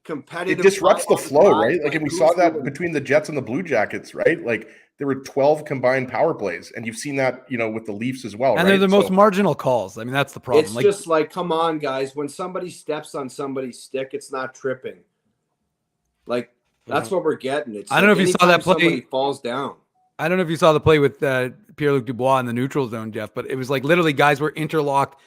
competitive. It disrupts the flow, right? Like, and we saw that between the Jets and the Blue Jackets, right? Like, there were 12 combined power plays, and you've seen that, with the Leafs as well. And they're the most marginal calls. I mean, that's the problem. It's just like, come on, guys. When somebody steps on somebody's stick, it's not tripping. Like, that's what we're getting. It's I don't know if you saw that play. Somebody falls down. I don't know if you saw the play with Pierre-Luc Dubois in the neutral zone, Jeff, but it was like literally guys were interlocked,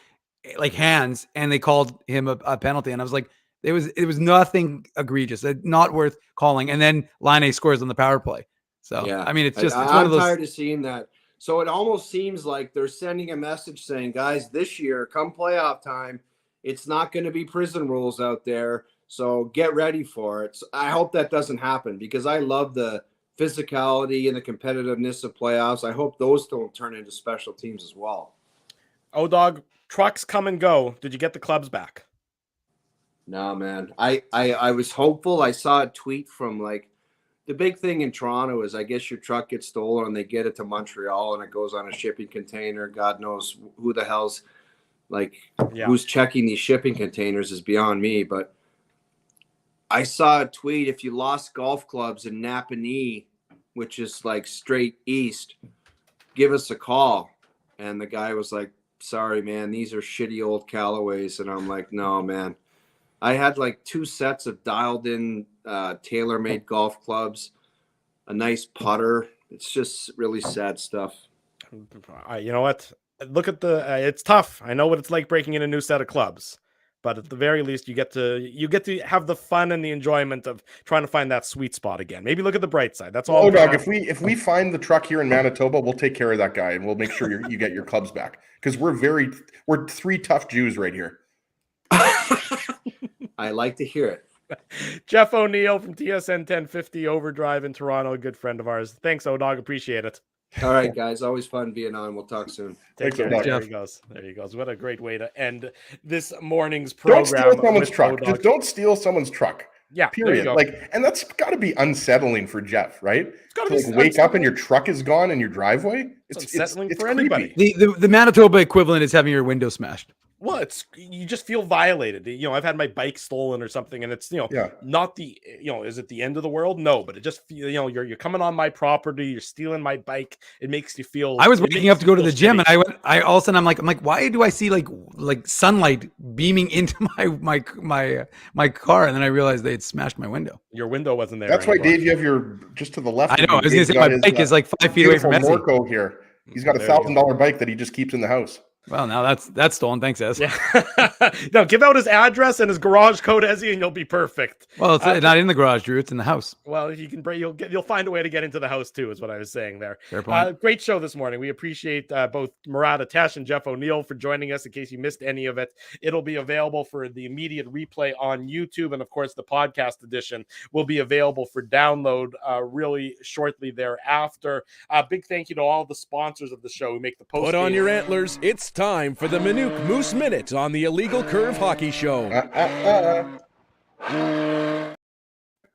like hands, and they called him a penalty. And I was like, it was nothing egregious, not worth calling. And then Laine scores on the power play. So, yeah. I mean, it's just I'm tired of seeing that. So it almost seems like they're sending a message saying, guys, this year, come playoff time, it's not going to be prison rules out there. So get ready for it. So I hope that doesn't happen, because I love the physicality and the competitiveness of playoffs. I hope those don't turn into special teams as well. O-Dog, trucks come and go. Did you get the clubs back? No, man. I was hopeful. I saw a tweet from the big thing in Toronto is I guess your truck gets stolen and they get it to Montreal and it goes on a shipping container. God knows who the hell's who's checking these shipping containers is beyond me. But I saw a tweet, if you lost golf clubs in Napanee, which is straight east, give us a call. And the guy was like, sorry, man, these are shitty old Callaways. And I'm like, no, man. I had 2 sets of dialed in tailor-made golf clubs, a nice putter. It's just really sad stuff. You know what? Look at it's tough. I know what it's like breaking in a new set of clubs, but at the very least, you get to have the fun and the enjoyment of trying to find that sweet spot again. Maybe look at the bright side. That's all. Oh, dog! If we find the truck here in Manitoba, we'll take care of that guy and we'll make sure you get your clubs back, because we're 3 tough Jews right here. I like to hear it. Jeff O'Neill from TSN 1050 Overdrive in Toronto, a good friend of ours. Thanks, O-Dog. Appreciate it. All right, guys. Always fun being on. We'll talk soon. Take care. There he goes. There he goes. What a great way to end this morning's program. Don't steal someone's truck. O-Dog. Just don't steal someone's truck. Yeah. Period. And that's got to be unsettling for Jeff, right? It's got to wake up and your truck is gone in your driveway. It's unsettling for anybody. The Manitoba equivalent is having your window smashed. Well, you just feel violated. I've had my bike stolen or something, and it's not the is it the end of the world? No, but it just you're coming on my property, you're stealing my bike. It makes you feel. I was waking up to go to the gym, and I all of a sudden I'm like, why do I see like sunlight beaming into my car? And then I realized they had smashed my window. Your window wasn't there. That's why, Dave, you have your just to the left. I know. I was going to say my bike is 5 feet away from Essie. Norco here. He's got $1,000 bike that he just keeps in the house. Well, now that's stolen. Thanks, Ez. Yeah. No, give out his address and his garage code, Ezzy, and you'll be perfect. Well, it's not in the garage, Drew. It's in the house. Well, you'll find a way to get into the house too, is what I was saying there. Fair point. Great show this morning. We appreciate both Murat Ates and Jeff O'Neill for joining us. In case you missed any of it, it'll be available for the immediate replay on YouTube, and of course, the podcast edition will be available for download really shortly thereafter. Big thank you to all the sponsors of the show who make the post. Put on your antlers. It's time for the Manitoba Moose Minute on the Illegal Curve Hockey Show.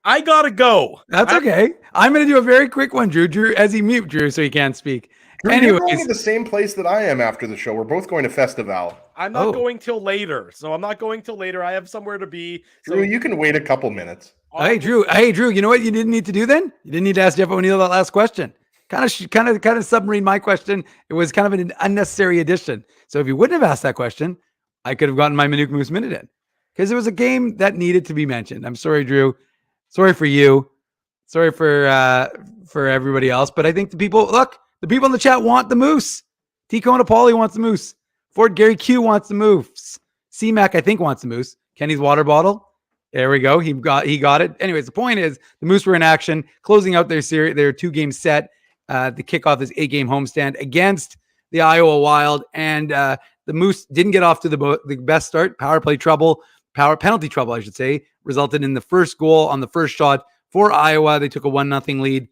I gotta go. That's okay. I'm going to do a very quick one, Drew. As he mute Drew, so he can't speak. Drew, you're going to the same place that I am after the show. We're both going to Festival. I'm not going till later. I have somewhere to be. Drew, you can wait a couple minutes. Hey, Drew. You know what you didn't need to do then? You didn't need to ask Jeff O'Neill that last question. Kind of submarine my question. It was kind of an unnecessary addition. So if you wouldn't have asked that question, I could have gotten my Manitoba Moose Minute in. because it was a game that needed to be mentioned. I'm sorry, Drew. Sorry for you. Sorry for everybody else. But I think the people in the chat want the Moose. T. Conapoli wants the Moose. Fort Gary Q wants the Moose. C-Mac, I think, wants the Moose. Kenny's water bottle. There we go. He got it. Anyways, the point is the Moose were in action, closing out their series, their 2-game set. The kickoff this 8-game homestand against the Iowa Wild, and the Moose didn't get off to the best start. Penalty trouble, I should say, resulted in the first goal on the first shot for Iowa. They took a 1-0 lead,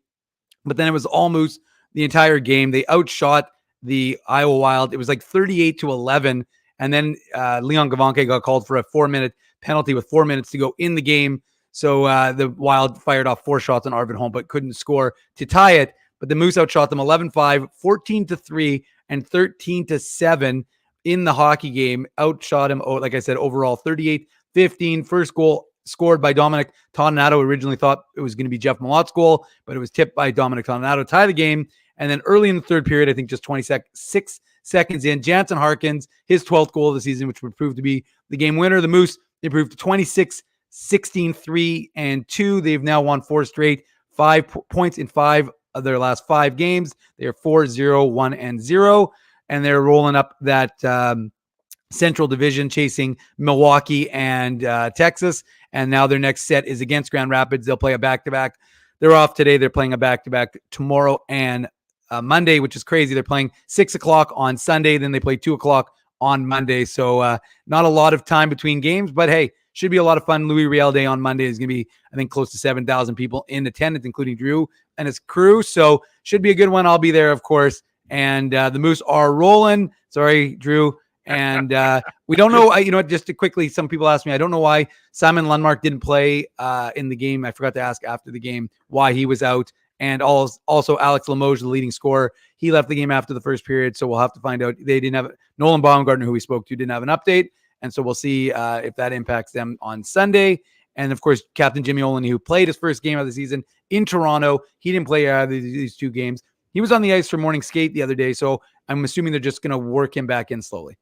but then it was all Moose the entire game. They outshot the Iowa Wild. It was like 38-11, and then Leon Gavanke got called for a 4-minute penalty with 4 minutes to go in the game. So the Wild fired off 4 shots on Arvid Holm, but couldn't score to tie it. But the Moose outshot them 11-5, 14-3, and 13-7 in the hockey game. Outshot him, like I said, overall 38-15. First goal scored by Dominic Toninato. Originally thought it was going to be Jeff Malot's goal, but it was tipped by Dominic Toninato, tie the game. And then early in the third period, I think just 26 seconds in, Jansen Harkins, his 12th goal of the season, which would prove to be the game winner. The Moose improved to 26, 16, 3, and 2. They've now won 4 straight, 5 points in 5 of their last 5 games. They are 4-0, 1-0, and they're rolling up that Central Division, chasing Milwaukee and Texas. And now their next set is against Grand Rapids. They'll play a back-to-back. They're off today. They're playing a back-to-back tomorrow and Monday, which is crazy. They're playing 6 o'clock on Sunday. Then they play 2 o'clock on Monday. So not a lot of time between games, but hey, should be a lot of fun. Louis Riel Day on Monday is going to be, I think, close to 7,000 people in attendance, including Drew and his crew. So should be a good one. I'll be there, of course. And the Moose are rolling. Sorry, Drew. And we don't know, just to quickly, some people ask me, I don't know why Simon Lundmark didn't play in the game. I forgot to ask after the game why he was out. And also Alex Limoges, the leading scorer, he left the game after the first period. So we'll have to find out. They didn't have Nolan Baumgartner, who we spoke to, didn't have an update. And so we'll see if that impacts them on Sunday. And of course, Captain Jimmy Olney, who played his first game of the season in Toronto, he didn't play either of these 2 games. He was on the ice for morning skate the other day. So I'm assuming they're just going to work him back in slowly.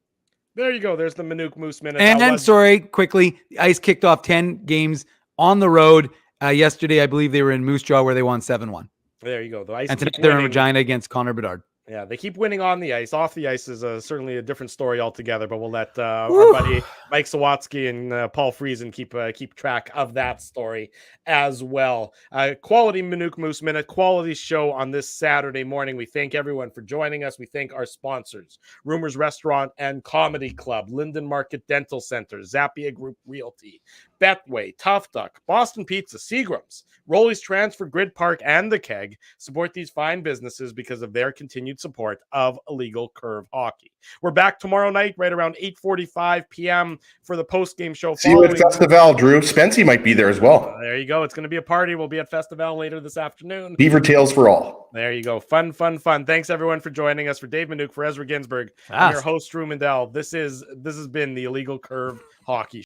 There you go. There's the Manuk Moose Minute. And sorry, quickly, the Ice kicked off 10 games on the road. Yesterday, I believe they were in Moose Jaw, where they won 7-1. There you go. The Ice, and tonight they're in Regina against Connor Bedard. Yeah, they keep winning on the ice. Off the ice is certainly a different story altogether, but we'll let our buddy Mike Sawatsky and Paul Friesen keep track of that story as well. Quality Manuk Moose Minute, quality show on this Saturday morning. We thank everyone for joining us. We thank our sponsors, Rumors Restaurant and Comedy Club, Linden Market Dental Center, Zappia Group Realty, Betway, Tough Duck, Boston Pizza, Seagram's, Rolly's Transfer Grid Park, and The Keg. Support these fine businesses because of their continued support of Illegal Curve Hockey. We're back tomorrow night right around 8:45 p.m. for the post-game show. See you at Festival, Drew. Spency might be there as well. There you go. It's going to be a party. We'll be at Festival later this afternoon. Beaver Tails for all. There you go. Fun. Thanks everyone for joining us. For Dave Manuk, for Ezra Ginsburg, I'm your host, Drew Mandel. This has been the Illegal Curve Hockey